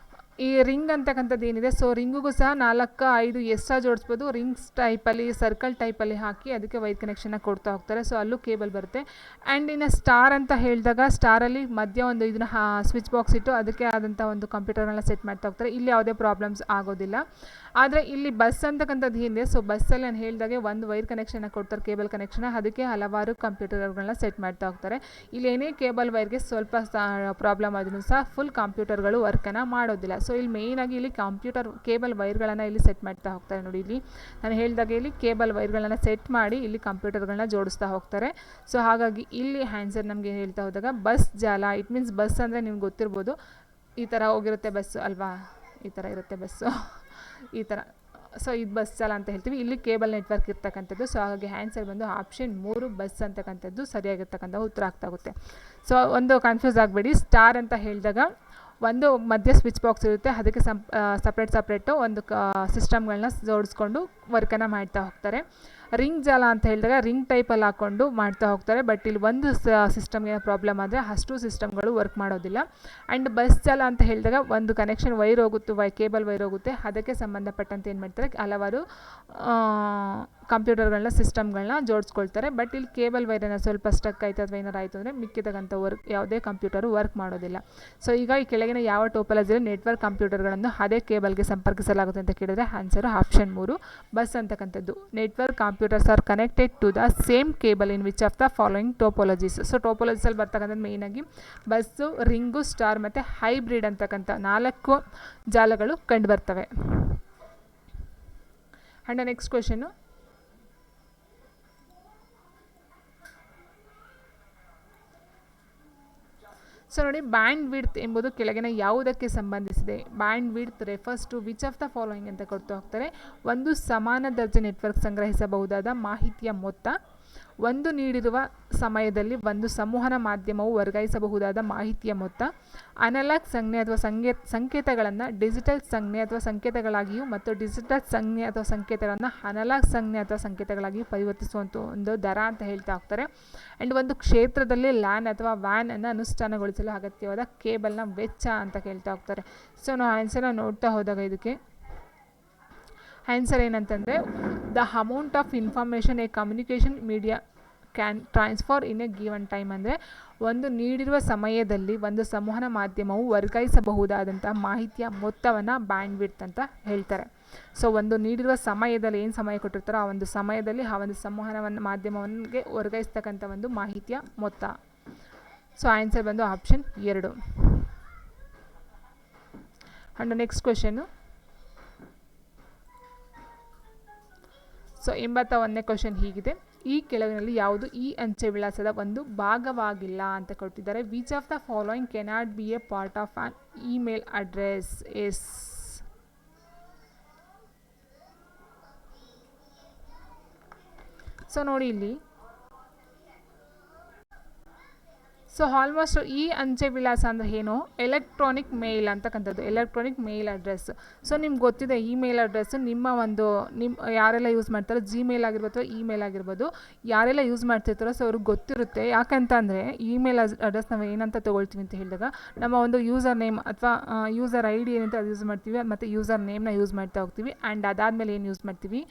ಈ ರಿಂಗ್ ಅಂತಕ್ಕಂಥದ್ದು ಏನಿದೆ, ಸೊ ರಿಂಗಿಗೂ ಸಹ 4 5 ಎಕ್ಸ್ಟ್ರಾ ಜೋಡಿಸ್ಬೋದು. ರಿಂಗ್ಸ್ ಟೈಪಲ್ಲಿ, ಸರ್ಕಲ್ ಟೈಪಲ್ಲಿ ಹಾಕಿ ಅದಕ್ಕೆ ವೈರ್ ಕನೆಕ್ಷನ್ನ ಕೊಡ್ತಾ ಹೋಗ್ತಾರೆ. ಸೊ ಅಲ್ಲೂ ಕೇಬಲ್ ಬರುತ್ತೆ. ಆ್ಯಂಡ್ ಇನ್ನು ಸ್ಟಾರ್ ಅಂತ ಹೇಳಿದಾಗ ಸ್ಟಾರಲ್ಲಿ ಮಧ್ಯ ಒಂದು ಇದನ್ನ ಸ್ವಿಚ್ ಬಾಕ್ಸ್ ಇಟ್ಟು ಅದಕ್ಕೆ ಆದಂಥ ಒಂದು ಕಂಪ್ಯೂಟರ್ಗಳನ್ನ ಸೆಟ್ ಮಾಡ್ತಾ ಹೋಗ್ತಾರೆ. ಇಲ್ಲಿ ಯಾವುದೇ ಪ್ರಾಬ್ಲಮ್ಸ್ ಆಗೋದಿಲ್ಲ. ಆದರೆ ಇಲ್ಲಿ ಬಸ್ ಅಂತಕ್ಕಂಥದ್ದು ಏನಿದೆ, ಸೊ ಬಸ್ಸಲ್ಲಿ ನಾನು ಹೇಳಿದಾಗೆ ಒಂದು ವೈರ್ ಕನೆಕ್ಷನ್ನ ಕೊಡ್ತಾರೆ, ಕೇಬಲ್ ಕನೆಕ್ಷನ್, ಅದಕ್ಕೆ ಹಲವಾರು ಕಂಪ್ಯೂಟರ್ಗಳನ್ನ ಸೆಟ್ ಮಾಡ್ತಾ ಹೋಗ್ತಾರೆ. ಇಲ್ಲಿ ಏನೇ ಕೇಬಲ್ ವೈರ್ಗೆ ಸ್ವಲ್ಪ ಪ್ರಾಬ್ಲಮ್ ಆದ್ರೂ ಸಹ ಫುಲ್ ಕಂಪ್ಯೂಟರ್ಗಳು ವರ್ಕನ್ನು ಮಾಡೋದಿಲ್ಲ. ಸೊ ಇಲ್ಲಿ ಮೇಯ್ನಾಗಿ ಇಲ್ಲಿ ಕಂಪ್ಯೂಟರ್ ಕೇಬಲ್ ವೈರ್ಗಳನ್ನು ಇಲ್ಲಿ ಸೆಟ್ ಮಾಡ್ತಾ ಹೋಗ್ತಾರೆ. ನೋಡಿ, ಇಲ್ಲಿ ನಾನು ಹೇಳಿದಾಗೆ ಇಲ್ಲಿ ಕೇಬಲ್ ವೈರ್ಗಳನ್ನು ಸೆಟ್ ಮಾಡಿ ಇಲ್ಲಿ ಕಂಪ್ಯೂಟರ್ಗಳನ್ನ ಜೋಡಿಸ್ತಾ ಹೋಗ್ತಾರೆ. ಸೊ ಹಾಗಾಗಿ ಇಲ್ಲಿ ಆನ್ಸರ್ ನಮಗೆ ಹೇಳ್ತಾ ಹೋದಾಗ ಬಸ್ ಜಾಲ, ಇಟ್ ಮೀನ್ಸ್ ಬಸ್ ಅಂದರೆ ನಿಮ್ಗೆ ಗೊತ್ತಿರ್ಬೋದು, ಈ ಥರ ಹೋಗಿರುತ್ತೆ ಬಸ್ಸು ಅಲ್ವಾ, ಈ ಥರ ಇರುತ್ತೆ ಬಸ್ಸು, ಈ ಥರ. ಸೊ ಇದು ಬಸ್ ಜಾಲ ಅಂತ ಹೇಳ್ತೀವಿ. ಇಲ್ಲಿ ಕೇಬಲ್ ನೆಟ್ವರ್ಕ್ ಇರ್ತಕ್ಕಂಥದ್ದು. ಸೊ ಹಾಗಾಗಿ ಆನ್ಸರ್ ಬಂದು ಆಪ್ಷನ್ 3 ಬಸ್ ಅಂತಕ್ಕಂಥದ್ದು ಸರಿಯಾಗಿರ್ತಕ್ಕಂಥ ಉತ್ತರ ಆಗ್ತಾಗುತ್ತೆ. ಸೊ ಒಂದು ಕನ್ಫ್ಯೂಸ್ ಆಗಬೇಡಿ. ಸ್ಟಾರ್ ಅಂತ ಹೇಳಿದಾಗ ಒಂದು ಮಧ್ಯ ಸ್ವಿಚ್ ಬಾಕ್ಸ್ ಇರುತ್ತೆ, ಅದಕ್ಕೆ ಸಪ್ರೇಟು ಒಂದು ಸಿಸ್ಟಮ್ಗಳನ್ನ ಜೋಡಿಸ್ಕೊಂಡು ವರ್ಕನ್ನು ಮಾಡ್ತಾ ಹೋಗ್ತಾರೆ. ರಿಂಗ್ ಜಾಲ ಅಂತ ಹೇಳಿದಾಗ ರಿಂಗ್ ಟೈಪಲ್ಲಿ ಹಾಕ್ಕೊಂಡು ಮಾಡ್ತಾ ಹೋಗ್ತಾರೆ. ಬಟ್ ಇಲ್ಲಿ ಒಂದು ಸಿಸ್ಟಮ್ಗೆ ಪ್ರಾಬ್ಲಮ್ ಆದರೆ ಅಷ್ಟು ಸಿಸ್ಟಮ್ಗಳು ವರ್ಕ್ ಮಾಡೋದಿಲ್ಲ. ಆ್ಯಂಡ್ ಬಸ್ ಜಾಲ ಅಂತ ಹೇಳಿದಾಗ ಒಂದು ಕನೆಕ್ಷನ್ ವೈರ್ ಹೋಗುತ್ತೆ, ಕೇಬಲ್ ವೈರ್ ಹೋಗುತ್ತೆ, ಅದಕ್ಕೆ ಸಂಬಂಧಪಟ್ಟಂತೆ ಏನು ಮಾಡ್ತಾರೆ, ಹಲವಾರು ಕಂಪ್ಯೂಟರ್ಗಳನ್ನ ಸಿಸ್ಟಮ್ಗಳನ್ನ ಜೋಡಿಸ್ಕೊಳ್ತಾರೆ. ಬಟ್ ಇಲ್ಲಿ ಕೇಬಲ್ ವೈರನ್ನು ಸ್ವಲ್ಪ ಸ್ಟಕ್ ಆಯಿತು ಅಥವಾ ಏನಾರು ಆಯಿತು ಅಂದರೆ ಮಿಕ್ಕಿದಾಗಂಥ ಯಾವುದೇ ಕಂಪ್ಯೂಟರು ವರ್ಕ್ ಮಾಡೋದಿಲ್ಲ. ಸೊ ಈಗ ಈ ಕೆಳಗಿನ ಯಾವ ಟೋಪೋಲಜಿಯಲ್ಲಿ ನೆಟ್ವರ್ಕ್ ಕಂಪ್ಯೂಟರ್ಗಳನ್ನು ಅದೇ ಕೇಬಲ್ಗೆ ಸಂಪರ್ಕಿಸಲಾಗುತ್ತೆ ಅಂತ ಕೇಳಿದರೆ ಆನ್ಸರು ಆಪ್ಷನ್ 3 ಬಸ್ ಅಂತಕ್ಕಂಥದ್ದು. Network computers are connected to the same cable in which of the following topologies. So ಟೋಪೋಲಜಿಸಲ್ಲಿ ಬರ್ತಕ್ಕಂಥದ್ದು ಮೇಯ್ನಾಗಿ ಬಸ್ಸು, ರಿಂಗು, ಸ್ಟಾರ್ ಮತ್ತು ಹೈಬ್ರಿಡ್ ಅಂತಕ್ಕಂಥ 4 ಜಾಲಗಳು ಕಂಡುಬರ್ತವೆ. ಆ್ಯಂಡ್ ನೆಕ್ಸ್ಟ್ ಕ್ವೆಶನು, ಸೊ ನೋಡಿ, ಬ್ಯಾಂಡ್ ವಿಡ್ತ್ ಎಂಬುದು ಕೆಳಗಿನ ಯಾವುದಕ್ಕೆ ಸಂಬಂಧಿಸಿದೆ? Bandwidth refers to which of the following ಅಂತ ಕೊಡ್ತಾ ಹೋಗ್ತಾರೆ. ಒಂದು ಸಮಾನ ದರ್ಜೆ ನೆಟ್ವರ್ಕ್ ಸಂಗ್ರಹಿಸಬಹುದಾದ ಮಾಹಿತಿಯ ಮೊತ್ತ, ಒಂದು ನೀಡಿರುವ ಸಮಯದಲ್ಲಿ ಒಂದು ಸಂವಹನ ಮಾಧ್ಯಮವು ವರ್ಗಾಯಿಸಬಹುದಾದ ಮಾಹಿತಿಯ ಮೊತ್ತ, ಅನಲಾಗ್ ಸಂಜ್ಞೆ ಅಥವಾ ಸಂಕೇತಗಳನ್ನು ಡಿಜಿಟಲ್ ಸಂಜ್ಞೆ ಅಥವಾ ಸಂಕೇತಗಳಾಗಿಯೂ ಮತ್ತು ಡಿಜಿಟಲ್ ಸಂಜ್ಞೆ ಅಥವಾ ಸಂಕೇತಗಳನ್ನು ಅನಲಾಗ್ ಸಂಜ್ಞೆ ಅಥವಾ ಸಂಕೇತಗಳಾಗಿಯೂ ಪರಿವರ್ತಿಸುವಂಥ ಒಂದು ದರ ಅಂತ ಹೇಳ್ತಾ ಹೋಗ್ತಾರೆ. ಆ್ಯಂಡ್ ಒಂದು ಕ್ಷೇತ್ರದಲ್ಲಿ ಲ್ಯಾನ್ ಅಥವಾ ವ್ಯಾನ್ ಅನ್ನು ಅನುಷ್ಠಾನಗೊಳಿಸಲು ಅಗತ್ಯವಾದ ಕೇಬಲ್ನ ವೆಚ್ಚ ಅಂತ ಕೇಳ್ತಾ ಹೋಗ್ತಾರೆ. ಸೊ ನಾವು ಆನ್ಸರ್ನ ನೋಡ್ತಾ ಹೋದಾಗ ಇದಕ್ಕೆ ಆನ್ಸರ್ ಏನಂತಂದರೆ the amount of information A communication media can transfer in a given time. ಅಂದರೆ ಒಂದು ನೀಡಿರುವ ಸಮಯದಲ್ಲಿ ಒಂದು ಸಂವಹನ ಮಾಧ್ಯಮವು ವರ್ಗಾಯಿಸಬಹುದಾದಂಥ ಮಾಹಿತಿಯ ಮೊತ್ತವನ್ನು ಬ್ಯಾಂಡ್ ವಿಡ್ತ್ ಅಂತ ಹೇಳ್ತಾರೆ. ಸೊ ಒಂದು ನೀಡಿರುವ ಸಮಯದಲ್ಲಿ ಏನು ಸಮಯ ಕೊಟ್ಟಿರ್ತಾರೋ ಆ ಒಂದು ಸಮಯದಲ್ಲಿ ಆ ಒಂದು ಸಂವಹನ ಮಾಧ್ಯಮವನ್ಗೆ ವರ್ಗಾಯಿಸ್ತಕ್ಕಂಥ ಒಂದು ಮಾಹಿತಿಯ ಮೊತ್ತ. ಸೊ ಆನ್ಸರ್ ಬಂದು option 2. And next question, so 81ನೇ ಕ್ವೆಶನ್ ಹೀಗಿದೆ. ಈ ಕೆಳಗಿನಲ್ಲಿ ಯಾವುದು ಈ ಅಂಚೆ ವಿಳಾಸದ ಒಂದು ಭಾಗವಾಗಿಲ್ಲ ಅಂತ ಕೊಟ್ಟಿದ್ದಾರೆ. Which of the following cannot be a part of an email address? Yes. So ನೋಡಿ ಇಲ್ಲಿ, ಸೊ ಆಲ್ಮೋಸ್ಟ್ ಈ ಅಂಚೆ ವಿಳಾಸ ಅಂದರೆ ಏನು? ಎಲೆಕ್ಟ್ರಾನಿಕ್ ಮೇಲ್ ಅಂತಕ್ಕಂಥದ್ದು, ಎಲೆಕ್ಟ್ರಾನಿಕ್ ಮೇಲ್ ಅಡ್ರೆಸ್. ಸೊ ನಿಮ್ಗೆ ಗೊತ್ತಿದೆ ಇಮೇಲ್ ಅಡ್ರೆಸ್ಸು ನಿಮ್ಮ ಯಾರೆಲ್ಲ ಯೂಸ್ ಮಾಡ್ತಾರೋ, ಜಿಮೇಲ್ ಆಗಿರ್ಬೋದು ಅಥವಾ ಇಮೇಲ್ ಆಗಿರ್ಬೋದು, ಯಾರೆಲ್ಲ ಯೂಸ್ ಮಾಡ್ತಿರ್ತಾರೋ ಸೊ ಅವ್ರಿಗೆ ಗೊತ್ತಿರುತ್ತೆ. ಯಾಕಂತಂದರೆ ಇಮೇಲ್ ಅಡ್ರೆಸ್ ನಾವು ಏನಂತ ತೊಗೊಳ್ತೀವಿ ಅಂತ ಹೇಳಿದಾಗ ನಮ್ಮ ಒಂದು ಯೂಸರ್ ನೇಮ್ ಅಥವಾ ಯೂಸರ್ ಐ ಡಿ ಏನಂತ ಅದು ಯೂಸ್ ಮಾಡ್ತೀವಿ, ಮತ್ತು ಯೂಸರ್ ನೇಮ್ನ ಯೂಸ್ ಮಾಡ್ತಾ ಹೋಗ್ತೀವಿ. ಆ್ಯಂಡ್ ಅದಾದಮೇಲೆ ಏನು ಯೂಸ್ ಮಾಡ್ತೀವಿ,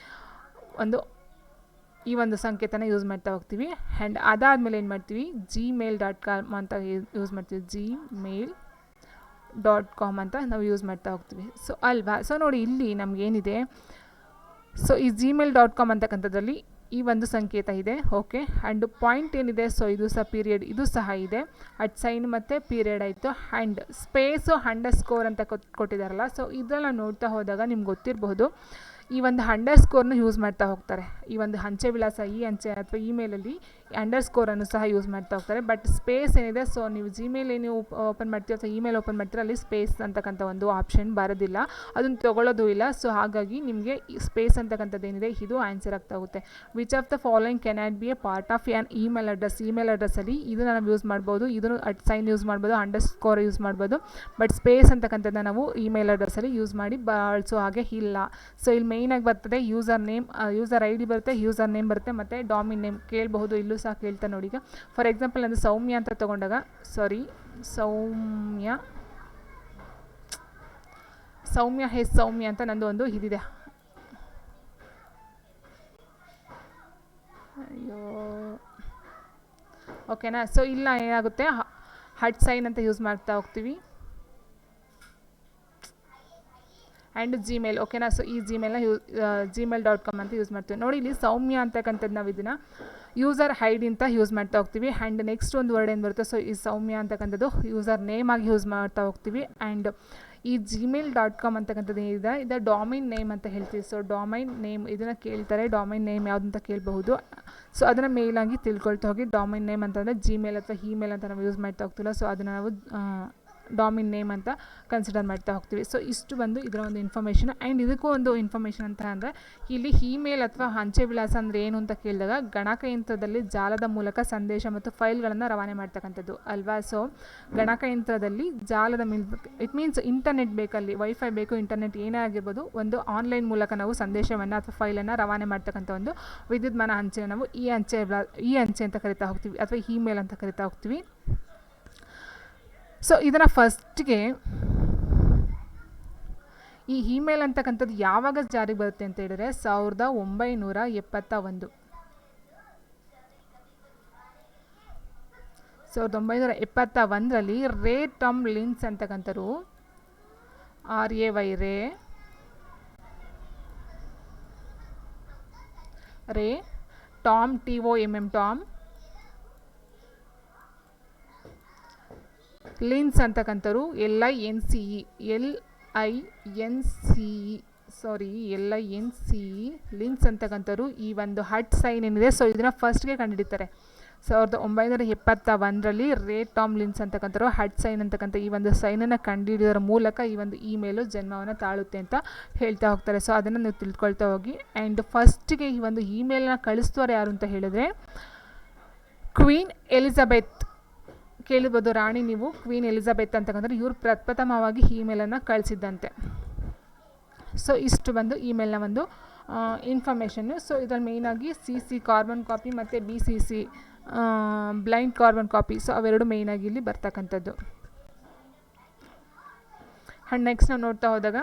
ಈ ಒಂದು ಸಂಕೇತನ ಯೂಸ್ ಮಾಡ್ತಾ ಹೋಗ್ತೀವಿ. ಆ್ಯಂಡ್ ಅದಾದಮೇಲೆ ಏನು ಮಾಡ್ತೀವಿ, gmail.com ಅಂತ ಯೂಸ್ ಮಾಡ್ತೀವಿ, gmail.com ಅಂತ ನಾವು ಯೂಸ್ ಮಾಡ್ತಾ ಹೋಗ್ತೀವಿ. ಸೊ ಅಲ್ವಾ? ಸೊ ನೋಡಿ ಇಲ್ಲಿ ನಮಗೇನಿದೆ, ಸೊ ಈ gmail.com ಅಂತಕ್ಕಂಥದ್ರಲ್ಲಿ ಈ ಒಂದು ಸಂಕೇತ ಇದೆ. ಓಕೆ, ಆ್ಯಂಡ್ ಪಾಯಿಂಟ್ ಏನಿದೆ, ಸೊ ಇದು ಸಹ ಪೀರಿಯಡ್, ಇದು ಸಹ ಇದೆ, @ ಮತ್ತು ಪೀರಿಯಡ್ ಆಯಿತು. ಆ್ಯಂಡ್ ಸ್ಪೇಸು _ ಅಂತ ಕೊಟ್ಟಿದ್ದಾರಲ್ಲ, ಸೊ ಇದೆಲ್ಲ ನೋಡ್ತಾ ಹೋದಾಗ ನಿಮ್ಗೆ ಗೊತ್ತಿರಬಹುದು ಈ ಒಂದು _ ಯೂಸ್ ಮಾಡ್ತಾ ಹೋಗ್ತಾರೆ. ಈ ಒಂದು ಅಂಚೆ ವಿಳಾಸ, ಈ ಅಂಚೆ ಅಥವಾ ಇಮೇಲಲ್ಲಿ _ ಸಹ ಯೂಸ್ ಮಾಡ್ತಾ ಹೋಗ್ತಾರೆ. ಬಟ್ ಸ್ಪೇಸ್ ಏನಿದೆ, ಸೊ ನೀವು ಜಿಮೇಲ್ ಏನು ಓಪನ್ ಮಾಡ್ತೀವಿ ಅಥವಾ ಇಮೇಲ್ ಓಪನ್ ಮಾಡ್ತೀರ ಅಲ್ಲಿ ಸ್ಪೇಸ್ ಅಂತಕ್ಕಂಥ ಒಂದು ಆಪ್ಷನ್ ಬರೋದಿಲ್ಲ, ಅದನ್ನು ತೊಗೊಳ್ಳೋದು ಇಲ್ಲ. ಸೊ ಹಾಗಾಗಿ ನಿಮಗೆ ಸ್ಪೇಸ್ ಅಂತಕ್ಕಂಥದ್ದು ಏನಿದೆ ಇದು ಆನ್ಸರ್ ಆಗ್ತಾ ಹೋಗುತ್ತೆ. Which of the following cannot be a part of an email address? ಇಮೇಲ್ ಅಡ್ರೆಸ್ಸಲ್ಲಿ ಇದನ್ನು ನಾವು ಯೂಸ್ ಮಾಡ್ಬೋದು, ಇದನ್ನು @ ಯೂಸ್ ಮಾಡ್ಬೋದು, _ ಯೂಸ್ ಮಾಡ್ಬೋದು. ಬಟ್ ಸ್ಪೇಸ್ ಅಂತಕ್ಕಂಥದ್ದನ್ನ ನಾವು ಇಮೇಲ್ ಅಡ್ರೆಸ್ಸಲ್ಲಿ ಯೂಸ್ ಮಾಡಿ ಬಳಸೋ ಹಾಗೆ ಇಲ್ಲ. ಸೊ ಇಲ್ಲಿ ಮೇಯ್ನಾಗಿ ಬರ್ತದೆ user name, user I D ಬರುತ್ತೆ, ಯೂಸರ್ ನೇಮ್ ಬರುತ್ತೆ, ಮತ್ತು ಡಾಮಿನ್ ನೇಮ್ ಕೇಳಬಹುದು. ಇಲ್ಲೂ ಸಹ ಕೇಳ್ತಾ ನೋಡಿ. ಈಗ ಫಾರ್ ಎಕ್ಸಾಂಪಲ್ ಅಂದರೆ ಸೌಮ್ಯ ಅಂತ ತೊಗೊಂಡಾಗ, ಸೌಮ್ಯ ಸೌಮ್ಯ ಸೌಮ್ಯ ಅಂತ ನಂದು ಒಂದು ಇದಿದೆ. ಅಯ್ಯೋ ಓಕೆನಾ. ಸೊ ಇಲ್ಲ ಏನಾಗುತ್ತೆ, ಹಟ್ ಸೈನ್ ಅಂತ ಯೂಸ್ ಮಾಡ್ತಾ ಹೋಗ್ತೀವಿ. ಆ್ಯಂಡ್ ಜಿಮೇಲ್ ಓಕೆನಾ. ಸೊ ಈ gmail.com ಅಂತ ಯೂಸ್ ಮಾಡ್ತೀವಿ. ನೋಡಿ ಇಲ್ಲಿ ಸೌಮ್ಯ ಅಂತಕ್ಕಂಥದ್ದು ನಾವು ಇದನ್ನು ಯೂಸರ್ ಐಡಿ ಅಂತ ಯೂಸ್ ಮಾಡ್ತಾ ಹೋಗ್ತೀವಿ. ಆ್ಯಂಡ್ ನೆಕ್ಸ್ಟ್ ಒಂದು ವರ್ಡ್ ಏನು ಬರುತ್ತೆ, ಸೊ ಈ ಸೌಮ್ಯ ಅಂತಕ್ಕಂಥದ್ದು ಯೂಸರ್ ನೇಮ್ ಆಗಿ ಯೂಸ್ ಮಾಡ್ತಾ ಹೋಗ್ತೀವಿ. ಆ್ಯಂಡ್ ಈ gmail.com ಅಂತಕ್ಕಂಥದ್ದು ಏನಿದೆ ಇದು ಡೊಮೈನ್ ನೇಮ್ ಅಂತ ಹೇಳ್ತೀವಿ. ಸೊ ಡೊಮೈನ್ ನೇಮ್ ಇದನ್ನು ಕೇಳ್ತಾರೆ, ಡೊಮೈನ್ ನೇಮ್ ಯಾವುದು ಅಂತ ಕೇಳಬಹುದು. ಸೊ ಅದನ್ನು ಮೇಲಾಗಿ ತಿಳ್ಕೊಳ್ತಾ ಹೋಗಿ. ಡೊಮೈನ್ ನೇಮ್ ಅಂತಂದರೆ ಜಿಮೇಲ್ ಅಥವಾ ಇಮೇಲ್ ಅಂತ ನಾವು ಯೂಸ್ ಮಾಡ್ತಾ ಹೋಗ್ತಿಲ್ಲ. ಸೊ ಅದನ್ನು ನಾವು ಡೊಮೈನ್ ನೇಮ್ ಅಂತ ಕನ್ಸಿಡರ್ ಮಾಡ್ತಾ ಹೋಗ್ತೀವಿ. ಸೊ ಇಷ್ಟು ಬಂದು ಇದರ ಒಂದು ಇನ್ಫಾರ್ಮೇಷನ್. ಆ್ಯಂಡ್ ಇದಕ್ಕೂ ಒಂದು ಇನ್ಫಾರ್ಮೇಷನ್ ಅಂತ ಅಂದರೆ ಇಲ್ಲಿ ಇಮೇಲ್ ಅಥವಾ ಅಂಚೆ ವಿಳಾಸ ಅಂದರೆ ಏನು ಅಂತ ಕೇಳಿದಾಗ ಗಣಕಯಂತ್ರದಲ್ಲಿ ಜಾಲದ ಮೂಲಕ ಸಂದೇಶ ಮತ್ತು ಫೈಲ್ಗಳನ್ನು ರವಾನೆ ಮಾಡ್ತಕ್ಕಂಥದ್ದು ಅಲ್ವಾ. ಸೊ ಗಣಕಯಂತ್ರದಲ್ಲಿ ಜಾಲದ ಇಟ್ ಮೀನ್ಸ್ ಇಂಟರ್ನೆಟ್ ಬೇಕಲ್ಲಿ, ವೈಫೈ ಬೇಕು, ಇಂಟರ್ನೆಟ್ ಏನೇ ಆಗಿರ್ಬೋದು, ಒಂದು ಆನ್ಲೈನ್ ಮೂಲಕ ನಾವು ಸಂದೇಶವನ್ನು ಅಥವಾ ಫೈಲನ್ನು ರವಾನೆ ಮಾಡ್ತಕ್ಕಂಥ ಒಂದು ವಿದ್ಯುನ್ಮಾನ ಅಂಚೆ ನಾವು ಈ ಅಂಚೆ ಅಂತ ಕರಿತಾ ಹೋಗ್ತೀವಿ ಅಥವಾ ಇಮೇಲ್ ಅಂತ ಕರಿತಾ ಹೋಗ್ತೀವಿ. ಸೊ ಇದನ್ನು ಫಸ್ಟ್ಗೆ ಈ ಇಮೇಲ್ ಅಂತಕ್ಕಂಥದ್ದು ಯಾವಾಗ ಜಾರಿಗೆ ಬರುತ್ತೆ ಅಂತ ಹೇಳಿದ್ರೆ 1971. 1971ರಲ್ಲಿ ರೇ ಟಾಮ್ ಲಿನ್ಸ್ ಅಂತಕ್ಕಂಥರು ರೇ ಟಾಮ್ TOMM ಟಾಮ್ ಲಿನ್ಸ್ ಅಂತಕ್ಕಂಥವ್ರು LINCE ಲಿನ್ಸ್ ಅಂತಕ್ಕಂಥವ್ರು ಈ ಒಂದು ಹಟ್ ಸೈನ್ ಏನಿದೆ, ಸೊ ಇದನ್ನು ಫಸ್ಟ್ಗೆ ಕಂಡುಹಿಡಿತಾರೆ. 1971ರಲ್ಲಿ ರೇ ಟಾಮ್ ಲಿನ್ಸ್ ಅಂತಕ್ಕಂಥವ್ರು ಹಟ್ ಸೈನ್ ಅಂತಕ್ಕಂಥ ಈ ಒಂದು ಸೈನನ್ನು ಕಂಡುಹಿಡಿಯೋದ್ರ ಮೂಲಕ ಈ ಒಂದು ಇಮೇಲು ಜನ್ಮವನ್ನು ತಾಳುತ್ತೆ ಅಂತ ಹೇಳ್ತಾ ಹೋಗ್ತಾರೆ. ಸೊ ಅದನ್ನು ನೀವು ತಿಳ್ಕೊಳ್ತಾ ಹೋಗಿ. ಆ್ಯಂಡ್ ಫಸ್ಟ್ಗೆ ಈ ಒಂದು ಇಮೇಲ್ನ ಕಳಿಸ್ತವ್ರು ಯಾರು ಅಂತ ಹೇಳಿದ್ರೆ ಕ್ವೀನ್ ಎಲಿಜಬೆತ್. ಕೇಳಿರ್ಬೋದು ರಾಣಿ ನೀವು, ಕ್ವೀನ್ ಎಲಿಜಬೆತ್ ಅಂತಕ್ಕಂದ್ರೆ ಇವರು ಪ್ರಪ್ರಥಮವಾಗಿ ಇಮೇಲನ್ನು ಕಳಿಸಿದ್ದಂತೆ. ಸೊ ಇಷ್ಟು ಬಂದು ಇಮೇಲ್ನ ಒಂದು ಇನ್ಫಾರ್ಮೇಷನ್ನು. ಸೊ ಇದರಲ್ಲಿ ಮೇಯ್ನಾಗಿ CC ಕಾರ್ಬನ್ ಕಾಪಿ ಮತ್ತು BCC blind carbon copy, so ಅವೆರಡು ಮೇಯ್ನಾಗಿ ಇಲ್ಲಿ ಬರ್ತಕ್ಕಂಥದ್ದು. ಆ್ಯಂಡ್ ನೆಕ್ಸ್ಟ್ ನಾವು ನೋಡ್ತಾ ಹೋದಾಗ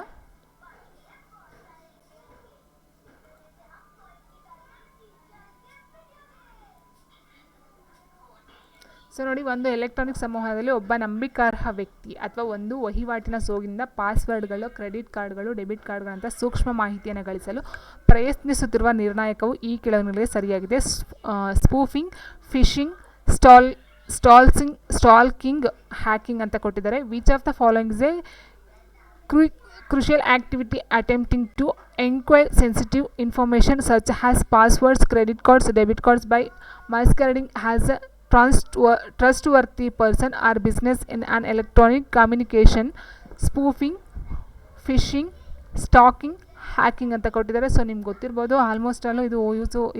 ಸೊ ನೋಡಿ, ಒಂದು ಎಲೆಕ್ಟ್ರಾನಿಕ್ ಸಂವಹನದಲ್ಲಿ ಒಬ್ಬ ನಂಬಿಕಾರ್ಹ ವ್ಯಕ್ತಿ ಅಥವಾ ಒಂದು ವಹಿವಾಟಿನ ಸೋಗಿನಿಂದ ಪಾಸ್ವರ್ಡ್ಗಳು, ಕ್ರೆಡಿಟ್ ಕಾರ್ಡ್ಗಳು, ಡೆಬಿಟ್ ಕಾರ್ಡ್ಗಳಂಥ ಸೂಕ್ಷ್ಮ ಮಾಹಿತಿಯನ್ನು ಗಳಿಸಲು ಪ್ರಯತ್ನಿಸುತ್ತಿರುವ ನಿರ್ಣಾಯಕವು ಈ ಕೆಳಗಿನಗಳಿಗೆ ಸರಿಯಾಗಿದೆ. ಸ್ಪೂಫಿಂಗ್, ಫಿಶಿಂಗ್, ಸ್ಟಾಲ್ಕಿಂಗ್, ಹ್ಯಾಕಿಂಗ್ ಅಂತ ಕೊಟ್ಟಿದ್ದಾರೆ. Which of the following is A crucial activity attempting to acquire sensitive information such as passwords, credit cards, debit cards by masquerading as a trustworthy person or business in an electronic communication. Spoofing, phishing, stalking, hacking ಅಂತ ಕೊಟ್ಟಿದ್ದಾರೆ. ಸೊ ನಿಮ್ಗೆ ಗೊತ್ತಿರ್ಬೋದು, ಆಲ್ಮೋಸ್ಟ್ ಅಲ್ಲೂ ಇದು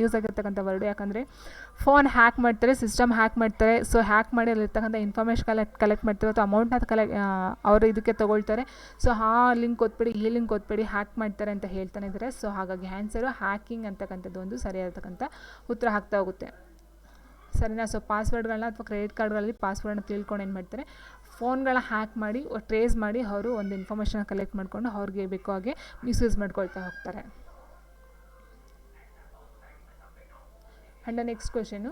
ಯೂಸ್ ಆಗಿರ್ತಕ್ಕಂಥ ವರ್ಡ್. ಯಾಕಂದರೆ ಫೋನ್ ಹ್ಯಾಕ್ ಮಾಡ್ತಾರೆ, ಸಿಸ್ಟಮ್ ಹ್ಯಾಕ್ ಮಾಡ್ತಾರೆ. ಸೊ ಹ್ಯಾಕ್ ಮಾಡಿ ಅಲ್ಲಿರ್ತಕ್ಕಂಥ ಇನ್ಫಾರ್ಮೇಷನ್ ಕಲೆಕ್ಟ್ ಮಾಡ್ತಾರೆ ಅಥವಾ ಅಮೌಂಟ್ನ ಅವರು ಇದಕ್ಕೆ ತೊಗೊಳ್ತಾರೆ. ಸೊ ಆ ಲಿಂಕ್ ಓದ್ಬೇಡಿ, ಈ ಲಿಂಕ್ ಓದ್ಬೇಡಿ, ಹ್ಯಾಕ್ ಮಾಡ್ತಾರೆ ಅಂತ ಹೇಳ್ತಾನೆ ಇದ್ದಾರೆ. ಸೊ ಹಾಗಾಗಿ ಆನ್ಸರು ಹ್ಯಾಕಿಂಗ್ ಅಂತಕ್ಕಂಥದ್ದು ಒಂದು ಸರಿಯಾಗಿರ್ತಕ್ಕಂಥ ಉತ್ತರ ಆಗ್ತಾ ಹೋಗುತ್ತೆ. ಸರಿನಾ. ಸೊ ಪಾಸ್ವರ್ಡ್ಗಳನ್ನ ಅಥವಾ ಕ್ರೆಡಿಟ್ ಕಾರ್ಡ್ಗಳಲ್ಲಿ ಪಾಸ್ವರ್ಡ್ನ ತಿಳ್ಕೊಂಡು ಏನು ಮಾಡ್ತಾರೆ, ಫೋನ್ಗಳ ಹ್ಯಾಕ್ ಮಾಡಿ ಟ್ರೇಸ್ ಮಾಡಿ ಅವರು ಒಂದು ಇನ್ಫಾರ್ಮೇಷನ್ ಕಲೆಕ್ಟ್ ಮಾಡಿಕೊಂಡು ಅವ್ರಿಗೆ ಬೇಕೋ ಹಾಗೆ ಮಿಸ್ಯೂಸ್ ಮಾಡ್ಕೊಳ್ತಾ ಹೋಗ್ತಾರೆ. And next question,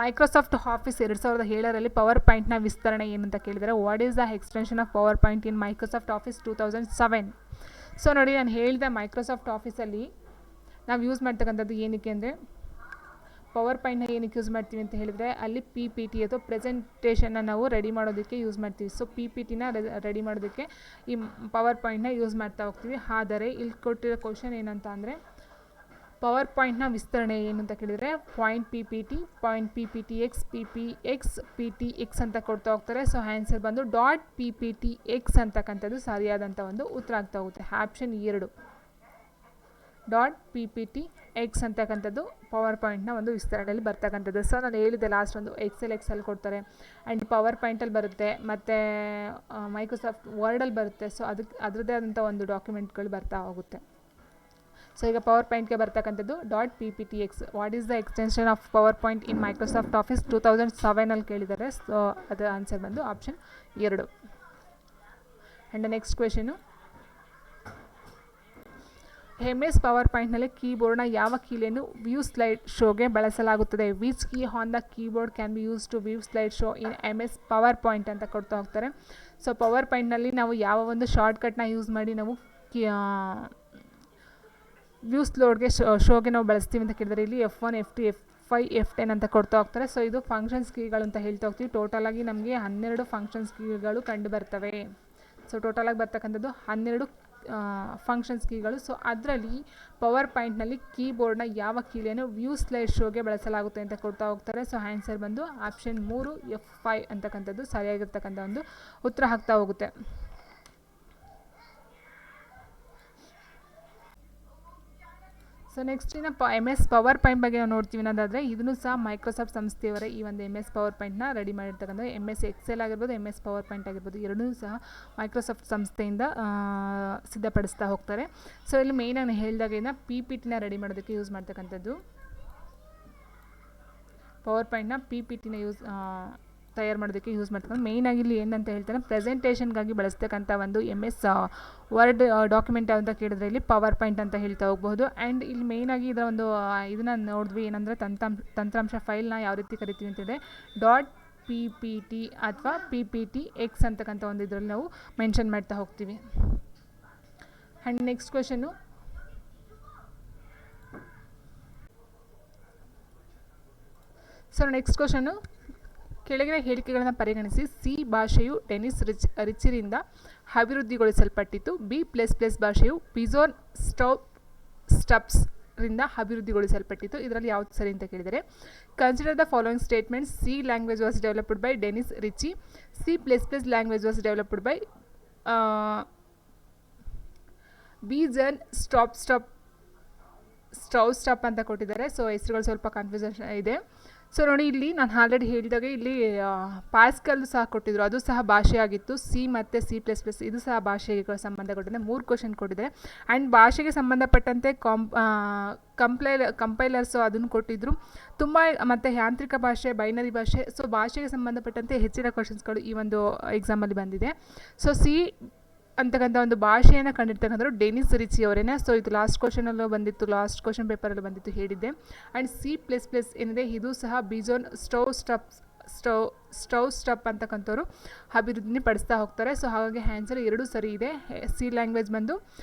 Microsoft Office 2007ರಲ್ಲಿ ಪವರ್ ಪಾಯಿಂಟ್ನ ವಿಸ್ತರಣೆ ಏನಂತ ಕೇಳಿದರೆ, what is the extension of power point in Microsoft office 2007. So ನೋಡಿ, ನಾನು ಹೇಳಿದೆ ಮೈಕ್ರೋಸಾಫ್ಟ್ ಆಫೀಸಲ್ಲಿ ನಾವು ಯೂಸ್ ಮಾಡ್ತಕ್ಕಂಥದ್ದು ಏನಕ್ಕೆ ಅಂದರೆ, ಪವರ್ ಪಾಯಿಂಟ್ನ ಏನಕ್ಕೆ ಯೂಸ್ ಮಾಡ್ತೀವಿ ಅಂತ ಹೇಳಿದರೆ, ಅಲ್ಲಿ PPT ಅಥವಾ ಪ್ರೆಸೆಂಟೇಷನ್ನ ನಾವು ರೆಡಿ ಮಾಡೋದಕ್ಕೆ ಯೂಸ್ ಮಾಡ್ತೀವಿ. ಸೊ PPTನ ರೆಡಿ ಮಾಡೋದಕ್ಕೆ ಈ ಪವರ್ ಪಾಯಿಂಟ್ನ ಯೂಸ್ ಮಾಡ್ತಾ ಹೋಗ್ತೀವಿ. ಆದರೆ ಇಲ್ಲಿ ಕೊಟ್ಟಿರೋ ಕ್ವಶನ್ ಏನಂತ ಅಂದರೆ, ಪವರ್ ಪಾಯಿಂಟ್ನ ವಿಸ್ತರಣೆ ಏನು ಅಂತ ಕೇಳಿದರೆ point PPT, point PPTX, PTX ಅಂತ ಕೊಡ್ತಾ ಹೋಗ್ತಾರೆ. ಸೊ ಆನ್ಸರ್ ಬಂದು .PPTX ಅಂತಕ್ಕಂಥದ್ದು ಸರಿಯಾದಂಥ ಒಂದು ಉತ್ತರ ಆಗ್ತಾ ಹೋಗುತ್ತೆ. ಆಪ್ಷನ್ 2 .PPTX ಅಂತಕ್ಕಂಥದ್ದು ಪವರ್ ಪಾಯಿಂಟ್ನ ಒಂದು ವಿಸ್ತರಣೆಯಲ್ಲಿ ಬರ್ತಕ್ಕಂಥದ್ದು. ಸೊ ನಾನು ಹೇಳಿದೆ ಲಾಸ್ಟ್ ಒಂದು ಎಕ್ಸೆಲ್ ಕೊಡ್ತಾರೆ, ಆ್ಯಂಡ್ ಪವರ್ ಪಾಯಿಂಟಲ್ಲಿ ಬರುತ್ತೆ, ಮತ್ತು ಮೈಕ್ರೋಸಾಫ್ಟ್ ವರ್ಡಲ್ಲಿ ಬರುತ್ತೆ. ಸೊ ಅದರದ್ದೇ ಆದಂಥ ಒಂದು ಡಾಕ್ಯುಮೆಂಟ್ಗಳು ಬರ್ತಾ ಹೋಗುತ್ತೆ. ಸೊ ಈಗ ಪವರ್ ಪಾಯಿಂಟ್ಗೆ ಬರ್ತಕ್ಕಂಥದ್ದು .pptx. What is the extension of power point in Microsoft office 2007 ಕೇಳಿದ್ದಾರೆ. ಸೊ ಅದರ ಆನ್ಸರ್ ಬಂದು option 2. And next question, MS power ಪಾಯಿಂಟ್ನಲ್ಲಿ ಕೀಬೋರ್ಡ್ನ ಯಾವ ಕೀಲಿಯನ್ನು ವ್ಯೂ ಸ್ಲೈಡ್ ಶೋಗೆ ಬಳಸಲಾಗುತ್ತದೆ? Which key on the keyboard can be use to view slide show in MS power point ಅಂತ ಕೊಡ್ತಾ ಹೋಗ್ತಾರೆ. ಸೊ ಪವರ್ ಪಾಯಿಂಟ್ನಲ್ಲಿ ನಾವು ಯಾವ ಒಂದು ಶಾರ್ಟ್ಕಟ್ನ ಯೂಸ್ ಮಾಡಿ ನಾವು ವ್ಯೂ ಸ್ಲೋಡ್ಗೆ ಶೋಗೆ ನಾವು ಬಳಸ್ತೀವಿ ಅಂತ ಕೇಳಿದರೆ ಇಲ್ಲಿ F1 F2 F5 F10 ಅಂತ ಕೊಡ್ತಾ ಹೋಗ್ತಾರೆ. ಸೊ ಇದು ಫಂಕ್ಷನ್ಸ್ ಕೀಗಳು ಅಂತ ಹೇಳ್ತಾ ಹೋಗ್ತೀವಿ. ಟೋಟಲಾಗಿ ನಮಗೆ 12 ಫಂಕ್ಷನ್ಸ್ ಕೀಗಳು ಕಂಡು ಬರ್ತವೆ. ಸೊ ಟೋಟಲಾಗಿ ಬರ್ತಕ್ಕಂಥದ್ದು 12 ಫಂಕ್ಷನ್ಸ್ ಕೀಗಳು. ಸೊ ಅದರಲ್ಲಿ ಪವರ್ ಪಾಯಿಂಟ್ನಲ್ಲಿ ಕೀಬೋರ್ಡ್ನ ಯಾವ ಕೀಲಿಯನ್ನು ವ್ಯೂ ಸ್ಲೈಡ್ ಶೋಗೆ ಬಳಸಲಾಗುತ್ತೆ ಅಂತ ಕೊಡ್ತಾ ಹೋಗ್ತಾರೆ. ಸೊ ಆನ್ಸರ್ ಬಂದು ಆಪ್ಷನ್ 3 F5 ಅಂತಕ್ಕಂಥದ್ದು ಸರಿಯಾಗಿರ್ತಕ್ಕಂಥ ಒಂದು ಉತ್ತರ ಆಗ್ತಾ ಹೋಗುತ್ತೆ. ಸೊ ನೆಕ್ಸ್ಟ್ ಇನ್ನು MS ಪವರ್ ಪಾಯಿಂಟ್ ಬಗ್ಗೆ ನಾವು ನೋಡ್ತೀವಿ ಅನ್ನೋದಾದರೆ ಇದನ್ನು ಸಹ ಮೈಕ್ರೋಸಾಫ್ಟ್ ಸಂಸ್ಥೆಯವರೇ ಈ ಒಂದು MS ಪವರ್ ಪಾಯಿಂಟ್ನ ರೆಡಿ ಮಾಡಿರ್ತಕ್ಕಂಥ MS ಎಕ್ಸೆಲ್ ಆಗಿರ್ಬೋದು MS ಪವರ್ ಪಾಯಿಂಟ್ ಆಗಿರ್ಬೋದು ಎರಡೂ ಸಹ ಮೈಕ್ರೋಸಾಫ್ಟ್ ಸಂಸ್ಥೆಯಿಂದ ಸಿದ್ಧಪಡಿಸ್ತಾ ಹೋಗ್ತಾರೆ. ಸೊ ಇಲ್ಲಿ ಮೇಯ್ನಾಗಿ ಹೇಳಿದಾಗಿನ PPTನ ರೆಡಿ ಮಾಡೋದಕ್ಕೆ ಯೂಸ್ ಮಾಡ್ತಕ್ಕಂಥದ್ದು. ಪವರ್ ಪಾಯಿಂಟ್ನ PPTನ ತಯಾರು ಮಾಡೋದಕ್ಕೆ ಯೂಸ್ ಮಾಡ್ತಾರೆ. ಮೇಯ್ನಾಗಿ ಇಲ್ಲಿ ಏನಂತ ಹೇಳ್ತಾರೆ, ಪ್ರೆಸೆಂಟೇಷನ್ಗಾಗಿ ಬಳಸ್ತಕ್ಕಂಥ ಒಂದು MS ವರ್ಡ್ ಡಾಕ್ಯುಮೆಂಟ್ ಅಂತ ಕೇಳಿದ್ರೆ ಇಲ್ಲಿ ಪವರ್ ಪಾಯಿಂಟ್ ಅಂತ ಹೇಳ್ತಾ ಹೋಗ್ಬೋದು. ಆ್ಯಂಡ್ ಇಲ್ಲಿ ಮೇಯ್ನಾಗಿ ಇದರ ಒಂದು ಇದನ್ನು ನೋಡಿದ್ವಿ, ಏನಂದರೆ ತಂತ್ರಾಂಶ ಫೈಲ್ನ ಯಾವ ರೀತಿ ಕರಿತೀವಿ ಅಂತಿದೆ .ppt ಅಥವಾ PPTX ಅಂತಕ್ಕಂಥ ಒಂದು ಇದರಲ್ಲಿ ನಾವು ಮೆನ್ಷನ್ ಮಾಡ್ತಾ ಹೋಗ್ತೀವಿ. And next question, so next question, ಕೆಳಗಿನ ಹೇಳಿಕೆಗಳನ್ನು ಪರಿಗಣಿಸಿ. ಸಿ ಭಾಷೆಯು ಡೆನಿಸ್ ರಿಚಿರಿಂದ ಅಭಿವೃದ್ಧಿಗೊಳಿಸಲ್ಪಟ್ಟಿತು. B++ ಭಾಷೆಯು ಪಿಜೋನ್ ಸ್ಟಬ್ಸ್ ರಿಂದ ಅಭಿವೃದ್ಧಿಗೊಳಿಸಲ್ಪಟ್ಟಿತು. ಇದರಲ್ಲಿ ಯಾವ್ದು ಸರಿ ಅಂತ ಕೇಳಿದರೆ, consider the following statement. C language was developed by Dennis Ritchie. C++ language was developed by Bjarne ಸ್ಟಪ್ ಅಂತ ಕೊಟ್ಟಿದ್ದಾರೆ. ಸೊ ಹೆಸರುಗಳು ಸ್ವಲ್ಪ ಕನ್ಫ್ಯೂಷನ್ ಇದೆ. ಸೊ ನೋಡಿ, ಇಲ್ಲಿ ನಾನು ಆಲ್ರೆಡಿ ಹೇಳಿದಾಗ ಇಲ್ಲಿ ಪಾಸ್ಕಲ್ ಸಹ ಕೊಟ್ಟಿದ್ರು, ಅದು ಸಹ ಭಾಷೆಯಾಗಿತ್ತು. ಸಿ ಮತ್ತು C++ ಇದು ಸಹ ಭಾಷೆಗೆ ಸಂಬಂಧಪಟ್ಟಂತೆ 3 ಕ್ವೆಶನ್ ಕೊಟ್ಟಿದೆ. ಆ್ಯಂಡ್ ಭಾಷೆಗೆ ಸಂಬಂಧಪಟ್ಟಂತೆ ಕಂಪೈಲರ್ಸು ಅದನ್ನು ಕೊಟ್ಟಿದ್ದರು ತುಂಬ, ಮತ್ತು ಯಾಂತ್ರಿಕ ಭಾಷೆ, ಬೈನರಿ ಭಾಷೆ. ಸೊ ಭಾಷೆಗೆ ಸಂಬಂಧಪಟ್ಟಂತೆ ಹೆಚ್ಚಿನ ಕ್ವೆಶನ್ಸ್ಗಳು ಈ ಒಂದು ಎಕ್ಸಾಮಲ್ಲಿ ಬಂದಿದೆ. ಸೊ ಸಿ ಅಂತಕ್ಕಂಥ ಒಂದು ಭಾಷೆಯನ್ನು ಕಂಡಿರ್ತಕ್ಕಂಥವ್ರು ಡೆನಿಸ್ ರಿಚಿ ಅವರೇನೆ. ಸೊ ಇದು ಲಾಸ್ಟ್ ಕ್ವೆಶನಲ್ಲೂ ಬಂದಿತ್ತು, ಲಾಸ್ಟ್ ಕ್ವೆಶನ್ ಪೇಪರಲ್ಲೂ ಬಂದಿತ್ತು ಹೇಳಿದ್ದೆ. ಆ್ಯಂಡ್ C++ ಏನಿದೆ ಇದು ಸಹ ಬಿಜೋನ್ ಸ್ಟಪ್ ಅಂತಕ್ಕಂಥವ್ರು ಅಭಿವೃದ್ಧಿ ಪಡಿಸ್ತಾ ಹೋಗ್ತಾರೆ. ಸೊ ಹಾಗಾಗಿ ಆನ್ಸರ್ 2 ಸರಿ ಇದೆ. ಸಿ ಲ್ಯಾಂಗ್ವೇಜ್ ಬಂದು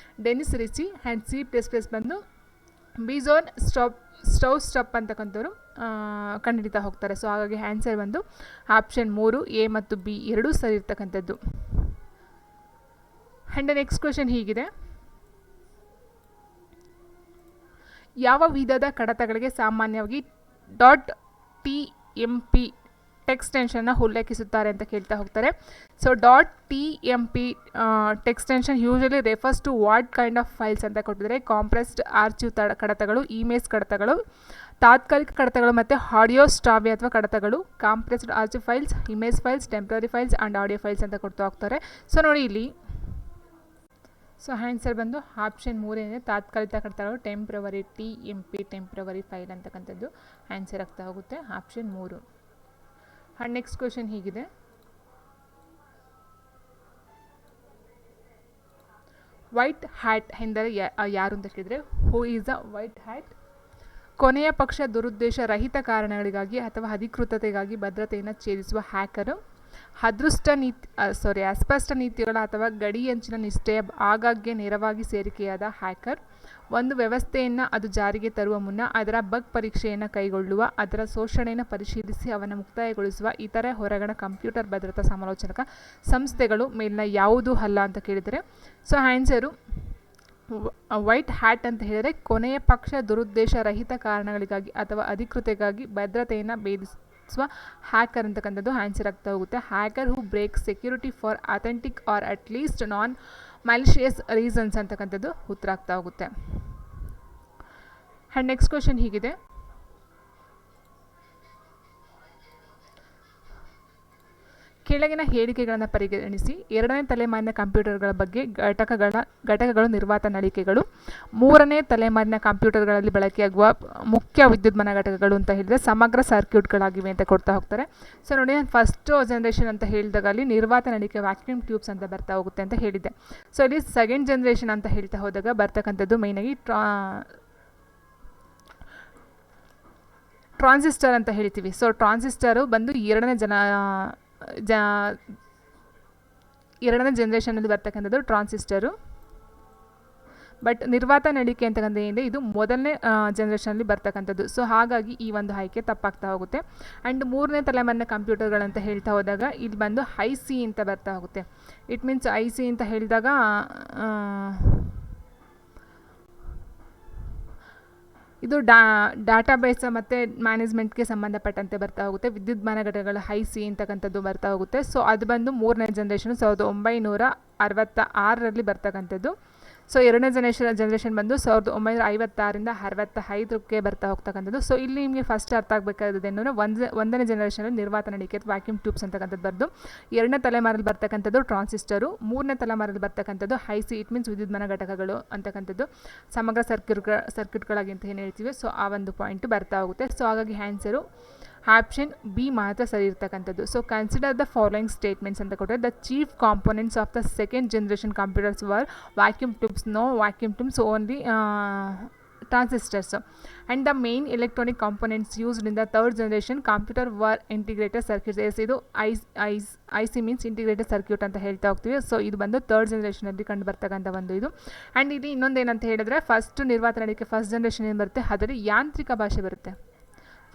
ಡೆನಿಸ್ ರಿಚಿ ಆ್ಯಂಡ್ C++ ಬಂದು ಬಿಜೋನ್ ಸ್ಟಪ್ ಅಂತಕ್ಕಂಥವ್ರು ಕಂಡುಹಿಡಿತಾ ಹೋಗ್ತಾರೆ. ಸೊ ಹಾಗಾಗಿ ಆನ್ಸರ್ ಬಂದು ಆಪ್ಷನ್ 3 A ಮತ್ತು B ಎರಡೂ ಸರಿ ಇರ್ತಕ್ಕಂಥದ್ದು. ಆ್ಯಂಡ್ ನೆಕ್ಸ್ಟ್ ಕ್ವೆಶನ್ ಹೀಗಿದೆ, ಯಾವ ವಿಧದ ಕಡತಗಳಿಗೆ ಸಾಮಾನ್ಯವಾಗಿ .tmp ಟೆಕ್ಸ್ಟೆನ್ಷನ್ನ ಉಲ್ಲೇಖಿಸುತ್ತಾರೆ ಅಂತ ಕೇಳ್ತಾ ಹೋಗ್ತಾರೆ. So .tmp extension usually refers to what kind of files ಅಂತ ಕೊಟ್ಟಿದ್ದಾರೆ. ಕಾಂಪ್ರೆಸ್ಡ್ ಆರ್ಚಿವ್ ಕಡತಗಳು, ಇಮೇಜ್ ಕಡತಗಳು, ತಾತ್ಕಾಲಿಕ ಕಡತಗಳು ಮತ್ತು ಆಡಿಯೋ ಶ್ರಾವ್ಯ ಅಥವಾ ಕಡತಗಳು. Compressed archive files, image files, temporary files and audio files ಅಂತ ಕೊಡ್ತಾ ಹೋಗ್ತಾರೆ. ಸೊ ನೋಡಿ ಇಲ್ಲಿ, ಸೊ ಆನ್ಸರ್ ಬಂದು ಆಪ್ಷನ್ 3 ಏನಿದೆ, ತಾತ್ಕಾಲಿಕ ಕಡತಗಳು, TMP ಟೆಂಪ್ರವರಿ ಫೈಲ್ ಅಂತಕ್ಕಂಥದ್ದು ಆನ್ಸರ್ ಆಗ್ತಾ ಹೋಗುತ್ತೆ, ಆಪ್ಷನ್ 3. ಆ್ಯಂಡ್ ನೆಕ್ಸ್ಟ್ ಕ್ವೆಶನ್ ಹೀಗಿದೆ, ವೈಟ್ ಹ್ಯಾಟ್ ಎಂದರೆ ಯಾರು ಅಂತ ಕೇಳಿದರೆ, who is a white hat? ಕೊನೆಯ ಪಕ್ಷ ದುರುದ್ದೇಶ ರಹಿತ ಕಾರಣಗಳಿಗಾಗಿ ಅಥವಾ ಅಧಿಕೃತತೆಗಾಗಿ ಭದ್ರತೆಯನ್ನು ಛೇದಿಸುವ ಹ್ಯಾಕರು. ಅಸ್ಪಷ್ಟ ನೀತಿಗಳ ಅಥವಾ ಗಡಿಯಂಚಿನ ನಿಷ್ಠೆಯ ಆಗಾಗ್ಗೆ ನೇರವಾಗಿ ಸೇರಿಕೆಯಾದ ಹ್ಯಾಕರ್. ಒಂದು ವ್ಯವಸ್ಥೆಯನ್ನು ಅದು ಜಾರಿಗೆ ತರುವ ಮುನ್ನ ಅದರ ಬಗ್ ಪರೀಕ್ಷೆಯನ್ನು ಕೈಗೊಳ್ಳುವ, ಅದರ ಶೋಷಣೆಯನ್ನು ಪರಿಶೀಲಿಸಿ ಅವನ್ನು ಮುಕ್ತಾಯಗೊಳಿಸುವ ಇತರ ಹೊರಗಣ ಕಂಪ್ಯೂಟರ್ ಭದ್ರತಾ ಸಮಾಲೋಚನಾ ಸಂಸ್ಥೆಗಳು ಮೇಲಿನ ಯಾವುದೂ ಅಲ್ಲ ಅಂತ ಕೇಳಿದರೆ. ಸೊ ಆನ್ಸರು ವೈಟ್ ಹ್ಯಾಟ್ ಅಂತ ಹೇಳಿದರೆ ಕೊನೆಯ ಪಕ್ಷ ದುರುದ್ದೇಶ ರಹಿತ ಕಾರಣಗಳಿಗಾಗಿ ಅಥವಾ ಅಧಿಕೃತತೆಗಾಗಿ ಭದ್ರತೆಯನ್ನು ಭೇದಿಸುವ ಹ್ಯಾಕರ್ ಅಂತಕ್ಕಂಥದ್ದು ಆನ್ಸರ್ ಆಗ್ತಾ ಹೋಗುತ್ತೆ. Hacker who break security for authentic or at least non malicious reasons ಅಂತಕ್ಕಂಥದ್ದು ಉತ್ತರ ಆಗ್ತಾ ಹೋಗುತ್ತೆ. ಆ್ಯಂಡ್ ನೆಕ್ಸ್ಟ್ ಕ್ವೆಶನ್ ಹೀಗಿದೆ, ಕೆಳಗಿನ ಹೇಳಿಕೆಗಳನ್ನು ಪರಿಗಣಿಸಿ. ಎರಡನೇ ತಲೆಮಾರಿನ ಕಂಪ್ಯೂಟರ್ಗಳ ಬಗ್ಗೆ ಘಟಕಗಳು ನಿರ್ವಾತ ನಳಿಕೆಗಳು. ಮೂರನೇ ತಲೆಮಾರಿನ ಕಂಪ್ಯೂಟರ್ಗಳಲ್ಲಿ ಬಳಕೆಯಾಗುವ ಮುಖ್ಯ ವಿದ್ಯುನ್ಮಾನ ಘಟಕಗಳು ಅಂತ ಹೇಳಿದರೆ ಸಮಗ್ರ ಸರ್ಕ್ಯೂಟ್ಗಳಾಗಿವೆ ಅಂತ ಕೊಡ್ತಾ ಹೋಗ್ತಾರೆ. ಸೊ ನೋಡಿ, ನಾನು ಫಸ್ಟು ಜನ್ರೇಷನ್ ಅಂತ ಹೇಳಿದಾಗ ಅಲ್ಲಿ ನಿರ್ವಾತ ನಳಿಕೆ ವ್ಯಾಕ್ಯೂಮ್ ಟ್ಯೂಬ್ಸ್ ಅಂತ ಬರ್ತಾ ಹೋಗುತ್ತೆ ಅಂತ ಹೇಳಿದ್ದೆ. ಸೊ ಇಲ್ಲಿ ಸೆಕೆಂಡ್ ಜನ್ರೇಷನ್ ಅಂತ ಹೇಳ್ತಾ ಹೋದಾಗ ಬರ್ತಕ್ಕಂಥದ್ದು ಮೇಯ್ನಾಗಿ ಟ್ರಾನ್ಸಿಸ್ಟರ್ ಅಂತ ಹೇಳ್ತೀವಿ. ಸೊ ಟ್ರಾನ್ಸಿಸ್ಟರು ಬಂದು ಎರಡನೇ ಜನ್ರೇಷನಲ್ಲಿ ಬರ್ತಕ್ಕಂಥದ್ದು ಟ್ರಾನ್ಸಿಸ್ಟರು. ಬಟ್ ನಿರ್ವಾತ ನಳಿಕೆ ಅಂತಕ್ಕಂಥ ಏನಿದೆ ಇದು ಮೊದಲನೇ ಜನ್ರೇಷನಲ್ಲಿ ಬರ್ತಕ್ಕಂಥದ್ದು. ಸೊ ಹಾಗಾಗಿ ಈ ಒಂದು ಆಯ್ಕೆ ತಪ್ಪಾಗ್ತಾ ಹೋಗುತ್ತೆ. ಆ್ಯಂಡ್ ಮೂರನೇ ತಲೆಮಾರಿನ ಕಂಪ್ಯೂಟರ್ಗಳಂತ ಹೇಳ್ತಾ ಹೋದಾಗ ಇಲ್ಲಿ ಬಂದು IC ಅಂತ ಬರ್ತಾ ಹೋಗುತ್ತೆ. ಇಟ್ ಮೀನ್ಸ್ IC ಅಂತ ಹೇಳಿದಾಗ ಇದು ಡಾಟಾಬೇಸ್ ಮತ್ತು ಮ್ಯಾನೇಜ್ಮೆಂಟ್ಗೆ ಸಂಬಂಧಪಟ್ಟಂತೆ ಬರ್ತಾ ಹೋಗುತ್ತೆ. ವಿದ್ಯುನ್ಮಾನ ಘಟಕಗಳ IC ಅಂತಕ್ಕಂಥದ್ದು ಬರ್ತಾ ಹೋಗುತ್ತೆ. ಸೊ ಅದು ಬಂದು ಮೂರನೇ ಜನ್ರೇಷನ್ 1966ರಲ್ಲಿ ಬರ್ತಕ್ಕಂಥದ್ದು. ಸೊ ಎರಡನೇ ಜನ್ರೇಷನ್ ಬಂದು 1956ರಿಂದ 65ಕ್ಕೆ ಬರ್ತಾ ಹೋಗ್ತಕ್ಕಂಥದ್ದು. ಸೊ ಇಲ್ಲಿ ನಿಮಗೆ ಫಸ್ಟ್ ಅರ್ಥ ಆಗಬೇಕಾಗಿದೆ ಏನಂದರೆ ಒಂದನೇ ಜನ್ರೇಷನಲ್ಲಿ ನಿರ್ವಾತ ನಳಿಕೆ ವ್ಯಾಕ್ಯೂಮ್ ಟ್ಯೂಬ್ಸ್ ಅಂತಕ್ಕಂಥದ್ದು ಬರೆದು, ಎರಡನೇ ತಲೆಮಾರಲ್ಲಿ ಬರ್ತಕ್ಕಂಥದ್ದು ಟ್ರಾನ್ಸಿಸ್ಟರು, ಮೂರನೇ ತಲೆಮಾರಲ್ಲಿ ಬರ್ತಕ್ಕಂಥದ್ದು IC ಇಟ್ ಮೀನ್ಸ್ ವಿದ್ಯುನ್ಮಾನ ಘಟಕಗಳು ಅಂತಕ್ಕಂಥದ್ದು ಸಮಗ್ರ ಸರ್ಕ್ಯೂಟ್ಗಳಾಗಿ ಅಂತ ಏನು ಹೇಳ್ತೀವಿ. ಸೊ ಆ ಒಂದು ಪಾಯಿಂಟ್ ಬರ್ತಾ ಹೋಗುತ್ತೆ. ಸೊ ಹಾಗಾಗಿ ಆನ್ಸರು ಆಪ್ಷನ್ ಬಿ ಮಾತ್ರ ಸರಿ ಇರ್ತಕ್ಕಂಥದ್ದು. So consider the following statements ಅಂತ ಕೊಟ್ಟರೆ the chief components of the second generation computers were vacuum tubes, no vacuum tubes, only transistors, and the main electronic components used in the third generation computer were integrated circuits. Yes, ಇದು IC ಮೀನ್ಸ್ ಇಂಟಿಗ್ರೇಟೆಡ್ ಸರ್ಕ್ಯೂಟ್ ಅಂತ ಹೇಳ್ತಾ ಹೋಗ್ತೀವಿ. ಸೊ ಇದು ಬಂದು ಥರ್ಡ್ ಜನ್ರೇಷನಲ್ಲಿ ಕಂಡು ಬರ್ತಕ್ಕಂಥ ಒಂದು ಇದು. ಆ್ಯಂಡ್ ಇದು ಇನ್ನೊಂದೇನಂತ ಹೇಳಿದ್ರೆ ಫಸ್ಟ್ ನಿರ್ವಾತ ನಳಿಕೆ ಫಸ್ಟ್ ಜನ್ರೇಷನ್ ಏನು ಬರುತ್ತೆ ಅದರಲ್ಲಿ ಯಾಂತ್ರಿಕ ಭಾಷೆ ಬರುತ್ತೆ.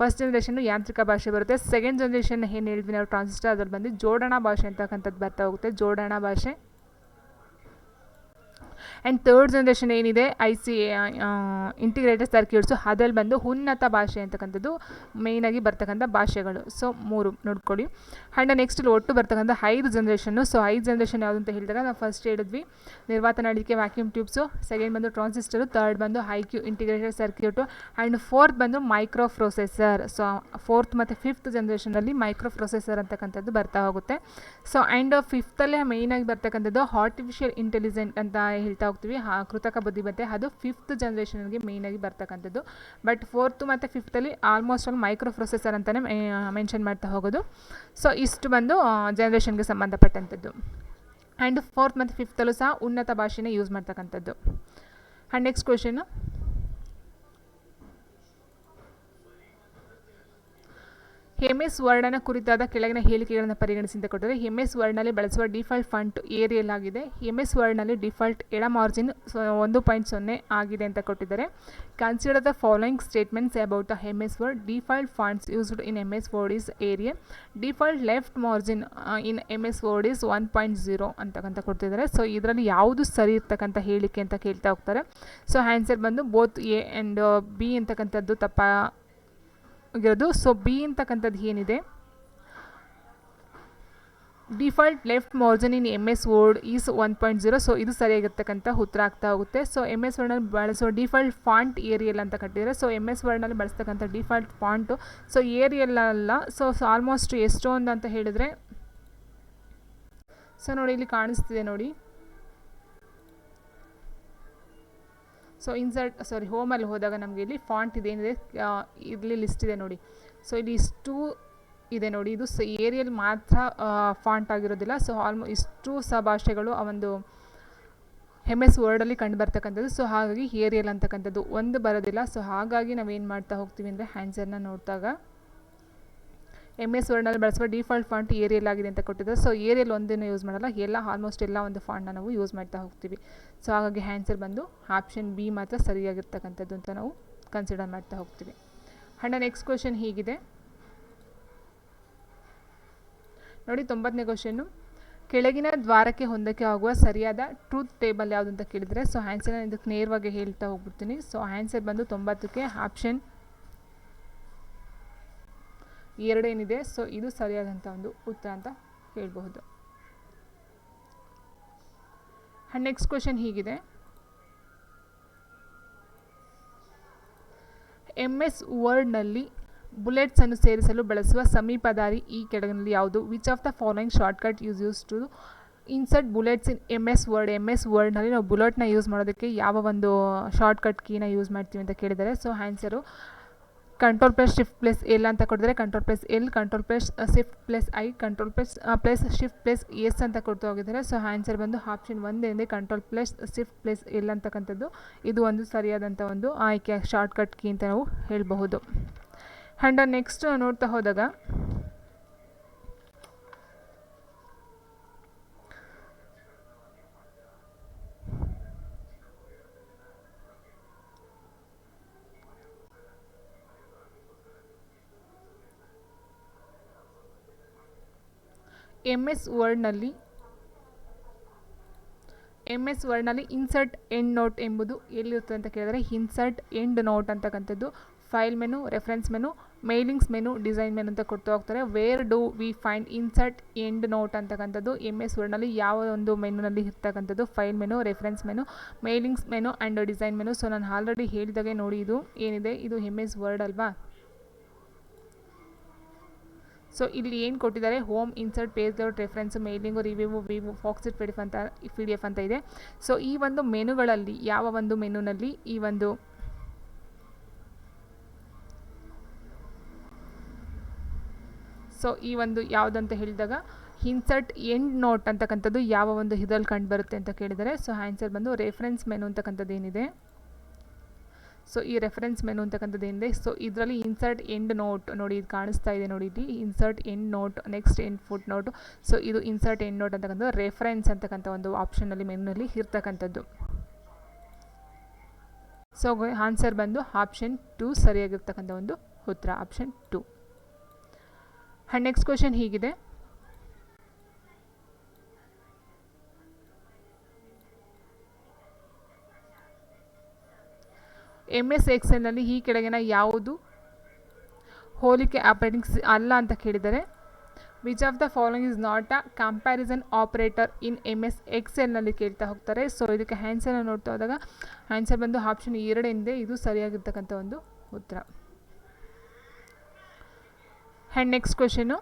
ಫಸ್ಟ್ ಜನ್ರೇಷನ್ನು ಯಾಂತ್ರಿಕ ಭಾಷೆ ಬರುತ್ತೆ. ಸೆಕೆಂಡ್ ಜನ್ರೇಷನ್ ಏನು ಹೇಳಿದ್ವಿ ನಾವು ಟ್ರಾನ್ಸಿಸ್ಟರ್, ಅದ್ರಲ್ಲಿ ಬಂದು ಜೋಡಣಾ ಭಾಷೆ ಅಂತಕ್ಕಂಥದ್ದು ಬರ್ತಾ ಹೋಗುತ್ತೆ, ಜೋಡಣಾ ಭಾಷೆ. ಆ್ಯಂಡ್ ಥರ್ಡ್ ಜನ್ರೇಷನ್ ಏನಿದೆ IC ಇಂಟಿಗ್ರೇಟೆಡ್ ಸರ್ಕ್ಯೂಟ್ಸು ಅದರಲ್ಲಿ ಬಂದು ಉನ್ನತ ಭಾಷೆ ಅಂತಕ್ಕಂಥದ್ದು ಮೇಯ್ನಾಗಿ ಬರ್ತಕ್ಕಂಥ ಭಾಷೆಗಳು. ಸೊ 3 ನೋಡ್ಕೊಳ್ಳಿ. ಆ್ಯಂಡ್ ನೆಕ್ಸ್ಟ್ ಒಟ್ಟು ಬರ್ತಕ್ಕಂಥ 5 ಜನ್ರೇಷನ್ನು. ಸೊ 5 ಜನ್ರೇಷನ್ ಯಾವುದು ಅಂತ ಹೇಳಿದಾಗ ನಾವು ಫಸ್ಟ್ ಹೇಳಿದ್ವಿ ನಿರ್ವಾತ ನಳಿಕೆ ವ್ಯಾಕ್ಯೂಮ್ ಟ್ಯೂಬ್ಸು, ಸೆಕೆಂಡ್ ಬಂದು ಟ್ರಾನ್ಸಿಸ್ಟರು, ಥರ್ಡ್ ಬಂದು IQ integrated circuit, and fourth ಬಂದು ಮೈಕ್ರೋ ಪ್ರೊಸೆಸರ್. ಸೊ ಫೋರ್ತ್ ಮತ್ತು ಫಿಫ್ತ್ ಜನ್ರೇಷನಲ್ಲಿ ಮೈಕ್ರೋ ಪ್ರೊಸೆಸರ್ ಅಂತಕ್ಕಂಥದ್ದು ಬರ್ತಾ ಹೋಗುತ್ತೆ. ಸೊ ಆ್ಯಂಡ್ ಫಿಫ್ತಲ್ಲೇ ಮೇಯ್ನಾಗಿ ಬರ್ತಕ್ಕಂಥದ್ದು ಆರ್ಟಿಫಿಷಿಯಲ್ ಇಂಟೆಲಿಜೆಂಟ್ ಅಂತ ಹೇಳ್ತಾ ಹೋಗ್ತೀವಿ, ಕೃತಕ ಬುದ್ಧಿಮತ್ತೆ, ಅದು ಫಿಫ್ತ್ ಜನ್ರೇಷನ್ಗೆ ಮೇಯ್ನಾಗಿ ಬರ್ತಕ್ಕಂಥದ್ದು. ಬಟ್ ಫೋರ್ತು ಮತ್ತು ಫಿಫ್ತಲ್ಲಿ ಆಲ್ಮೋಸ್ಟ್ ಆಲ್ ಮೈಕ್ರೋ ಪ್ರೊಸೆಸರ್ ಅಂತಲೇ ಮೆನ್ಷನ್ ಮಾಡ್ತಾ ಹೋಗೋದು. ಸೊ ಇಷ್ಟು ಬಂದು ಜನ್ರೇಷನ್ಗೆ ಸಂಬಂಧಪಟ್ಟಂಥದ್ದು. ಆ್ಯಂಡ್ ಫೋರ್ತ್ ಮತ್ತು ಫಿಫ್ತಲ್ಲೂ ಸಹ ಉನ್ನತ ಭಾಷೆನೇ ಯೂಸ್ ಮಾಡ್ತಕ್ಕಂಥದ್ದು. ಆ್ಯಂಡ್ ನೆಕ್ಸ್ಟ್ ಕ್ವೆಶನು, MS ವರ್ಡ್ನ ಕುರಿತಾದ ಕೆಳಗಿನ ಹೇಳಿಕೆಗಳನ್ನು ಪರಿಗಣಿಸಿ ಅಂತ ಕೊಟ್ಟರೆ MS ವರ್ಡ್ನಲ್ಲಿ ಬಳಸುವ ಡಿಫಾಲ್ಟ್ ಫಾಂಟ್ ಏರಿಯಲ್ ಆಗಿದೆ. MS ವರ್ಡ್ನಲ್ಲಿ ಡಿಫಾಲ್ಟ್ ಎಡ ಮಾರ್ಜಿನ್ 1.0 ಆಗಿದೆ ಅಂತ ಕೊಟ್ಟಿದ್ದಾರೆ. Consider the following statements about the MS word. Default fonts used in MS word is Arial. Default left margin in MS word is 1.0 ಅಂತಕ್ಕಂಥ ಕೊಡ್ತಿದ್ದಾರೆ. ಸೊ ಇದರಲ್ಲಿ ಯಾವುದು ಸರಿ ಇರ್ತಕ್ಕಂಥ ಹೇಳಿಕೆ ಅಂತ ಕೇಳ್ತಾ ಹೋಗ್ತಾರೆ. ಸೊ ಆನ್ಸರ್ ಬಂದು ಬೋತ್ A ಆ್ಯಂಡ್ B ಅಂತಕ್ಕಂಥದ್ದು ತಪ್ಪಾಗಿರೋದು. ಸೊ B ಅಂತಕ್ಕಂಥದ್ದು ಏನಿದೆ default left margin in MS word is 1.0. So ಇದು ಸರಿಯಾಗಿರ್ತಕ್ಕಂಥ ಉತ್ತರ ಆಗ್ತಾ ಹೋಗುತ್ತೆ. ಸೊ MS ವರ್ಡ್ನಲ್ಲಿ ಬಳಸೋ ಡಿಫಾಲ್ಟ್ ಫಾಂಟ್ ಏರಿಯಲ್ ಅಂತ ಕಟ್ಟಿದ್ದಾರೆ. ಸೊ MS ವರ್ಡ್ನಲ್ಲಿ ಬಳಸ್ತಕ್ಕಂಥ ಡಿಫಾಲ್ಟ್ ಫಾಂಟು ಸೊ ಏರಿಯಲ್ ಅಲ್ಲ. ಸೊ ಆಲ್ಮೋಸ್ಟ್ ಎಷ್ಟೊಂದು ಅಂತ ಹೇಳಿದರೆ, ಸೊ ನೋಡಿ ಇಲ್ಲಿ ಕಾಣಿಸ್ತಿದೆ ನೋಡಿ. ಸೊ ಹೋಮಲ್ಲಿ ಹೋದಾಗ ನಮಗೆ ಇಲ್ಲಿ ಫಾಂಟ್ ಇದೇನಿದೆ ಇಲ್ಲಿ ಲಿಸ್ಟ್ ಇದೆ ನೋಡಿ. ಸೊ ಇಲ್ಲಿ ಇಷ್ಟು ಇದೆ ನೋಡಿ, ಇದು ಏರಿಯಲ್ ಮಾತ್ರ ಫಾಂಟ್ ಆಗಿರೋದಿಲ್ಲ. ಸೊ ಇಷ್ಟು ಸಹ ಭಾಷೆಗಳು ಆ ಒಂದು MS ವರ್ಡಲ್ಲಿ ಕಂಡು ಬರ್ತಕ್ಕಂಥದ್ದು. ಸೊ ಹಾಗಾಗಿ ಏರಿಯಲ್ ಅಂತಕ್ಕಂಥದ್ದು ಒಂದು ಬರೋದಿಲ್ಲ. ಸೊ ಹಾಗಾಗಿ ನಾವೇನು ಮಾಡ್ತಾ ಹೋಗ್ತೀವಿ ಅಂದರೆ ಆನ್ಸರ್ನ ನೋಡಿದಾಗ MS ವರ್ಡ್ನಲ್ಲಿ ಬಳಸುವ ಡಿಫಾಲ್ಟ್ ಫಾಂಟ್ ಏರಿಯಲ್ ಆಗಿದೆ ಅಂತ ಕೊಟ್ಟಿದ್ದಾರೆ. ಸೊ ಏರಿಯಲ್ ಒಂದನ್ನು ಯೂಸ್ ಮಾಡಲ್ಲ, ಆಲ್ಮೋಸ್ಟ್ ಎಲ್ಲ ಒಂದು ಫಾಂಟ್ನ ನಾವು ಯೂಸ್ ಮಾಡ್ತಾ ಹೋಗ್ತೀವಿ. ಸೊ ಹಾಗಾಗಿ ಆನ್ಸರ್ ಬಂದು ಆಪ್ಷನ್ B ಮಾತ್ರ ಸರಿಯಾಗಿರ್ತಕ್ಕಂಥದ್ದು ಅಂತ ನಾವು ಕನ್ಸಿಡರ್ ಮಾಡ್ತಾ ಹೋಗ್ತೀವಿ. ಆ್ಯಂಡ್ ನೆಕ್ಸ್ಟ್ ಕ್ವೆಶನ್ ಹೀಗಿದೆ ನೋಡಿ, 90ನೇ ಕ್ವೆಶನ್ನು. ಕೆಳಗಿನ ದ್ವಾರಕ್ಕೆ ಹೊಂದಕ್ಕೆ ಆಗುವ ಸರಿಯಾದ ಟ್ರೂತ್ ಟೇಬಲ್ ಯಾವುದು ಅಂತ ಕೇಳಿದರೆ, ಸೊ ಆನ್ಸರ್ನ ಇದಕ್ಕೆ ನೇರವಾಗಿ ಹೇಳ್ತಾ ಹೋಗ್ಬಿಡ್ತೀನಿ. ಸೊ ಆನ್ಸರ್ ಬಂದು 90ಕ್ಕೆ ಆಪ್ಷನ್ 2 ಏನಿದೆ, ಸೊ ಇದು ಸರಿಯಾದಂಥ ಒಂದು ಉತ್ತರ ಅಂತ ಹೇಳ್ಬಹುದು. ಆ್ಯಂಡ್ ನೆಕ್ಸ್ಟ್ ಕ್ವೆಶನ್ ಹೀಗಿದೆ, MS ವರ್ಡ್ನಲ್ಲಿ ಬುಲೆಟ್ಸನ್ನು ಸೇರಿಸಲು ಬಳಸುವ ಸಮೀಪದಾರಿ ಈ ಕೆಳಗಿನಲ್ಲಿ ಯಾವುದು? Which of the following shortcut use to insert bullets in MS ವರ್ಡ್ನಲ್ಲಿ ನಾವು ಬುಲೆಟ್ನ ಯೂಸ್ ಮಾಡೋದಕ್ಕೆ ಯಾವ ಒಂದು ಶಾರ್ಟ್ಕಟ್ ಕೀನ ಯೂಸ್ ಮಾಡ್ತೀವಿ ಅಂತ ಕೇಳಿದ್ದಾರೆ. ಸೊ ಆನ್ಸರು Ctrl+Shift+L ಅಂತ ಕೊಟ್ಟಿದ್ದಾರೆ. Ctrl+L, Ctrl+Shift+I, Ctrl+Shift+S ಅಂತ ಕೊಡ್ತಾ ಹೋಗಿದ್ದಾರೆ. ಸೊ ಆನ್ಸರ್ ಬಂದು ಆಪ್ಷನ್ 1 ಏನಿದೆ Ctrl+Shift+L ಅಂತಕ್ಕಂಥದ್ದು ಇದು ಒಂದು ಸರಿಯಾದಂಥ ಒಂದು ಆಯ್ಕೆ ಶಾರ್ಟ್ಕಟ್ ಕೀ ಅಂತ ನಾವು ಹೇಳಬಹುದು. ಆ್ಯಂಡ್ ನೆಕ್ಸ್ಟ್ ನೋಡ್ತಾ ಹೋದಾಗ MS ವರ್ಡ್ನಲ್ಲಿ ಇನ್ಸರ್ಟ್ ಎಂಡ್ ನೋಟ್ ಎಂಬುದು ಎಲ್ಲಿರುತ್ತೆ ಅಂತ ಕೇಳಿದರೆ ಇನ್ಸರ್ಟ್ ಎಂಡ್ ನೋಟ್ ಅಂತಕ್ಕಂಥದ್ದು file menu, reference menu, mailings menu, design menu ಅಂತ ಕೊಡ್ತಾ ಹೋಗ್ತಾರೆ. Where do we find insert endnote ಅಂತಕ್ಕಂಥದ್ದು MS ವರ್ಡ್ನಲ್ಲಿ ಯಾವ ಒಂದು ಮೆನುನಲ್ಲಿ ಇರ್ತಕ್ಕಂಥದ್ದು file menu, reference menu, mailings menu and design menu. So ನಾನು ಆಲ್ರೆಡಿ ಹೇಳಿದಾಗೆ ನೋಡಿ ಇದು ಏನಿದೆ ಇದು MS ವರ್ಡ್ ಅಲ್ವಾ. ಸೊ ಇಲ್ಲಿ ಏನು ಕೊಟ್ಟಿದ್ದಾರೆ home, insert, page layout, reference, mailing, review, Foxit PDF ಅಂತ ಇದೆ. ಸೊ ಈ ಒಂದು ಮೆನುಗಳಲ್ಲಿ ಯಾವ ಒಂದು ಮೆನುನಲ್ಲಿ ಈ ಒಂದು ಯಾವುದಂತ ಹೇಳಿದಾಗ ಇನ್ಸರ್ಟ್ ಎಂಡ್ ನೋಟ್ ಅಂತಕ್ಕಂಥದ್ದು ಯಾವ ಒಂದು ಇದರಲ್ಲಿ ಕಂಡು ಬರುತ್ತೆ ಅಂತ ಕೇಳಿದರೆ ಸೊ ಆನ್ಸರ್ ಬಂದು ರೆಫರೆನ್ಸ್ ಮೆನು ಅಂತಕ್ಕಂಥದ್ದು ಏನಿದೆ. ಸೊ ಈ ರೆಫರೆನ್ಸ್ ಮೆನು ಅಂತಕ್ಕಂಥದ್ದು ಏನಿದೆ ಸೊ ಇದರಲ್ಲಿ ಇನ್ಸರ್ಟ್ ಎಂಡ್ ನೋಟ್ ನೋಡಿ ಇದು ಕಾಣಿಸ್ತಾ ಇದೆ ನೋಡಿ ಇಲ್ಲಿ insert end note, next end foot note. So ಇದು ಇನ್ಸರ್ಟ್ ಎಂಡ್ ನೋಟ್ ಅಂತಕ್ಕಂಥದ್ದು ರೆಫರೆನ್ಸ್ ಅಂತಕ್ಕಂಥ ಒಂದು ಆಪ್ಷನಲ್ಲಿ ಮೆನುನಲ್ಲಿ ಇರ್ತಕ್ಕಂಥದ್ದು. ಸೊ ಆನ್ಸರ್ ಬಂದು ಆಪ್ಷನ್ 2 ಸರಿಯಾಗಿರ್ತಕ್ಕಂಥ ಒಂದು ಉತ್ತರ ಆಪ್ಷನ್ 2. ಆ್ಯಂಡ್ ನೆಕ್ಸ್ಟ್ ಕ್ವೆಶನ್ ಹೀಗಿದೆ, MS ಎಕ್ಸೆಲ್ನಲ್ಲಿ ಈ ಕೆಳಗಿನ ಯಾವುದು ಹೋಲಿಕೆ ಆಪರೇಟಿಂಗ್ ಅಲ್ಲ ಅಂತ ಕೇಳಿದರೆ which of the following is not a comparison operator in MS ಎಕ್ಸೆಲ್ನಲ್ಲಿ ಕೇಳ್ತಾ ಹೋಗ್ತಾರೆ. ಸೊ ಇದಕ್ಕೆ ಆನ್ಸರ್ನ ನೋಡ್ತಾ ಹೋದಾಗ ಆನ್ಸರ್ ಬಂದು ಆಪ್ಷನ್ 2 ಏನಿದೆ ಇದು ಸರಿಯಾಗಿರ್ತಕ್ಕಂಥ ಒಂದು ಉತ್ತರ. And next question,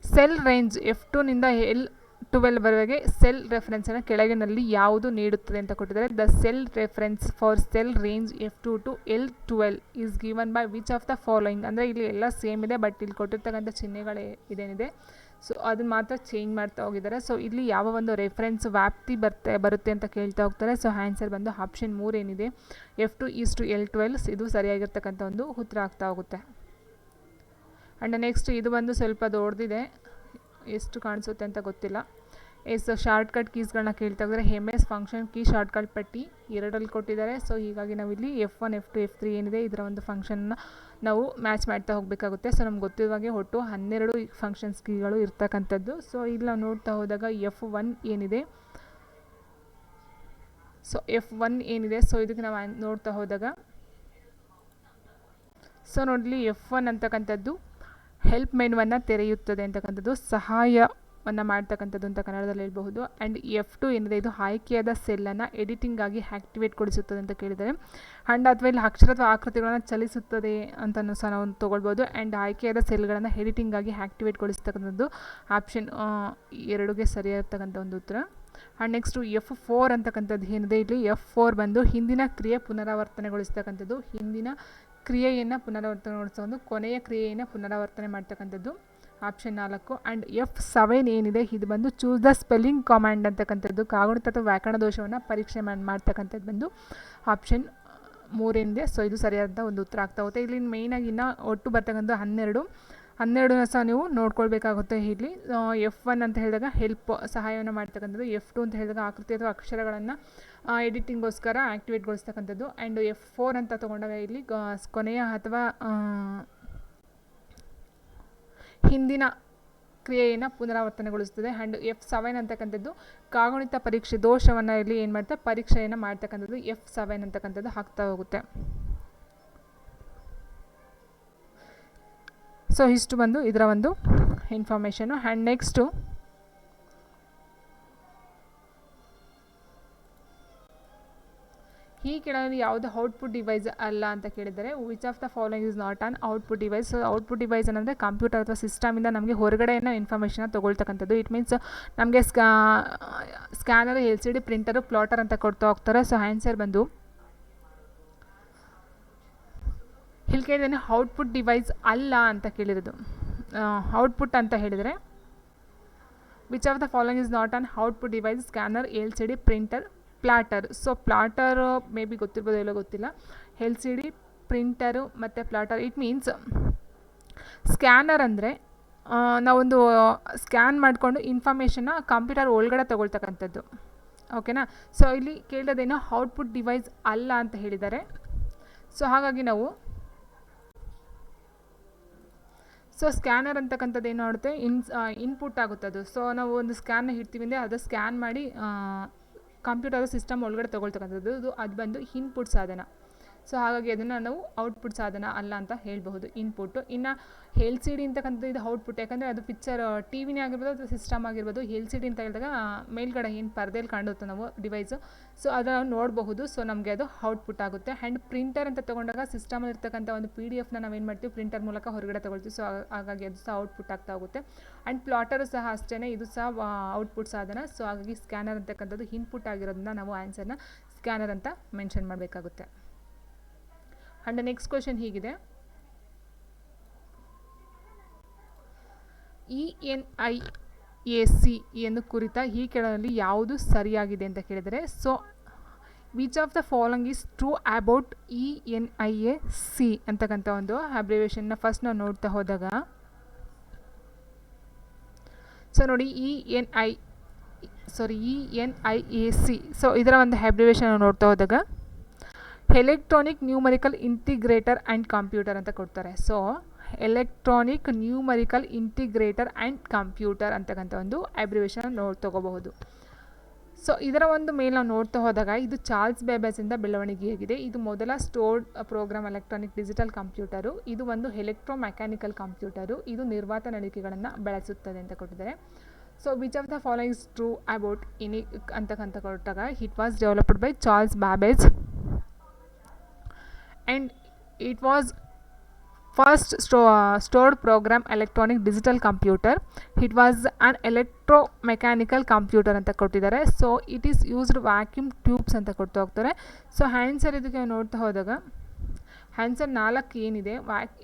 cell range F2 ನಿಂದ L12 ವರೆಗೆ ಸೆಲ್ ರೆಫರೆನ್ಸನ್ನು ಕೆಳಗಿನಲ್ಲಿ ಯಾವುದು ನೀಡುತ್ತದೆ ಅಂತ ಕೊಟ್ಟಿದ್ದಾರೆ. The cell reference for cell range F2 to L12 is given by which of the following. ಅಂದರೆ ಇಲ್ಲಿ ಎಲ್ಲ ಸೇಮ್ ಇದೆ ಬಟ್ ಇಲ್ಲಿ ಕೊಟ್ಟಿರ್ತಕ್ಕಂಥ ಚಿಹ್ನೆಗಳೇ ಇದೇನಿದೆ ಸೊ ಅದನ್ನು ಮಾತ್ರ ಚೇಂಜ್ ಮಾಡ್ತಾ ಹೋಗಿದ್ದಾರೆ. ಸೊ ಇಲ್ಲಿ ಯಾವ ಒಂದು ರೆಫರೆನ್ಸ್ ವ್ಯಾಪ್ತಿ ಬರುತ್ತೆ ಅಂತ ಕೇಳ್ತಾ ಹೋಗ್ತಾರೆ. ಸೊ ಆನ್ಸರ್ ಬಂದು ಆಪ್ಷನ್ 3 ಏನಿದೆ F2 ಈಸ್ ಟು L12 ಇದು ಸರಿಯಾಗಿರ್ತಕ್ಕಂಥ ಒಂದು ಉತ್ತರ ಆಗ್ತಾ ಹೋಗುತ್ತೆ. ಆ್ಯಂಡ್ ನೆಕ್ಸ್ಟ್ ಇದು ಬಂದು ಸ್ವಲ್ಪ ದೊಡ್ಡದಿದೆ ಎಷ್ಟು ಕಾಣಿಸುತ್ತೆ ಅಂತ ಗೊತ್ತಿಲ್ಲ. ಶಾರ್ಟ್ಕಟ್ ಕೀಸ್ಗಳನ್ನ ಕೇಳ್ತಾ ಹೋದರೆ MS ಫಂಕ್ಷನ್ ಕೀ ಶಾರ್ಟ್ಕಟ್ ಪಟ್ಟಿ 2ರಲ್ಲಿ ಕೊಟ್ಟಿದ್ದಾರೆ. ಸೊ ಹೀಗಾಗಿ ನಾವಿಲ್ಲಿ F1, F2, F3 ಏನಿದೆ ಇದರ ಒಂದು ಫಂಕ್ಷನ್ನ ನಾವು ಮ್ಯಾಚ್ ಮಾಡ್ತಾ ಹೋಗಬೇಕಾಗುತ್ತೆ. ಸೊ ನಮ್ಗೆ ಗೊತ್ತಿರುವಾಗೆ ಒಟ್ಟು 12 ಫಂಕ್ಷನ್ಸ್ ಕೀಗಳು ಇರ್ತಕ್ಕಂಥದ್ದು. ಸೊ ಇಲ್ಲಿ ನಾವು ನೋಡ್ತಾ ಹೋದಾಗ F1 ಏನಿದೆ ಸೊ ಇದಕ್ಕೆ ನಾವು ನೋಡ್ತಾ ಹೋದಾಗ ಸೊ ನೋಡಲಿ F1 ಅಂತಕ್ಕಂಥದ್ದು ಹೆಲ್ಪ್ ಮೆನುವನ್ನು ತೆರೆಯುತ್ತದೆ ಅಂತಕ್ಕಂಥದ್ದು, ಸಹಾಯವನ್ನು ಮಾಡ್ತಕ್ಕಂಥದ್ದು ಅಂತ ಕನ್ನಡದಲ್ಲಿ ಹೇಳ್ಬಹುದು. ಆ್ಯಂಡ್ F2 ಏನಿದೆ ಇದು ಆಯ್ಕೆಯಾದ ಸೆಲ್ಲನ್ನು ಎಡಿಟಿಂಗಾಗಿ ಆ್ಯಕ್ಟಿವೇಟ್ಗೊಳಿಸುತ್ತದೆ ಅಂತ ಕೇಳಿದರೆ. ಆ್ಯಂಡ್ ಅಥವಾ ಇಲ್ಲಿ ಅಕ್ಷರ ಅಥವಾ ಆಕೃತಿಗಳನ್ನು ಚಲಿಸುತ್ತದೆ ಅಂತಲೂ ಸಹ ನಾವು ತೊಗೊಳ್ಬೋದು. ಆ್ಯಂಡ್ ಆಯ್ಕೆಯಾದ ಸೆಲ್ಗಳನ್ನು ಎಡಿಟಿಂಗಾಗಿ ಆ್ಯಕ್ಟಿವೇಟ್ಗೊಳಿಸ್ತಕ್ಕಂಥದ್ದು ಆಪ್ಷನ್ 2ಗೆ ಸರಿಯಾಗಿರ್ತಕ್ಕಂಥ ಒಂದು ಉತ್ತರ. ಆ್ಯಂಡ್ ನೆಕ್ಸ್ಟು F4 ಅಂತಕ್ಕಂಥದ್ದು ಏನಿದೆ ಇಲ್ಲಿ F4 ಬಂದು ಹಿಂದಿನ ಕ್ರಿಯೆ ಪುನರಾವರ್ತನೆಗೊಳಿಸ್ತಕ್ಕಂಥದ್ದು, ಹಿಂದಿನ ಕ್ರಿಯೆಯನ್ನು ಪುನರಾವರ್ತನೆಗೊಳಿಸೋದು, ಕೊನೆಯ ಕ್ರಿಯೆಯನ್ನು ಪುನರಾವರ್ತನೆ ಮಾಡ್ತಕ್ಕಂಥದ್ದು ಆಪ್ಷನ್ 4. ಆ್ಯಂಡ್ F7 ಏನಿದೆ ಇದು ಬಂದು ಚೂಸ್ ದ ಸ್ಪೆಲ್ಲಿಂಗ್ ಕಮಾಂಡ್ ಅಂತಕ್ಕಂಥದ್ದು, ಕಾಗುಣಿತ ಅಥವಾ ವ್ಯಾಕರಣ ದೋಷವನ್ನು ಪರೀಕ್ಷೆ ಮಾಡ್ತಕ್ಕಂಥದ್ದು ಬಂದು ಆಪ್ಷನ್ 3 ಏನಿದೆ. ಸೊ ಇದು ಸರಿಯಾದ ಒಂದು ಉತ್ತರ ಆಗ್ತಾ ಹೋಗುತ್ತೆ. ಇಲ್ಲಿ ಮೇಯ್ನಾಗಿ ಇನ್ನು ಒಟ್ಟು ಬರ್ತಕ್ಕಂಥ 12 ಸಹ ನೀವು ನೋಡ್ಕೊಳ್ಬೇಕಾಗುತ್ತೆ. ಇಲ್ಲಿ F1 ಅಂತ ಹೇಳಿದಾಗ ಹೆಲ್ಪ್ ಸಹಾಯವನ್ನು ಮಾಡ್ತಕ್ಕಂಥದ್ದು, F2 ಅಂತ ಹೇಳಿದಾಗ ಆಕೃತಿ ಅಥವಾ ಅಕ್ಷರಗಳನ್ನು ಎಡಿಟಿಂಗ್ಗೋಸ್ಕರ ಆ್ಯಕ್ಟಿವೇಟ್ಗೊಳಿಸ್ತಕ್ಕಂಥದ್ದು. ಆ್ಯಂಡ್ F4 ಅಂತ ತೊಗೊಂಡಾಗ ಇಲ್ಲಿ ಕೊನೆಯ ಅಥವಾ ಹಿಂದಿನ ಕ್ರಿಯೆಯನ್ನು ಪುನರಾವರ್ತನೆಗೊಳಿಸ್ತದೆ. ಆ್ಯಂಡ್ F7 ಅಂತಕ್ಕಂಥದ್ದು ಕಾಗುಣಿತ ಪರೀಕ್ಷೆ ದೋಷವನ್ನು ಇಲ್ಲಿ ಏನು ಮಾಡ್ತಾರೆ ಪರೀಕ್ಷೆಯನ್ನು ಮಾಡ್ತಕ್ಕಂಥದ್ದು F7 ಅಂತಕ್ಕಂಥದ್ದು ಆಗ್ತಾ ಹೋಗುತ್ತೆ. ಸೊ ಇಷ್ಟು ಬಂದು ಇದರ ಒಂದು ಇನ್ಫಾರ್ಮೇಷನು. ಆ್ಯಂಡ್ ನೆಕ್ಸ್ಟು ಈ ಕೆಳಗಡೆ ಯಾವುದು ಔಟ್ಪುಟ್ ಡಿವೈಸ್ ಅಲ್ಲ ಅಂತ ಕೇಳಿದರೆ which of the following is not on output device. So output device ಏನಂದರೆ ಕಂಪ್ಯೂಟರ್ ಅಥವಾ ಸಿಸ್ಟಮಿಂದ ನಮಗೆ ಹೊರಗಡೆಯನ್ನು ಇನ್ಫಾರ್ಮೇಷನ್ನ ತೊಗೊಳ್ತಕ್ಕಂಥದ್ದು. ಇಟ್ ಮೀನ್ಸ್ ನಮಗೆ ಸ್ಕ್ಯಾನರು, LCD, ಪ್ರಿಂಟರು, ಪ್ಲಾಟರ್ ಅಂತ ಕೊಡ್ತಾ ಹೋಗ್ತಾರೆ. ಸೊ ಆನ್ಸರ್ ಬಂದು ಇಲ್ಲಿ ಕೇಳಿದ್ದೇನೆ ಔಟ್ಪುಟ್ ಡಿವೈಸ್ ಅಲ್ಲ ಅಂತ ಕೇಳಿರೋದು. ಔಟ್ಪುಟ್ ಅಂತ ಹೇಳಿದರೆ which of the following is not on output device, scanner, LCD, printer, plotter. So plotter may be ಗೊತ್ತಿರ್ಬೋದು, ಎಲ್ಲೋ ಗೊತ್ತಿಲ್ಲ. LCD, ಪ್ರಿಂಟರು ಮತ್ತು ಪ್ಲಾಟರ್. ಇಟ್ ಮೀನ್ಸ್ ಸ್ಕ್ಯಾನರ್ ಅಂದರೆ ನಾವೊಂದು ಸ್ಕ್ಯಾನ್ ಮಾಡಿಕೊಂಡು ಇನ್ಫಾರ್ಮೇಷನ್ನ ಕಂಪ್ಯೂಟರ್ ಒಳಗಡೆ ತೊಗೊಳ್ತಕ್ಕಂಥದ್ದು. ಓಕೆನಾ. ಸೊ ಇಲ್ಲಿ ಕೇಳೋದೇನೋ ಔಟ್ಪುಟ್ ಡಿವೈಸ್ ಅಲ್ಲ ಅಂತ ಹೇಳಿದ್ದಾರೆ. ಸೊ ಹಾಗಾಗಿ ನಾವು ಸ್ಕ್ಯಾನರ್ ಅಂತಕ್ಕಂಥದ್ದು ಏನು ಮಾಡುತ್ತೆ, ಇನ್ಪುಟ್ ಆಗುತ್ತದು. ಸೊ ನಾವು ಒಂದು ಸ್ಕ್ಯಾನ್ನ ಇಡ್ತೀವಿ ಅಂದರೆ ಅದು ಸ್ಕ್ಯಾನ್ ಮಾಡಿ ಕಂಪ್ಯೂಟರ್ ಸಿಸ್ಟಮ್ ಒಳಗಡೆ ತೊಗೊಳ್ತಕ್ಕಂಥದ್ದು. ಅದು ಬಂದು ಇನ್ಪುಟ್ ಸಾಧನ. ಸೊ ಹಾಗಾಗಿ ಅದನ್ನು ನಾವು ಔಟ್ಪುಟ್ ಸಾಧನ ಅಲ್ಲ ಅಂತ ಹೇಳಬಹುದು, ಇನ್ಪುಟ್ಟು. ಇನ್ನು LCD ಅಂತಕ್ಕಂಥದ್ದು ಇದು ಔಟ್ಪುಟ್, ಯಾಕಂದರೆ ಅದು ಪಿಕ್ಚರ್ TVನೇ ಆಗಿರ್ಬೋದು ಅಥವಾ ಸಿಸ್ಟಮ್ ಆಗಿರ್ಬೋದು. LCD ಅಂತ ಹೇಳಿದಾಗ ಮೇಲ್ಗಡೆ ಏನು ಪರದೆಯಲ್ಲಿ ಕಾಣುತ್ತೆ ನಾವು ಡಿವೈಸು, ಸೊ ಅದನ್ನು ನೋಡಬಹುದು. ಸೊ ನಮಗೆ ಅದು ಔಟ್ಪುಟ್ ಆಗುತ್ತೆ. ಆ್ಯಂಡ್ ಪ್ರಿಂಟರ್ ಅಂತ ತೊಗೊಂಡಾಗ ಸಿಸ್ಟಮಲ್ಲಿ ಇರ್ತಕ್ಕಂಥ ಒಂದು PDF ನಾವೇನು ಮಾಡ್ತೀವಿ, ಪ್ರಿಂಟರ್ ಮೂಲಕ ಹೊರಗಡೆ ತೊಗೊಳ್ತೀವಿ. ಸೊ ಹಾಗಾಗಿ ಅದು ಸಹ ಔಟ್ಪುಟ್ ಆಗ್ತಾ ಹೋಗುತ್ತೆ. ಆ್ಯಂಡ್ ಪ್ಲಾಟರು ಸಹ ಅಷ್ಟೇ, ಇದು ಸಹ ಔಟ್ಪುಟ್ ಸಾಧನ. ಸೊ ಹಾಗಾಗಿ ಸ್ಕ್ಯಾನರ್ ಅಂತಕ್ಕಂಥದ್ದು ಇನ್ಪುಟ್ ಆಗಿರೋದನ್ನ ನಾವು ಆನ್ಸರ್ನ ಸ್ಕ್ಯಾನರ್ ಅಂತ ಮೆನ್ಷನ್ ಮಾಡಬೇಕಾಗುತ್ತೆ. ಆ್ಯಂಡ್ ನೆಕ್ಸ್ಟ್ ಕ್ವೆಶನ್ ಹೀಗಿದೆ, ENIAC ಎಂದು ಕುರಿತ ಈ ಕೆಳಗಲ್ಲಿ ಯಾವುದು ಸರಿಯಾಗಿದೆ ಅಂತ ಕೇಳಿದರೆ, so which of the following is true about ENIAC ಅಂತಕ್ಕಂಥ ಒಂದು ಅಬ್ರಿವೇಷನ್ನ ಫಸ್ಟ್ ನಾವು ನೋಡ್ತಾ ಹೋದಾಗ, ಸೊ ನೋಡಿ ENIAC. ಸೊ ಇದರ ಒಂದು ಅಬ್ರಿವೇಷನ್ ನೋಡ್ತಾ ಹೋದಾಗ electronic numerical integrator and computer ಅಂತ ಕೊಡ್ತಾರೆ. So electronic numerical integrator and computer ಅಂತಕ್ಕಂಥ ಒಂದು ಅಬ್ರಿವೇಷನ್ ತಗೋಬಹುದು. ಸೊ ಇದರ ಒಂದು ಮೇಲೆ ನಾವು ನೋಡ್ತಾ ಹೋದಾಗ ಇದು ಚಾರ್ಲ್ಸ್ ಬೇಬೇಜಿಂದ ಬೆಳವಣಿಗೆಯಾಗಿದೆ. ಇದು ಮೊದಲ stored program electronic digital computer. ಇದು ಒಂದು ಎಲೆಕ್ಟ್ರೋ ಮೆಕ್ಯಾನಿಕಲ್ ಕಂಪ್ಯೂಟರು. ಇದು ನಿರ್ವಾತ ನಳಿಕೆಗಳನ್ನು ಬಳಸುತ್ತದೆ ಅಂತ ಕೊಟ್ಟಿದ್ದಾರೆ. So which of the following is true about ENIAC ಅಂತಕ್ಕಂಥ ಕೊಟ್ಟಾಗ it was developed by Charles Babbage and it was first stored program electronic digital computer. It was an electromechanical computer ಅಂತ ಕೊಟ್ಟಿದ್ದಾರೆ. So it is used vacuum tubes ಅಂತ ಕೊಡ್ತಾ ಹೋಗ್ತಾರೆ. ಸೊ ಆನ್ಸರ್ ಇದಕ್ಕೆ ನೋಡ್ತಾ ಹೋದಾಗ ಆನ್ಸರ್ 4 ಏನಿದೆ,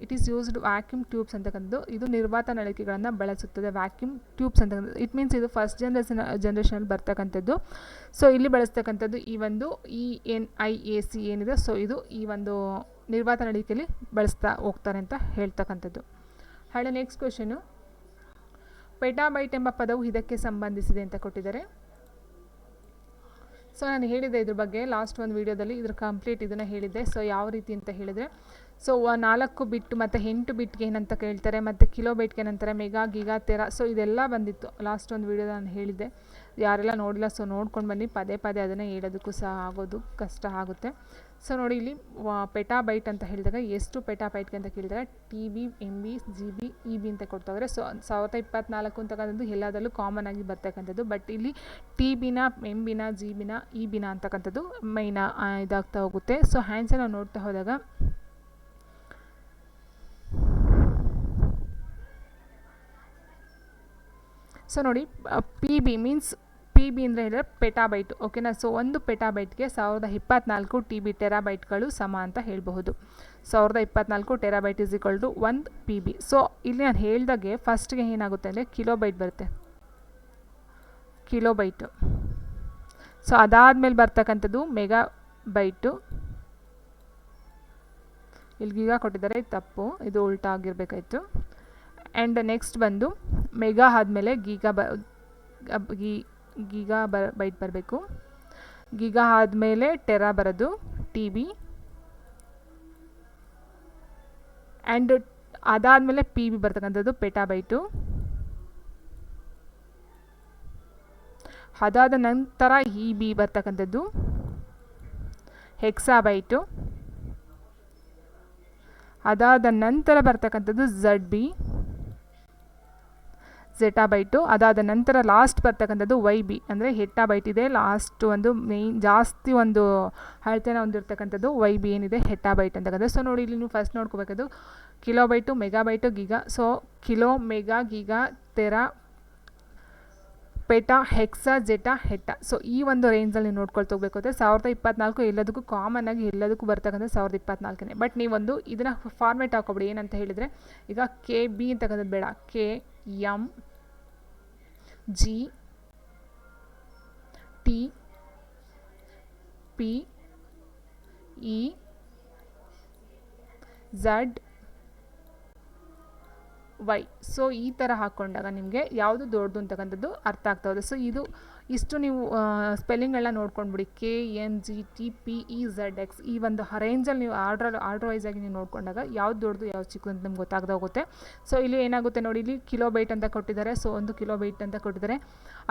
it is used vacuum tubes ಅಂತಕ್ಕಂಥದ್ದು. ಇದು ನಿರ್ವಾತ ನಳಿಕೆಗಳನ್ನು ಬಳಸುತ್ತದೆ, ವ್ಯಾಕ್ಯೂಮ್ ಟ್ಯೂಬ್ಸ್ ಅಂತಕ್ಕಂಥದ್ದು. ಇಟ್ ಮೀನ್ಸ್ ಇದು ಫಸ್ಟ್ ಜನ್ರೇಷನಲ್ಲಿ ಬರ್ತಕ್ಕಂಥದ್ದು. ಸೊ ಇಲ್ಲಿ ಬಳಸ್ತಕ್ಕಂಥದ್ದು ಈ ಒಂದು ENIAC ಏನಿದೆ, ಸೊ ಇದು ಈ ಒಂದು ನಿರ್ವಾತ ನಳಿಕೆಯಲ್ಲಿ ಬಳಸ್ತಾ ಹೋಗ್ತಾರೆ ಅಂತ ಹೇಳ್ತಕ್ಕಂಥದ್ದು. ಹಾಗೆ ನೆಕ್ಸ್ಟ್ ಕ್ವೆಶನು, ಪೆಟಾಬೈಟ್ ಎಂಬ ಪದವು ಇದಕ್ಕೆ ಸಂಬಂಧಿಸಿದೆ ಅಂತ ಕೊಟ್ಟಿದ್ದಾರೆ. ಸೊ ನಾನು ಹೇಳಿದೆ ಇದ್ರ ಬಗ್ಗೆ ಲಾಸ್ಟ್ ಒಂದು ವೀಡಿಯೋದಲ್ಲಿ, ಇದ್ರ ಕಂಪ್ಲೀಟ್ ಇದನ್ನು ಹೇಳಿದ್ದೆ. ಸೊ ಯಾವ ರೀತಿ ಅಂತ ಹೇಳಿದರೆ, ಸೊ 4 ಬಿಟ್ ಮತ್ತು 8 ಬಿಟ್ಗೆ ಏನಂತ ಕೇಳ್ತಾರೆ, ಮತ್ತು ಕಿಲೋಬೈಟ್ಗೆ ಏನಂತಾರೆ, ಮೆಗಾ, ಗಿಗಾ, ತೆರಾ. ಸೊ ಇದೆಲ್ಲ ಬಂದಿತ್ತು ಲಾಸ್ಟ್ ಒಂದು ವೀಡಿಯೋದ ನಾನು ಹೇಳಿದ್ದೆ. ಯಾರೆಲ್ಲ ನೋಡಿಲ್ಲ ಸೊ ನೋಡ್ಕೊಂಡು ಬನ್ನಿ, ಪದೇ ಅದನ್ನೇ ಹೇಳೋದಕ್ಕೂ ಸಹ ಆಗೋದು ಕಷ್ಟ ಆಗುತ್ತೆ. ಸೊ ನೋಡಿ ಇಲ್ಲಿ ಪೆಟಾಬೈಟ್ ಅಂತ ಹೇಳಿದಾಗ ಎಷ್ಟು ಪೆಟಾಬೈಟ್ಗೆ ಅಂತ ಕೇಳಿದಾಗ TB, MB, GB, EB ಅಂತ ಕೊಡ್ತಾವ್ರೆ. ಸೊ 1024 ಅಂತಕ್ಕಂಥದ್ದು ಎಲ್ಲದರಲ್ಲೂ ಕಾಮನ್ ಆಗಿ ಬರ್ತಕ್ಕಂಥದ್ದು. ಬಟ್ ಇಲ್ಲಿ TBನ, MBನ, GBನ, EBನ ಅಂತಕ್ಕಂಥದ್ದು ಮೈನ್ ಇದಾಗ್ತಾ ಹೋಗುತ್ತೆ. ಸೊ ಆನ್ಸರ್ ನಾವು ನೋಡ್ತಾ ಹೋದಾಗ ಸೊ ನೋಡಿ PB ಅಂದರೆ ಹೇಳಿದ್ರೆ ಪೆಟಾಬೈಟ್. ಓಕೆನಾ. ಸೊ ಒಂದು ಪೆಟಾಬೈಟ್ಗೆ 1024 TB ಟೆರಾಬೈಟ್ಗಳು ಸಮ ಅಂತ ಹೇಳಬಹುದು. 1024 terabyte is equal to 1 PB. So ಇಲ್ಲಿ ನಾನು ಹೇಳ್ದಾಗೆ ಫಸ್ಟ್ಗೆ ಏನಾಗುತ್ತೆ ಅಂದರೆ ಕಿಲೋಬೈಟ್ ಬರುತ್ತೆ, ಕಿಲೋಬೈಟು. ಸೊ ಅದಾದಮೇಲೆ ಬರ್ತಕ್ಕಂಥದ್ದು ಮೆಗಾಬೈಟು. ಇಲ್ಲಿ ಗೀಗಾ ಕೊಟ್ಟಿದ್ದಾರೆ, ತಪ್ಪು, ಇದು ಉಲ್ಟಾ ಆಗಿರಬೇಕಾಯ್ತು. ಆ್ಯಂಡ್ ನೆಕ್ಸ್ಟ್ ಬಂದು ಮೆಗಾ ಆದಮೇಲೆ ಗೀಗಾ ಬೈಟ್ ಬರಬೇಕು. ಗೀಗಾ ಆದಮೇಲೆ ಟೆರಾ ಬರೋದು TB. ಆ್ಯಂಡ್ ಅದಾದಮೇಲೆ PB ಬರ್ತಕ್ಕಂಥದ್ದು ಪೆಟಾಬೈಟು. ಅದಾದ ನಂತರ EB ಬರ್ತಕ್ಕಂಥದ್ದು ಹೆಕ್ಸಾಬೈಟು. ಅದಾದ ನಂತರ ಬರ್ತಕ್ಕಂಥದ್ದು ZB. ಝೆಟಾ ಬೈಟು. ಅದಾದ ನಂತರ ಲಾಸ್ಟ್ ಬರ್ತಕ್ಕಂಥದ್ದು ವೈ ಬಿ, ಅಂದರೆ ಹೆಟಾ ಬೈಟ್ ಇದೆ ಲಾಸ್ಟ್ ಒಂದು ಮೇಯ್ನ್ ಜಾಸ್ತಿ ಒಂದು ಅಳತೆನ ಹೊಂದಿರತಕ್ಕಂಥದ್ದು ವೈ ಬಿ ಏನಿದೆ ಹೆಟಾ ಬೈಟ್ ಅಂತಕ್ಕಂಥದ್ದು. ಸೊ ನೋಡಿ ಇಲ್ಲಿ ನೀವು ಫಸ್ಟ್ ನೋಡ್ಕೋಬೇಕದು kilobyte, megabyte, giga. So kilo, mega, giga, tera, peta, hexa, zetta, ಹೆಟಾ. ಸೊ ಈ ಒಂದು ರೇಂಜಲ್ಲಿ ನೀವು ನೋಡ್ಕೊಳ್ತಾ ಹೋಗ್ಬೇಕು. ಅಂದರೆ 1024 ಎಲ್ಲದಕ್ಕೂ ಕಾಮನ್ ಆಗಿ ಎಲ್ಲದಕ್ಕೂ ಬರ್ತಕ್ಕಂಥ 1024. ಬಟ್ ನೀವೊಂದು ಇದನ್ನು ಫಾರ್ಮೇಟ್ ಹಾಕೊಬಿಡಿ. ಏನಂತ ಹೇಳಿದರೆ ಈಗ ಕೆ ಬಿ ಅಂತಕ್ಕಂಥದ್ದು ಬೇಡ, K M G T P E Z Y. So ಈ ಥರ ಹಾಕ್ಕೊಂಡಾಗ ನಿಮಗೆ ಯಾವುದು ದೊಡ್ಡದು ಅಂತಕ್ಕಂಥದ್ದು ಅರ್ಥ ಆಗ್ತಾ ಹೋದೆ. ಸೊ ಇಷ್ಟು ನೀವು ಸ್ಪೆಲ್ಲಿಂಗ್ಗಳನ್ನ ನೋಡ್ಕೊಂಡ್ಬಿಡಿ. K N G T P E Z X ಈ ಒಂದು ರೇಂಜಲ್ಲಿ ನೀವು ಆರ್ಡರ್ ವೈಸ್ ಆಗಿ ನೀವು ನೋಡ್ಕೊಂಡಾಗ ಯಾವ್ದು ದೊಡ್ಡದು ಯಾವ್ದು ಚಿಕ್ಕದು ಅಂತ ನಿಮ್ಗೆ ಗೊತ್ತಾಗ್ತಾ ಹೋಗುತ್ತೆ. ಸೊ ಇಲ್ಲಿ ಏನಾಗುತ್ತೆ ನೋಡಿ, ಇಲ್ಲಿ ಕಿಲೋ ಬೈಟ್ ಅಂತ ಕೊಟ್ಟಿದ್ದಾರೆ. ಸೊ 1 ಕಿಲೋ ಬೈಟ್ ಅಂತ ಕೊಟ್ಟಿದ್ದಾರೆ.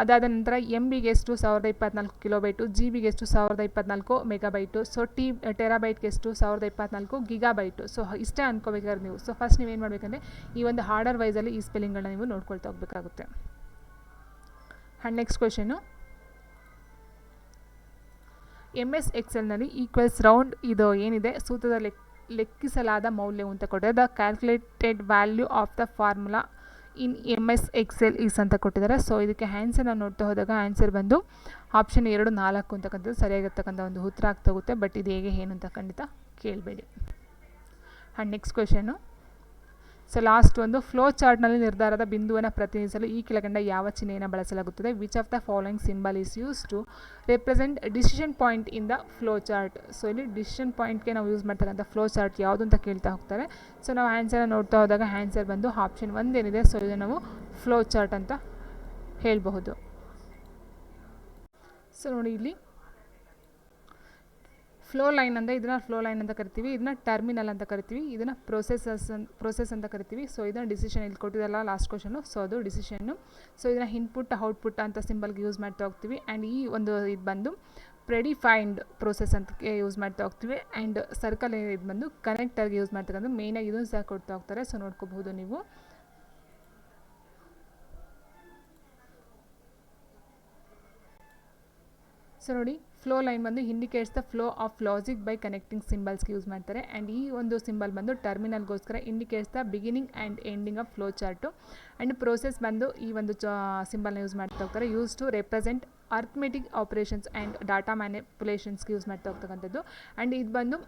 ಅದಾದ ನಂತರ ಎಮ್ ಬಿಗೆ ಎಷ್ಟು 1024 ಕಿಲೋ ಬೈಟು, ಜಿ ಬಿಗೆ ಎಷ್ಟು 1024 ಮೆಗಾಬೈಟು. ಸೊ ಟೆರಾಬೈಟ್ಗೆ ಎಷ್ಟು 1024 ಗಿಗಾಬೈಟು. ಸೊ ಇಷ್ಟೇ ಅನ್ಕೋಬೇಕಾದ್ರೆ ನೀವು. ಸೊ ಫಸ್ಟ್ ನೀವೇನು ಮಾಡಬೇಕಂದ್ರೆ ಈ ಒಂದು ಆರ್ಡರ್ ವೈಸಲ್ಲಿ ಈ ಸ್ಪೆಲ್ಲಿಂಗ್ಗಳನ್ನ ನೀವು ನೋಡ್ಕೊಳ್ತಾ ಹೋಗಬೇಕಾಗುತ್ತೆ. And next question, M S ಎಕ್ಸೆಲ್ನಲ್ಲಿ ಈಕ್ವಲ್ಸ್ ರೌಂಡ್ ಇದು ಏನಿದೆ ಸೂತ್ರದ ಲೆಕ್ಕಿಸಲಾದ ಮೌಲ್ಯವು ಅಂತ ಕೊಟ್ಟಿದೆ. The calculated value of the formula in M S Excel is ಅಂತ ಕೊಟ್ಟಿದ್ದಾರೆ. ಸೊ ಇದಕ್ಕೆ ಆನ್ಸರ್ನ ನೋಡ್ತಾ ಹೋದಾಗ ಆನ್ಸರ್ ಬಂದು ಆಪ್ಷನ್ 2, 4 ಅಂತಕ್ಕಂಥದ್ದು ಸರಿಯಾಗಿರ್ತಕ್ಕಂಥ ಒಂದು ಉತ್ತರ ಆಗ್ತಾ ಹೋಗುತ್ತೆ. ಬಟ್ ಇದು ಹೇಗೆ ಏನು ಅಂತ ಖಂಡಿತ ಕೇಳಬೇಡಿ. And next question, so last ಒಂದು ಫ್ಲೋ ಚಾರ್ಟ್ನಲ್ಲಿ ನಿರ್ಧಾರದ ಬಿಂದುವನ್ನು ಪ್ರತಿನಿಧಿಸಲು ಈ ಕೆಳಗಂಡ ಯಾವ ಚಿಹ್ನೆಯನ್ನು ಬಳಸಲಾಗುತ್ತದೆ. Which of the following symbol is use to represent decision point in the flowchart. So ಇಲ್ಲಿ ಡಿಸಿಷನ್ ಪಾಯಿಂಟ್ಗೆ ನಾವು ಯೂಸ್ ಮಾಡ್ತಕ್ಕಂಥ ಫ್ಲೋ ಚಾರ್ಟ್ ಯಾವುದು ಅಂತ ಕೇಳ್ತಾ ಹೋಗ್ತಾರೆ. ಸೊ ನಾವು ಆನ್ಸರ್ನ ನೋಡ್ತಾ ಹೋದಾಗ ಆನ್ಸರ್ ಬಂದು ಆಪ್ಷನ್ 1 ಏನಿದೆ. ಸೊ ಇದು ನಾವು ಫ್ಲೋ ಚಾರ್ಟ್ ಅಂತ ಹೇಳಬಹುದು. ಸೊ ನೋಡಿ ಇಲ್ಲಿ ಫ್ಲೋ ಲೈನ್ ಅಂದರೆ ಇದನ್ನು ಫ್ಲೋ ಲೈನ್ ಅಂತ ಕರಿತೀವಿ, ಇದನ್ನ ಟರ್ಮಿನಲ್ ಅಂತ ಕರಿತೀವಿ, ಇದನ್ನು ಪ್ರೋಸೆಸ್ ಅಂತ ಕರಿತೀವಿ. ಸೊ ಇದನ್ನು ಡಿಸಿಷನ್ ಇಲ್ಲಿ ಕೊಟ್ಟಿದ್ದಲ್ಲ ಲಾಸ್ಟ್ ಕ್ವಶನು. ಸೊ ಅದು ಡಿಸಿಷನ್ನು. ಸೊ ಇದನ್ನು ಇನ್ಪುಟ್ ಔಟ್ಪುಟ್ ಅಂತ ಸಿಂಬಲ್ಗೆ ಯೂಸ್ ಮಾಡ್ತಾ ಹೋಗ್ತೀವಿ. ಆ್ಯಂಡ್ ಈ ಒಂದು ಇದು ಬಂದು ಪ್ರೆಡಿಫೈನ್ಡ್ ಪ್ರೋಸೆಸ್ ಅಂತ ಯೂಸ್ ಮಾಡ್ತಾ ಹೋಗ್ತೀವಿ. ಆ್ಯಂಡ್ ಸರ್ಕಲ್ ಇದು ಬಂದು ಕನೆಕ್ಟರ್ಗೆ ಯೂಸ್ ಮಾಡ್ತಕ್ಕಂಥ ಮೇಯ್ನಾಗಿ ಇದನ್ನು ಸಹ ಕೊಡ್ತಾ ಹೋಗ್ತಾರೆ. ಸೊ ನೋಡ್ಕೋಬಹುದು ನೀವು. ಸೊ ನೋಡಿ ಫ್ಲೋ ಲೈನ್ ಬಂದು indicates the flow of logic by connecting ಸಿಂಬಲ್ಸ್ಗೆ ಯೂಸ್ ಮಾಡ್ತಾರೆ. ಆ್ಯಂಡ್ ಈ ಒಂದು ಸಿಂಬಲ್ ಬಂದು ಟರ್ಮಿನಲ್ಗೋಸ್ಕರ indicates the beginning and ending of flowchart. And process ಬಂದು ಈ ಒಂದು ಸಿಂಬಲ್ನ ಯೂಸ್ ಮಾಡ್ತಾ ಹೋಗ್ತಾರೆ. Use to represent arithmetic operations and data ಮ್ಯಾನಿಪುಲೇಷನ್ಸ್ಗೆ ಯೂಸ್ ಮಾಡ್ತಾ ಹೋಗ್ತಕ್ಕಂಥದ್ದು. ಆ್ಯಂಡ್ ಇದು ಬಂದು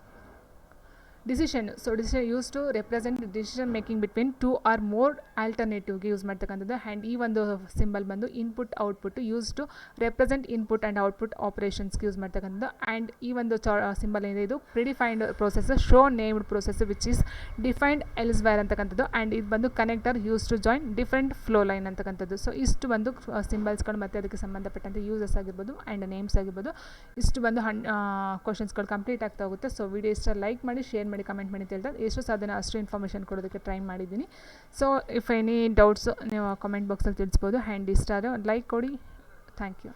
decision. So decision use to represent decision making between 2 or more ಆಲ್ಟರ್ನೇಟಿವ್ಗೆ ಯೂಸ್ ಮಾಡ್ತಕ್ಕಂಥದ್ದು. ಆ್ಯಂಡ್ ಈ ಒಂದು ಸಿಂಬಲ್ ಬಂದು input output use to represent input and output ಆಪರೇಷನ್ಸ್ಗೆ ಯೂಸ್ ಮಾಡ್ತಕ್ಕಂಥದ್ದು. ಆ್ಯಂಡ್ ಈ ಒಂದು ಸಿಂಬಲ್ ಏನಿದೆ ಇದು predefined process, show named process which is defined elsewhere ಅಂತಕ್ಕಂಥದ್ದು. ಆ್ಯಂಡ್ ಇದು ಬಂದು connector use to join different flow line ಅಂತಕ್ಕಂಥದ್ದು. ಸೊ ಇಷ್ಟು ಬಂದು ಸಿಂಬಲ್ಸ್ಗಳು ಮತ್ತು ಅದಕ್ಕೆ ಸಂಬಂಧಪಟ್ಟಂತೆ ಯೂಸಸ್ ಆಗಿರ್ಬೋದು ಆ್ಯಂಡ್ ನೇಮ್ಸ್ ಆಗಿರ್ಬೋದು. ಇಷ್ಟು ಬಂದು ಕ್ವಶನ್ಸ್ಗಳು ಕಂಪ್ಲೀಟ್ ಆಗ್ತಾ ಹೋಗುತ್ತೆ. ಸೊ ವಿಡಿಯೋ ಇಷ್ಟ ಲೈಕ್ ಮಾಡಿ, ಶೇರ್ ಮಾಡಿ, ಕಮೆಂಟ್ ಮಾಡಿ ಅಂತ ಹೇಳ್ತಾರೆ. ಎಷ್ಟು ಸಾಧ್ಯ ಅಷ್ಟು ಇನ್ಫಾರ್ಮೇಷನ್ ಕೊಡೋದಕ್ಕೆ ಟ್ರೈ ಮಾಡಿದ್ದೀನಿ. ಸೊ ಇಫ್ ಎನಿ ಡೌಟ್ಸು ನೀವು ಕಮೆಂಟ್ ಬಾಕ್ಸಲ್ಲಿ ತಿಳಿಸ್ಬೋದು. ಆ್ಯಂಡ್ ಇಷ್ಟ ಆದರೆ ಲೈಕ್ ಕೊಡಿ. Thank you.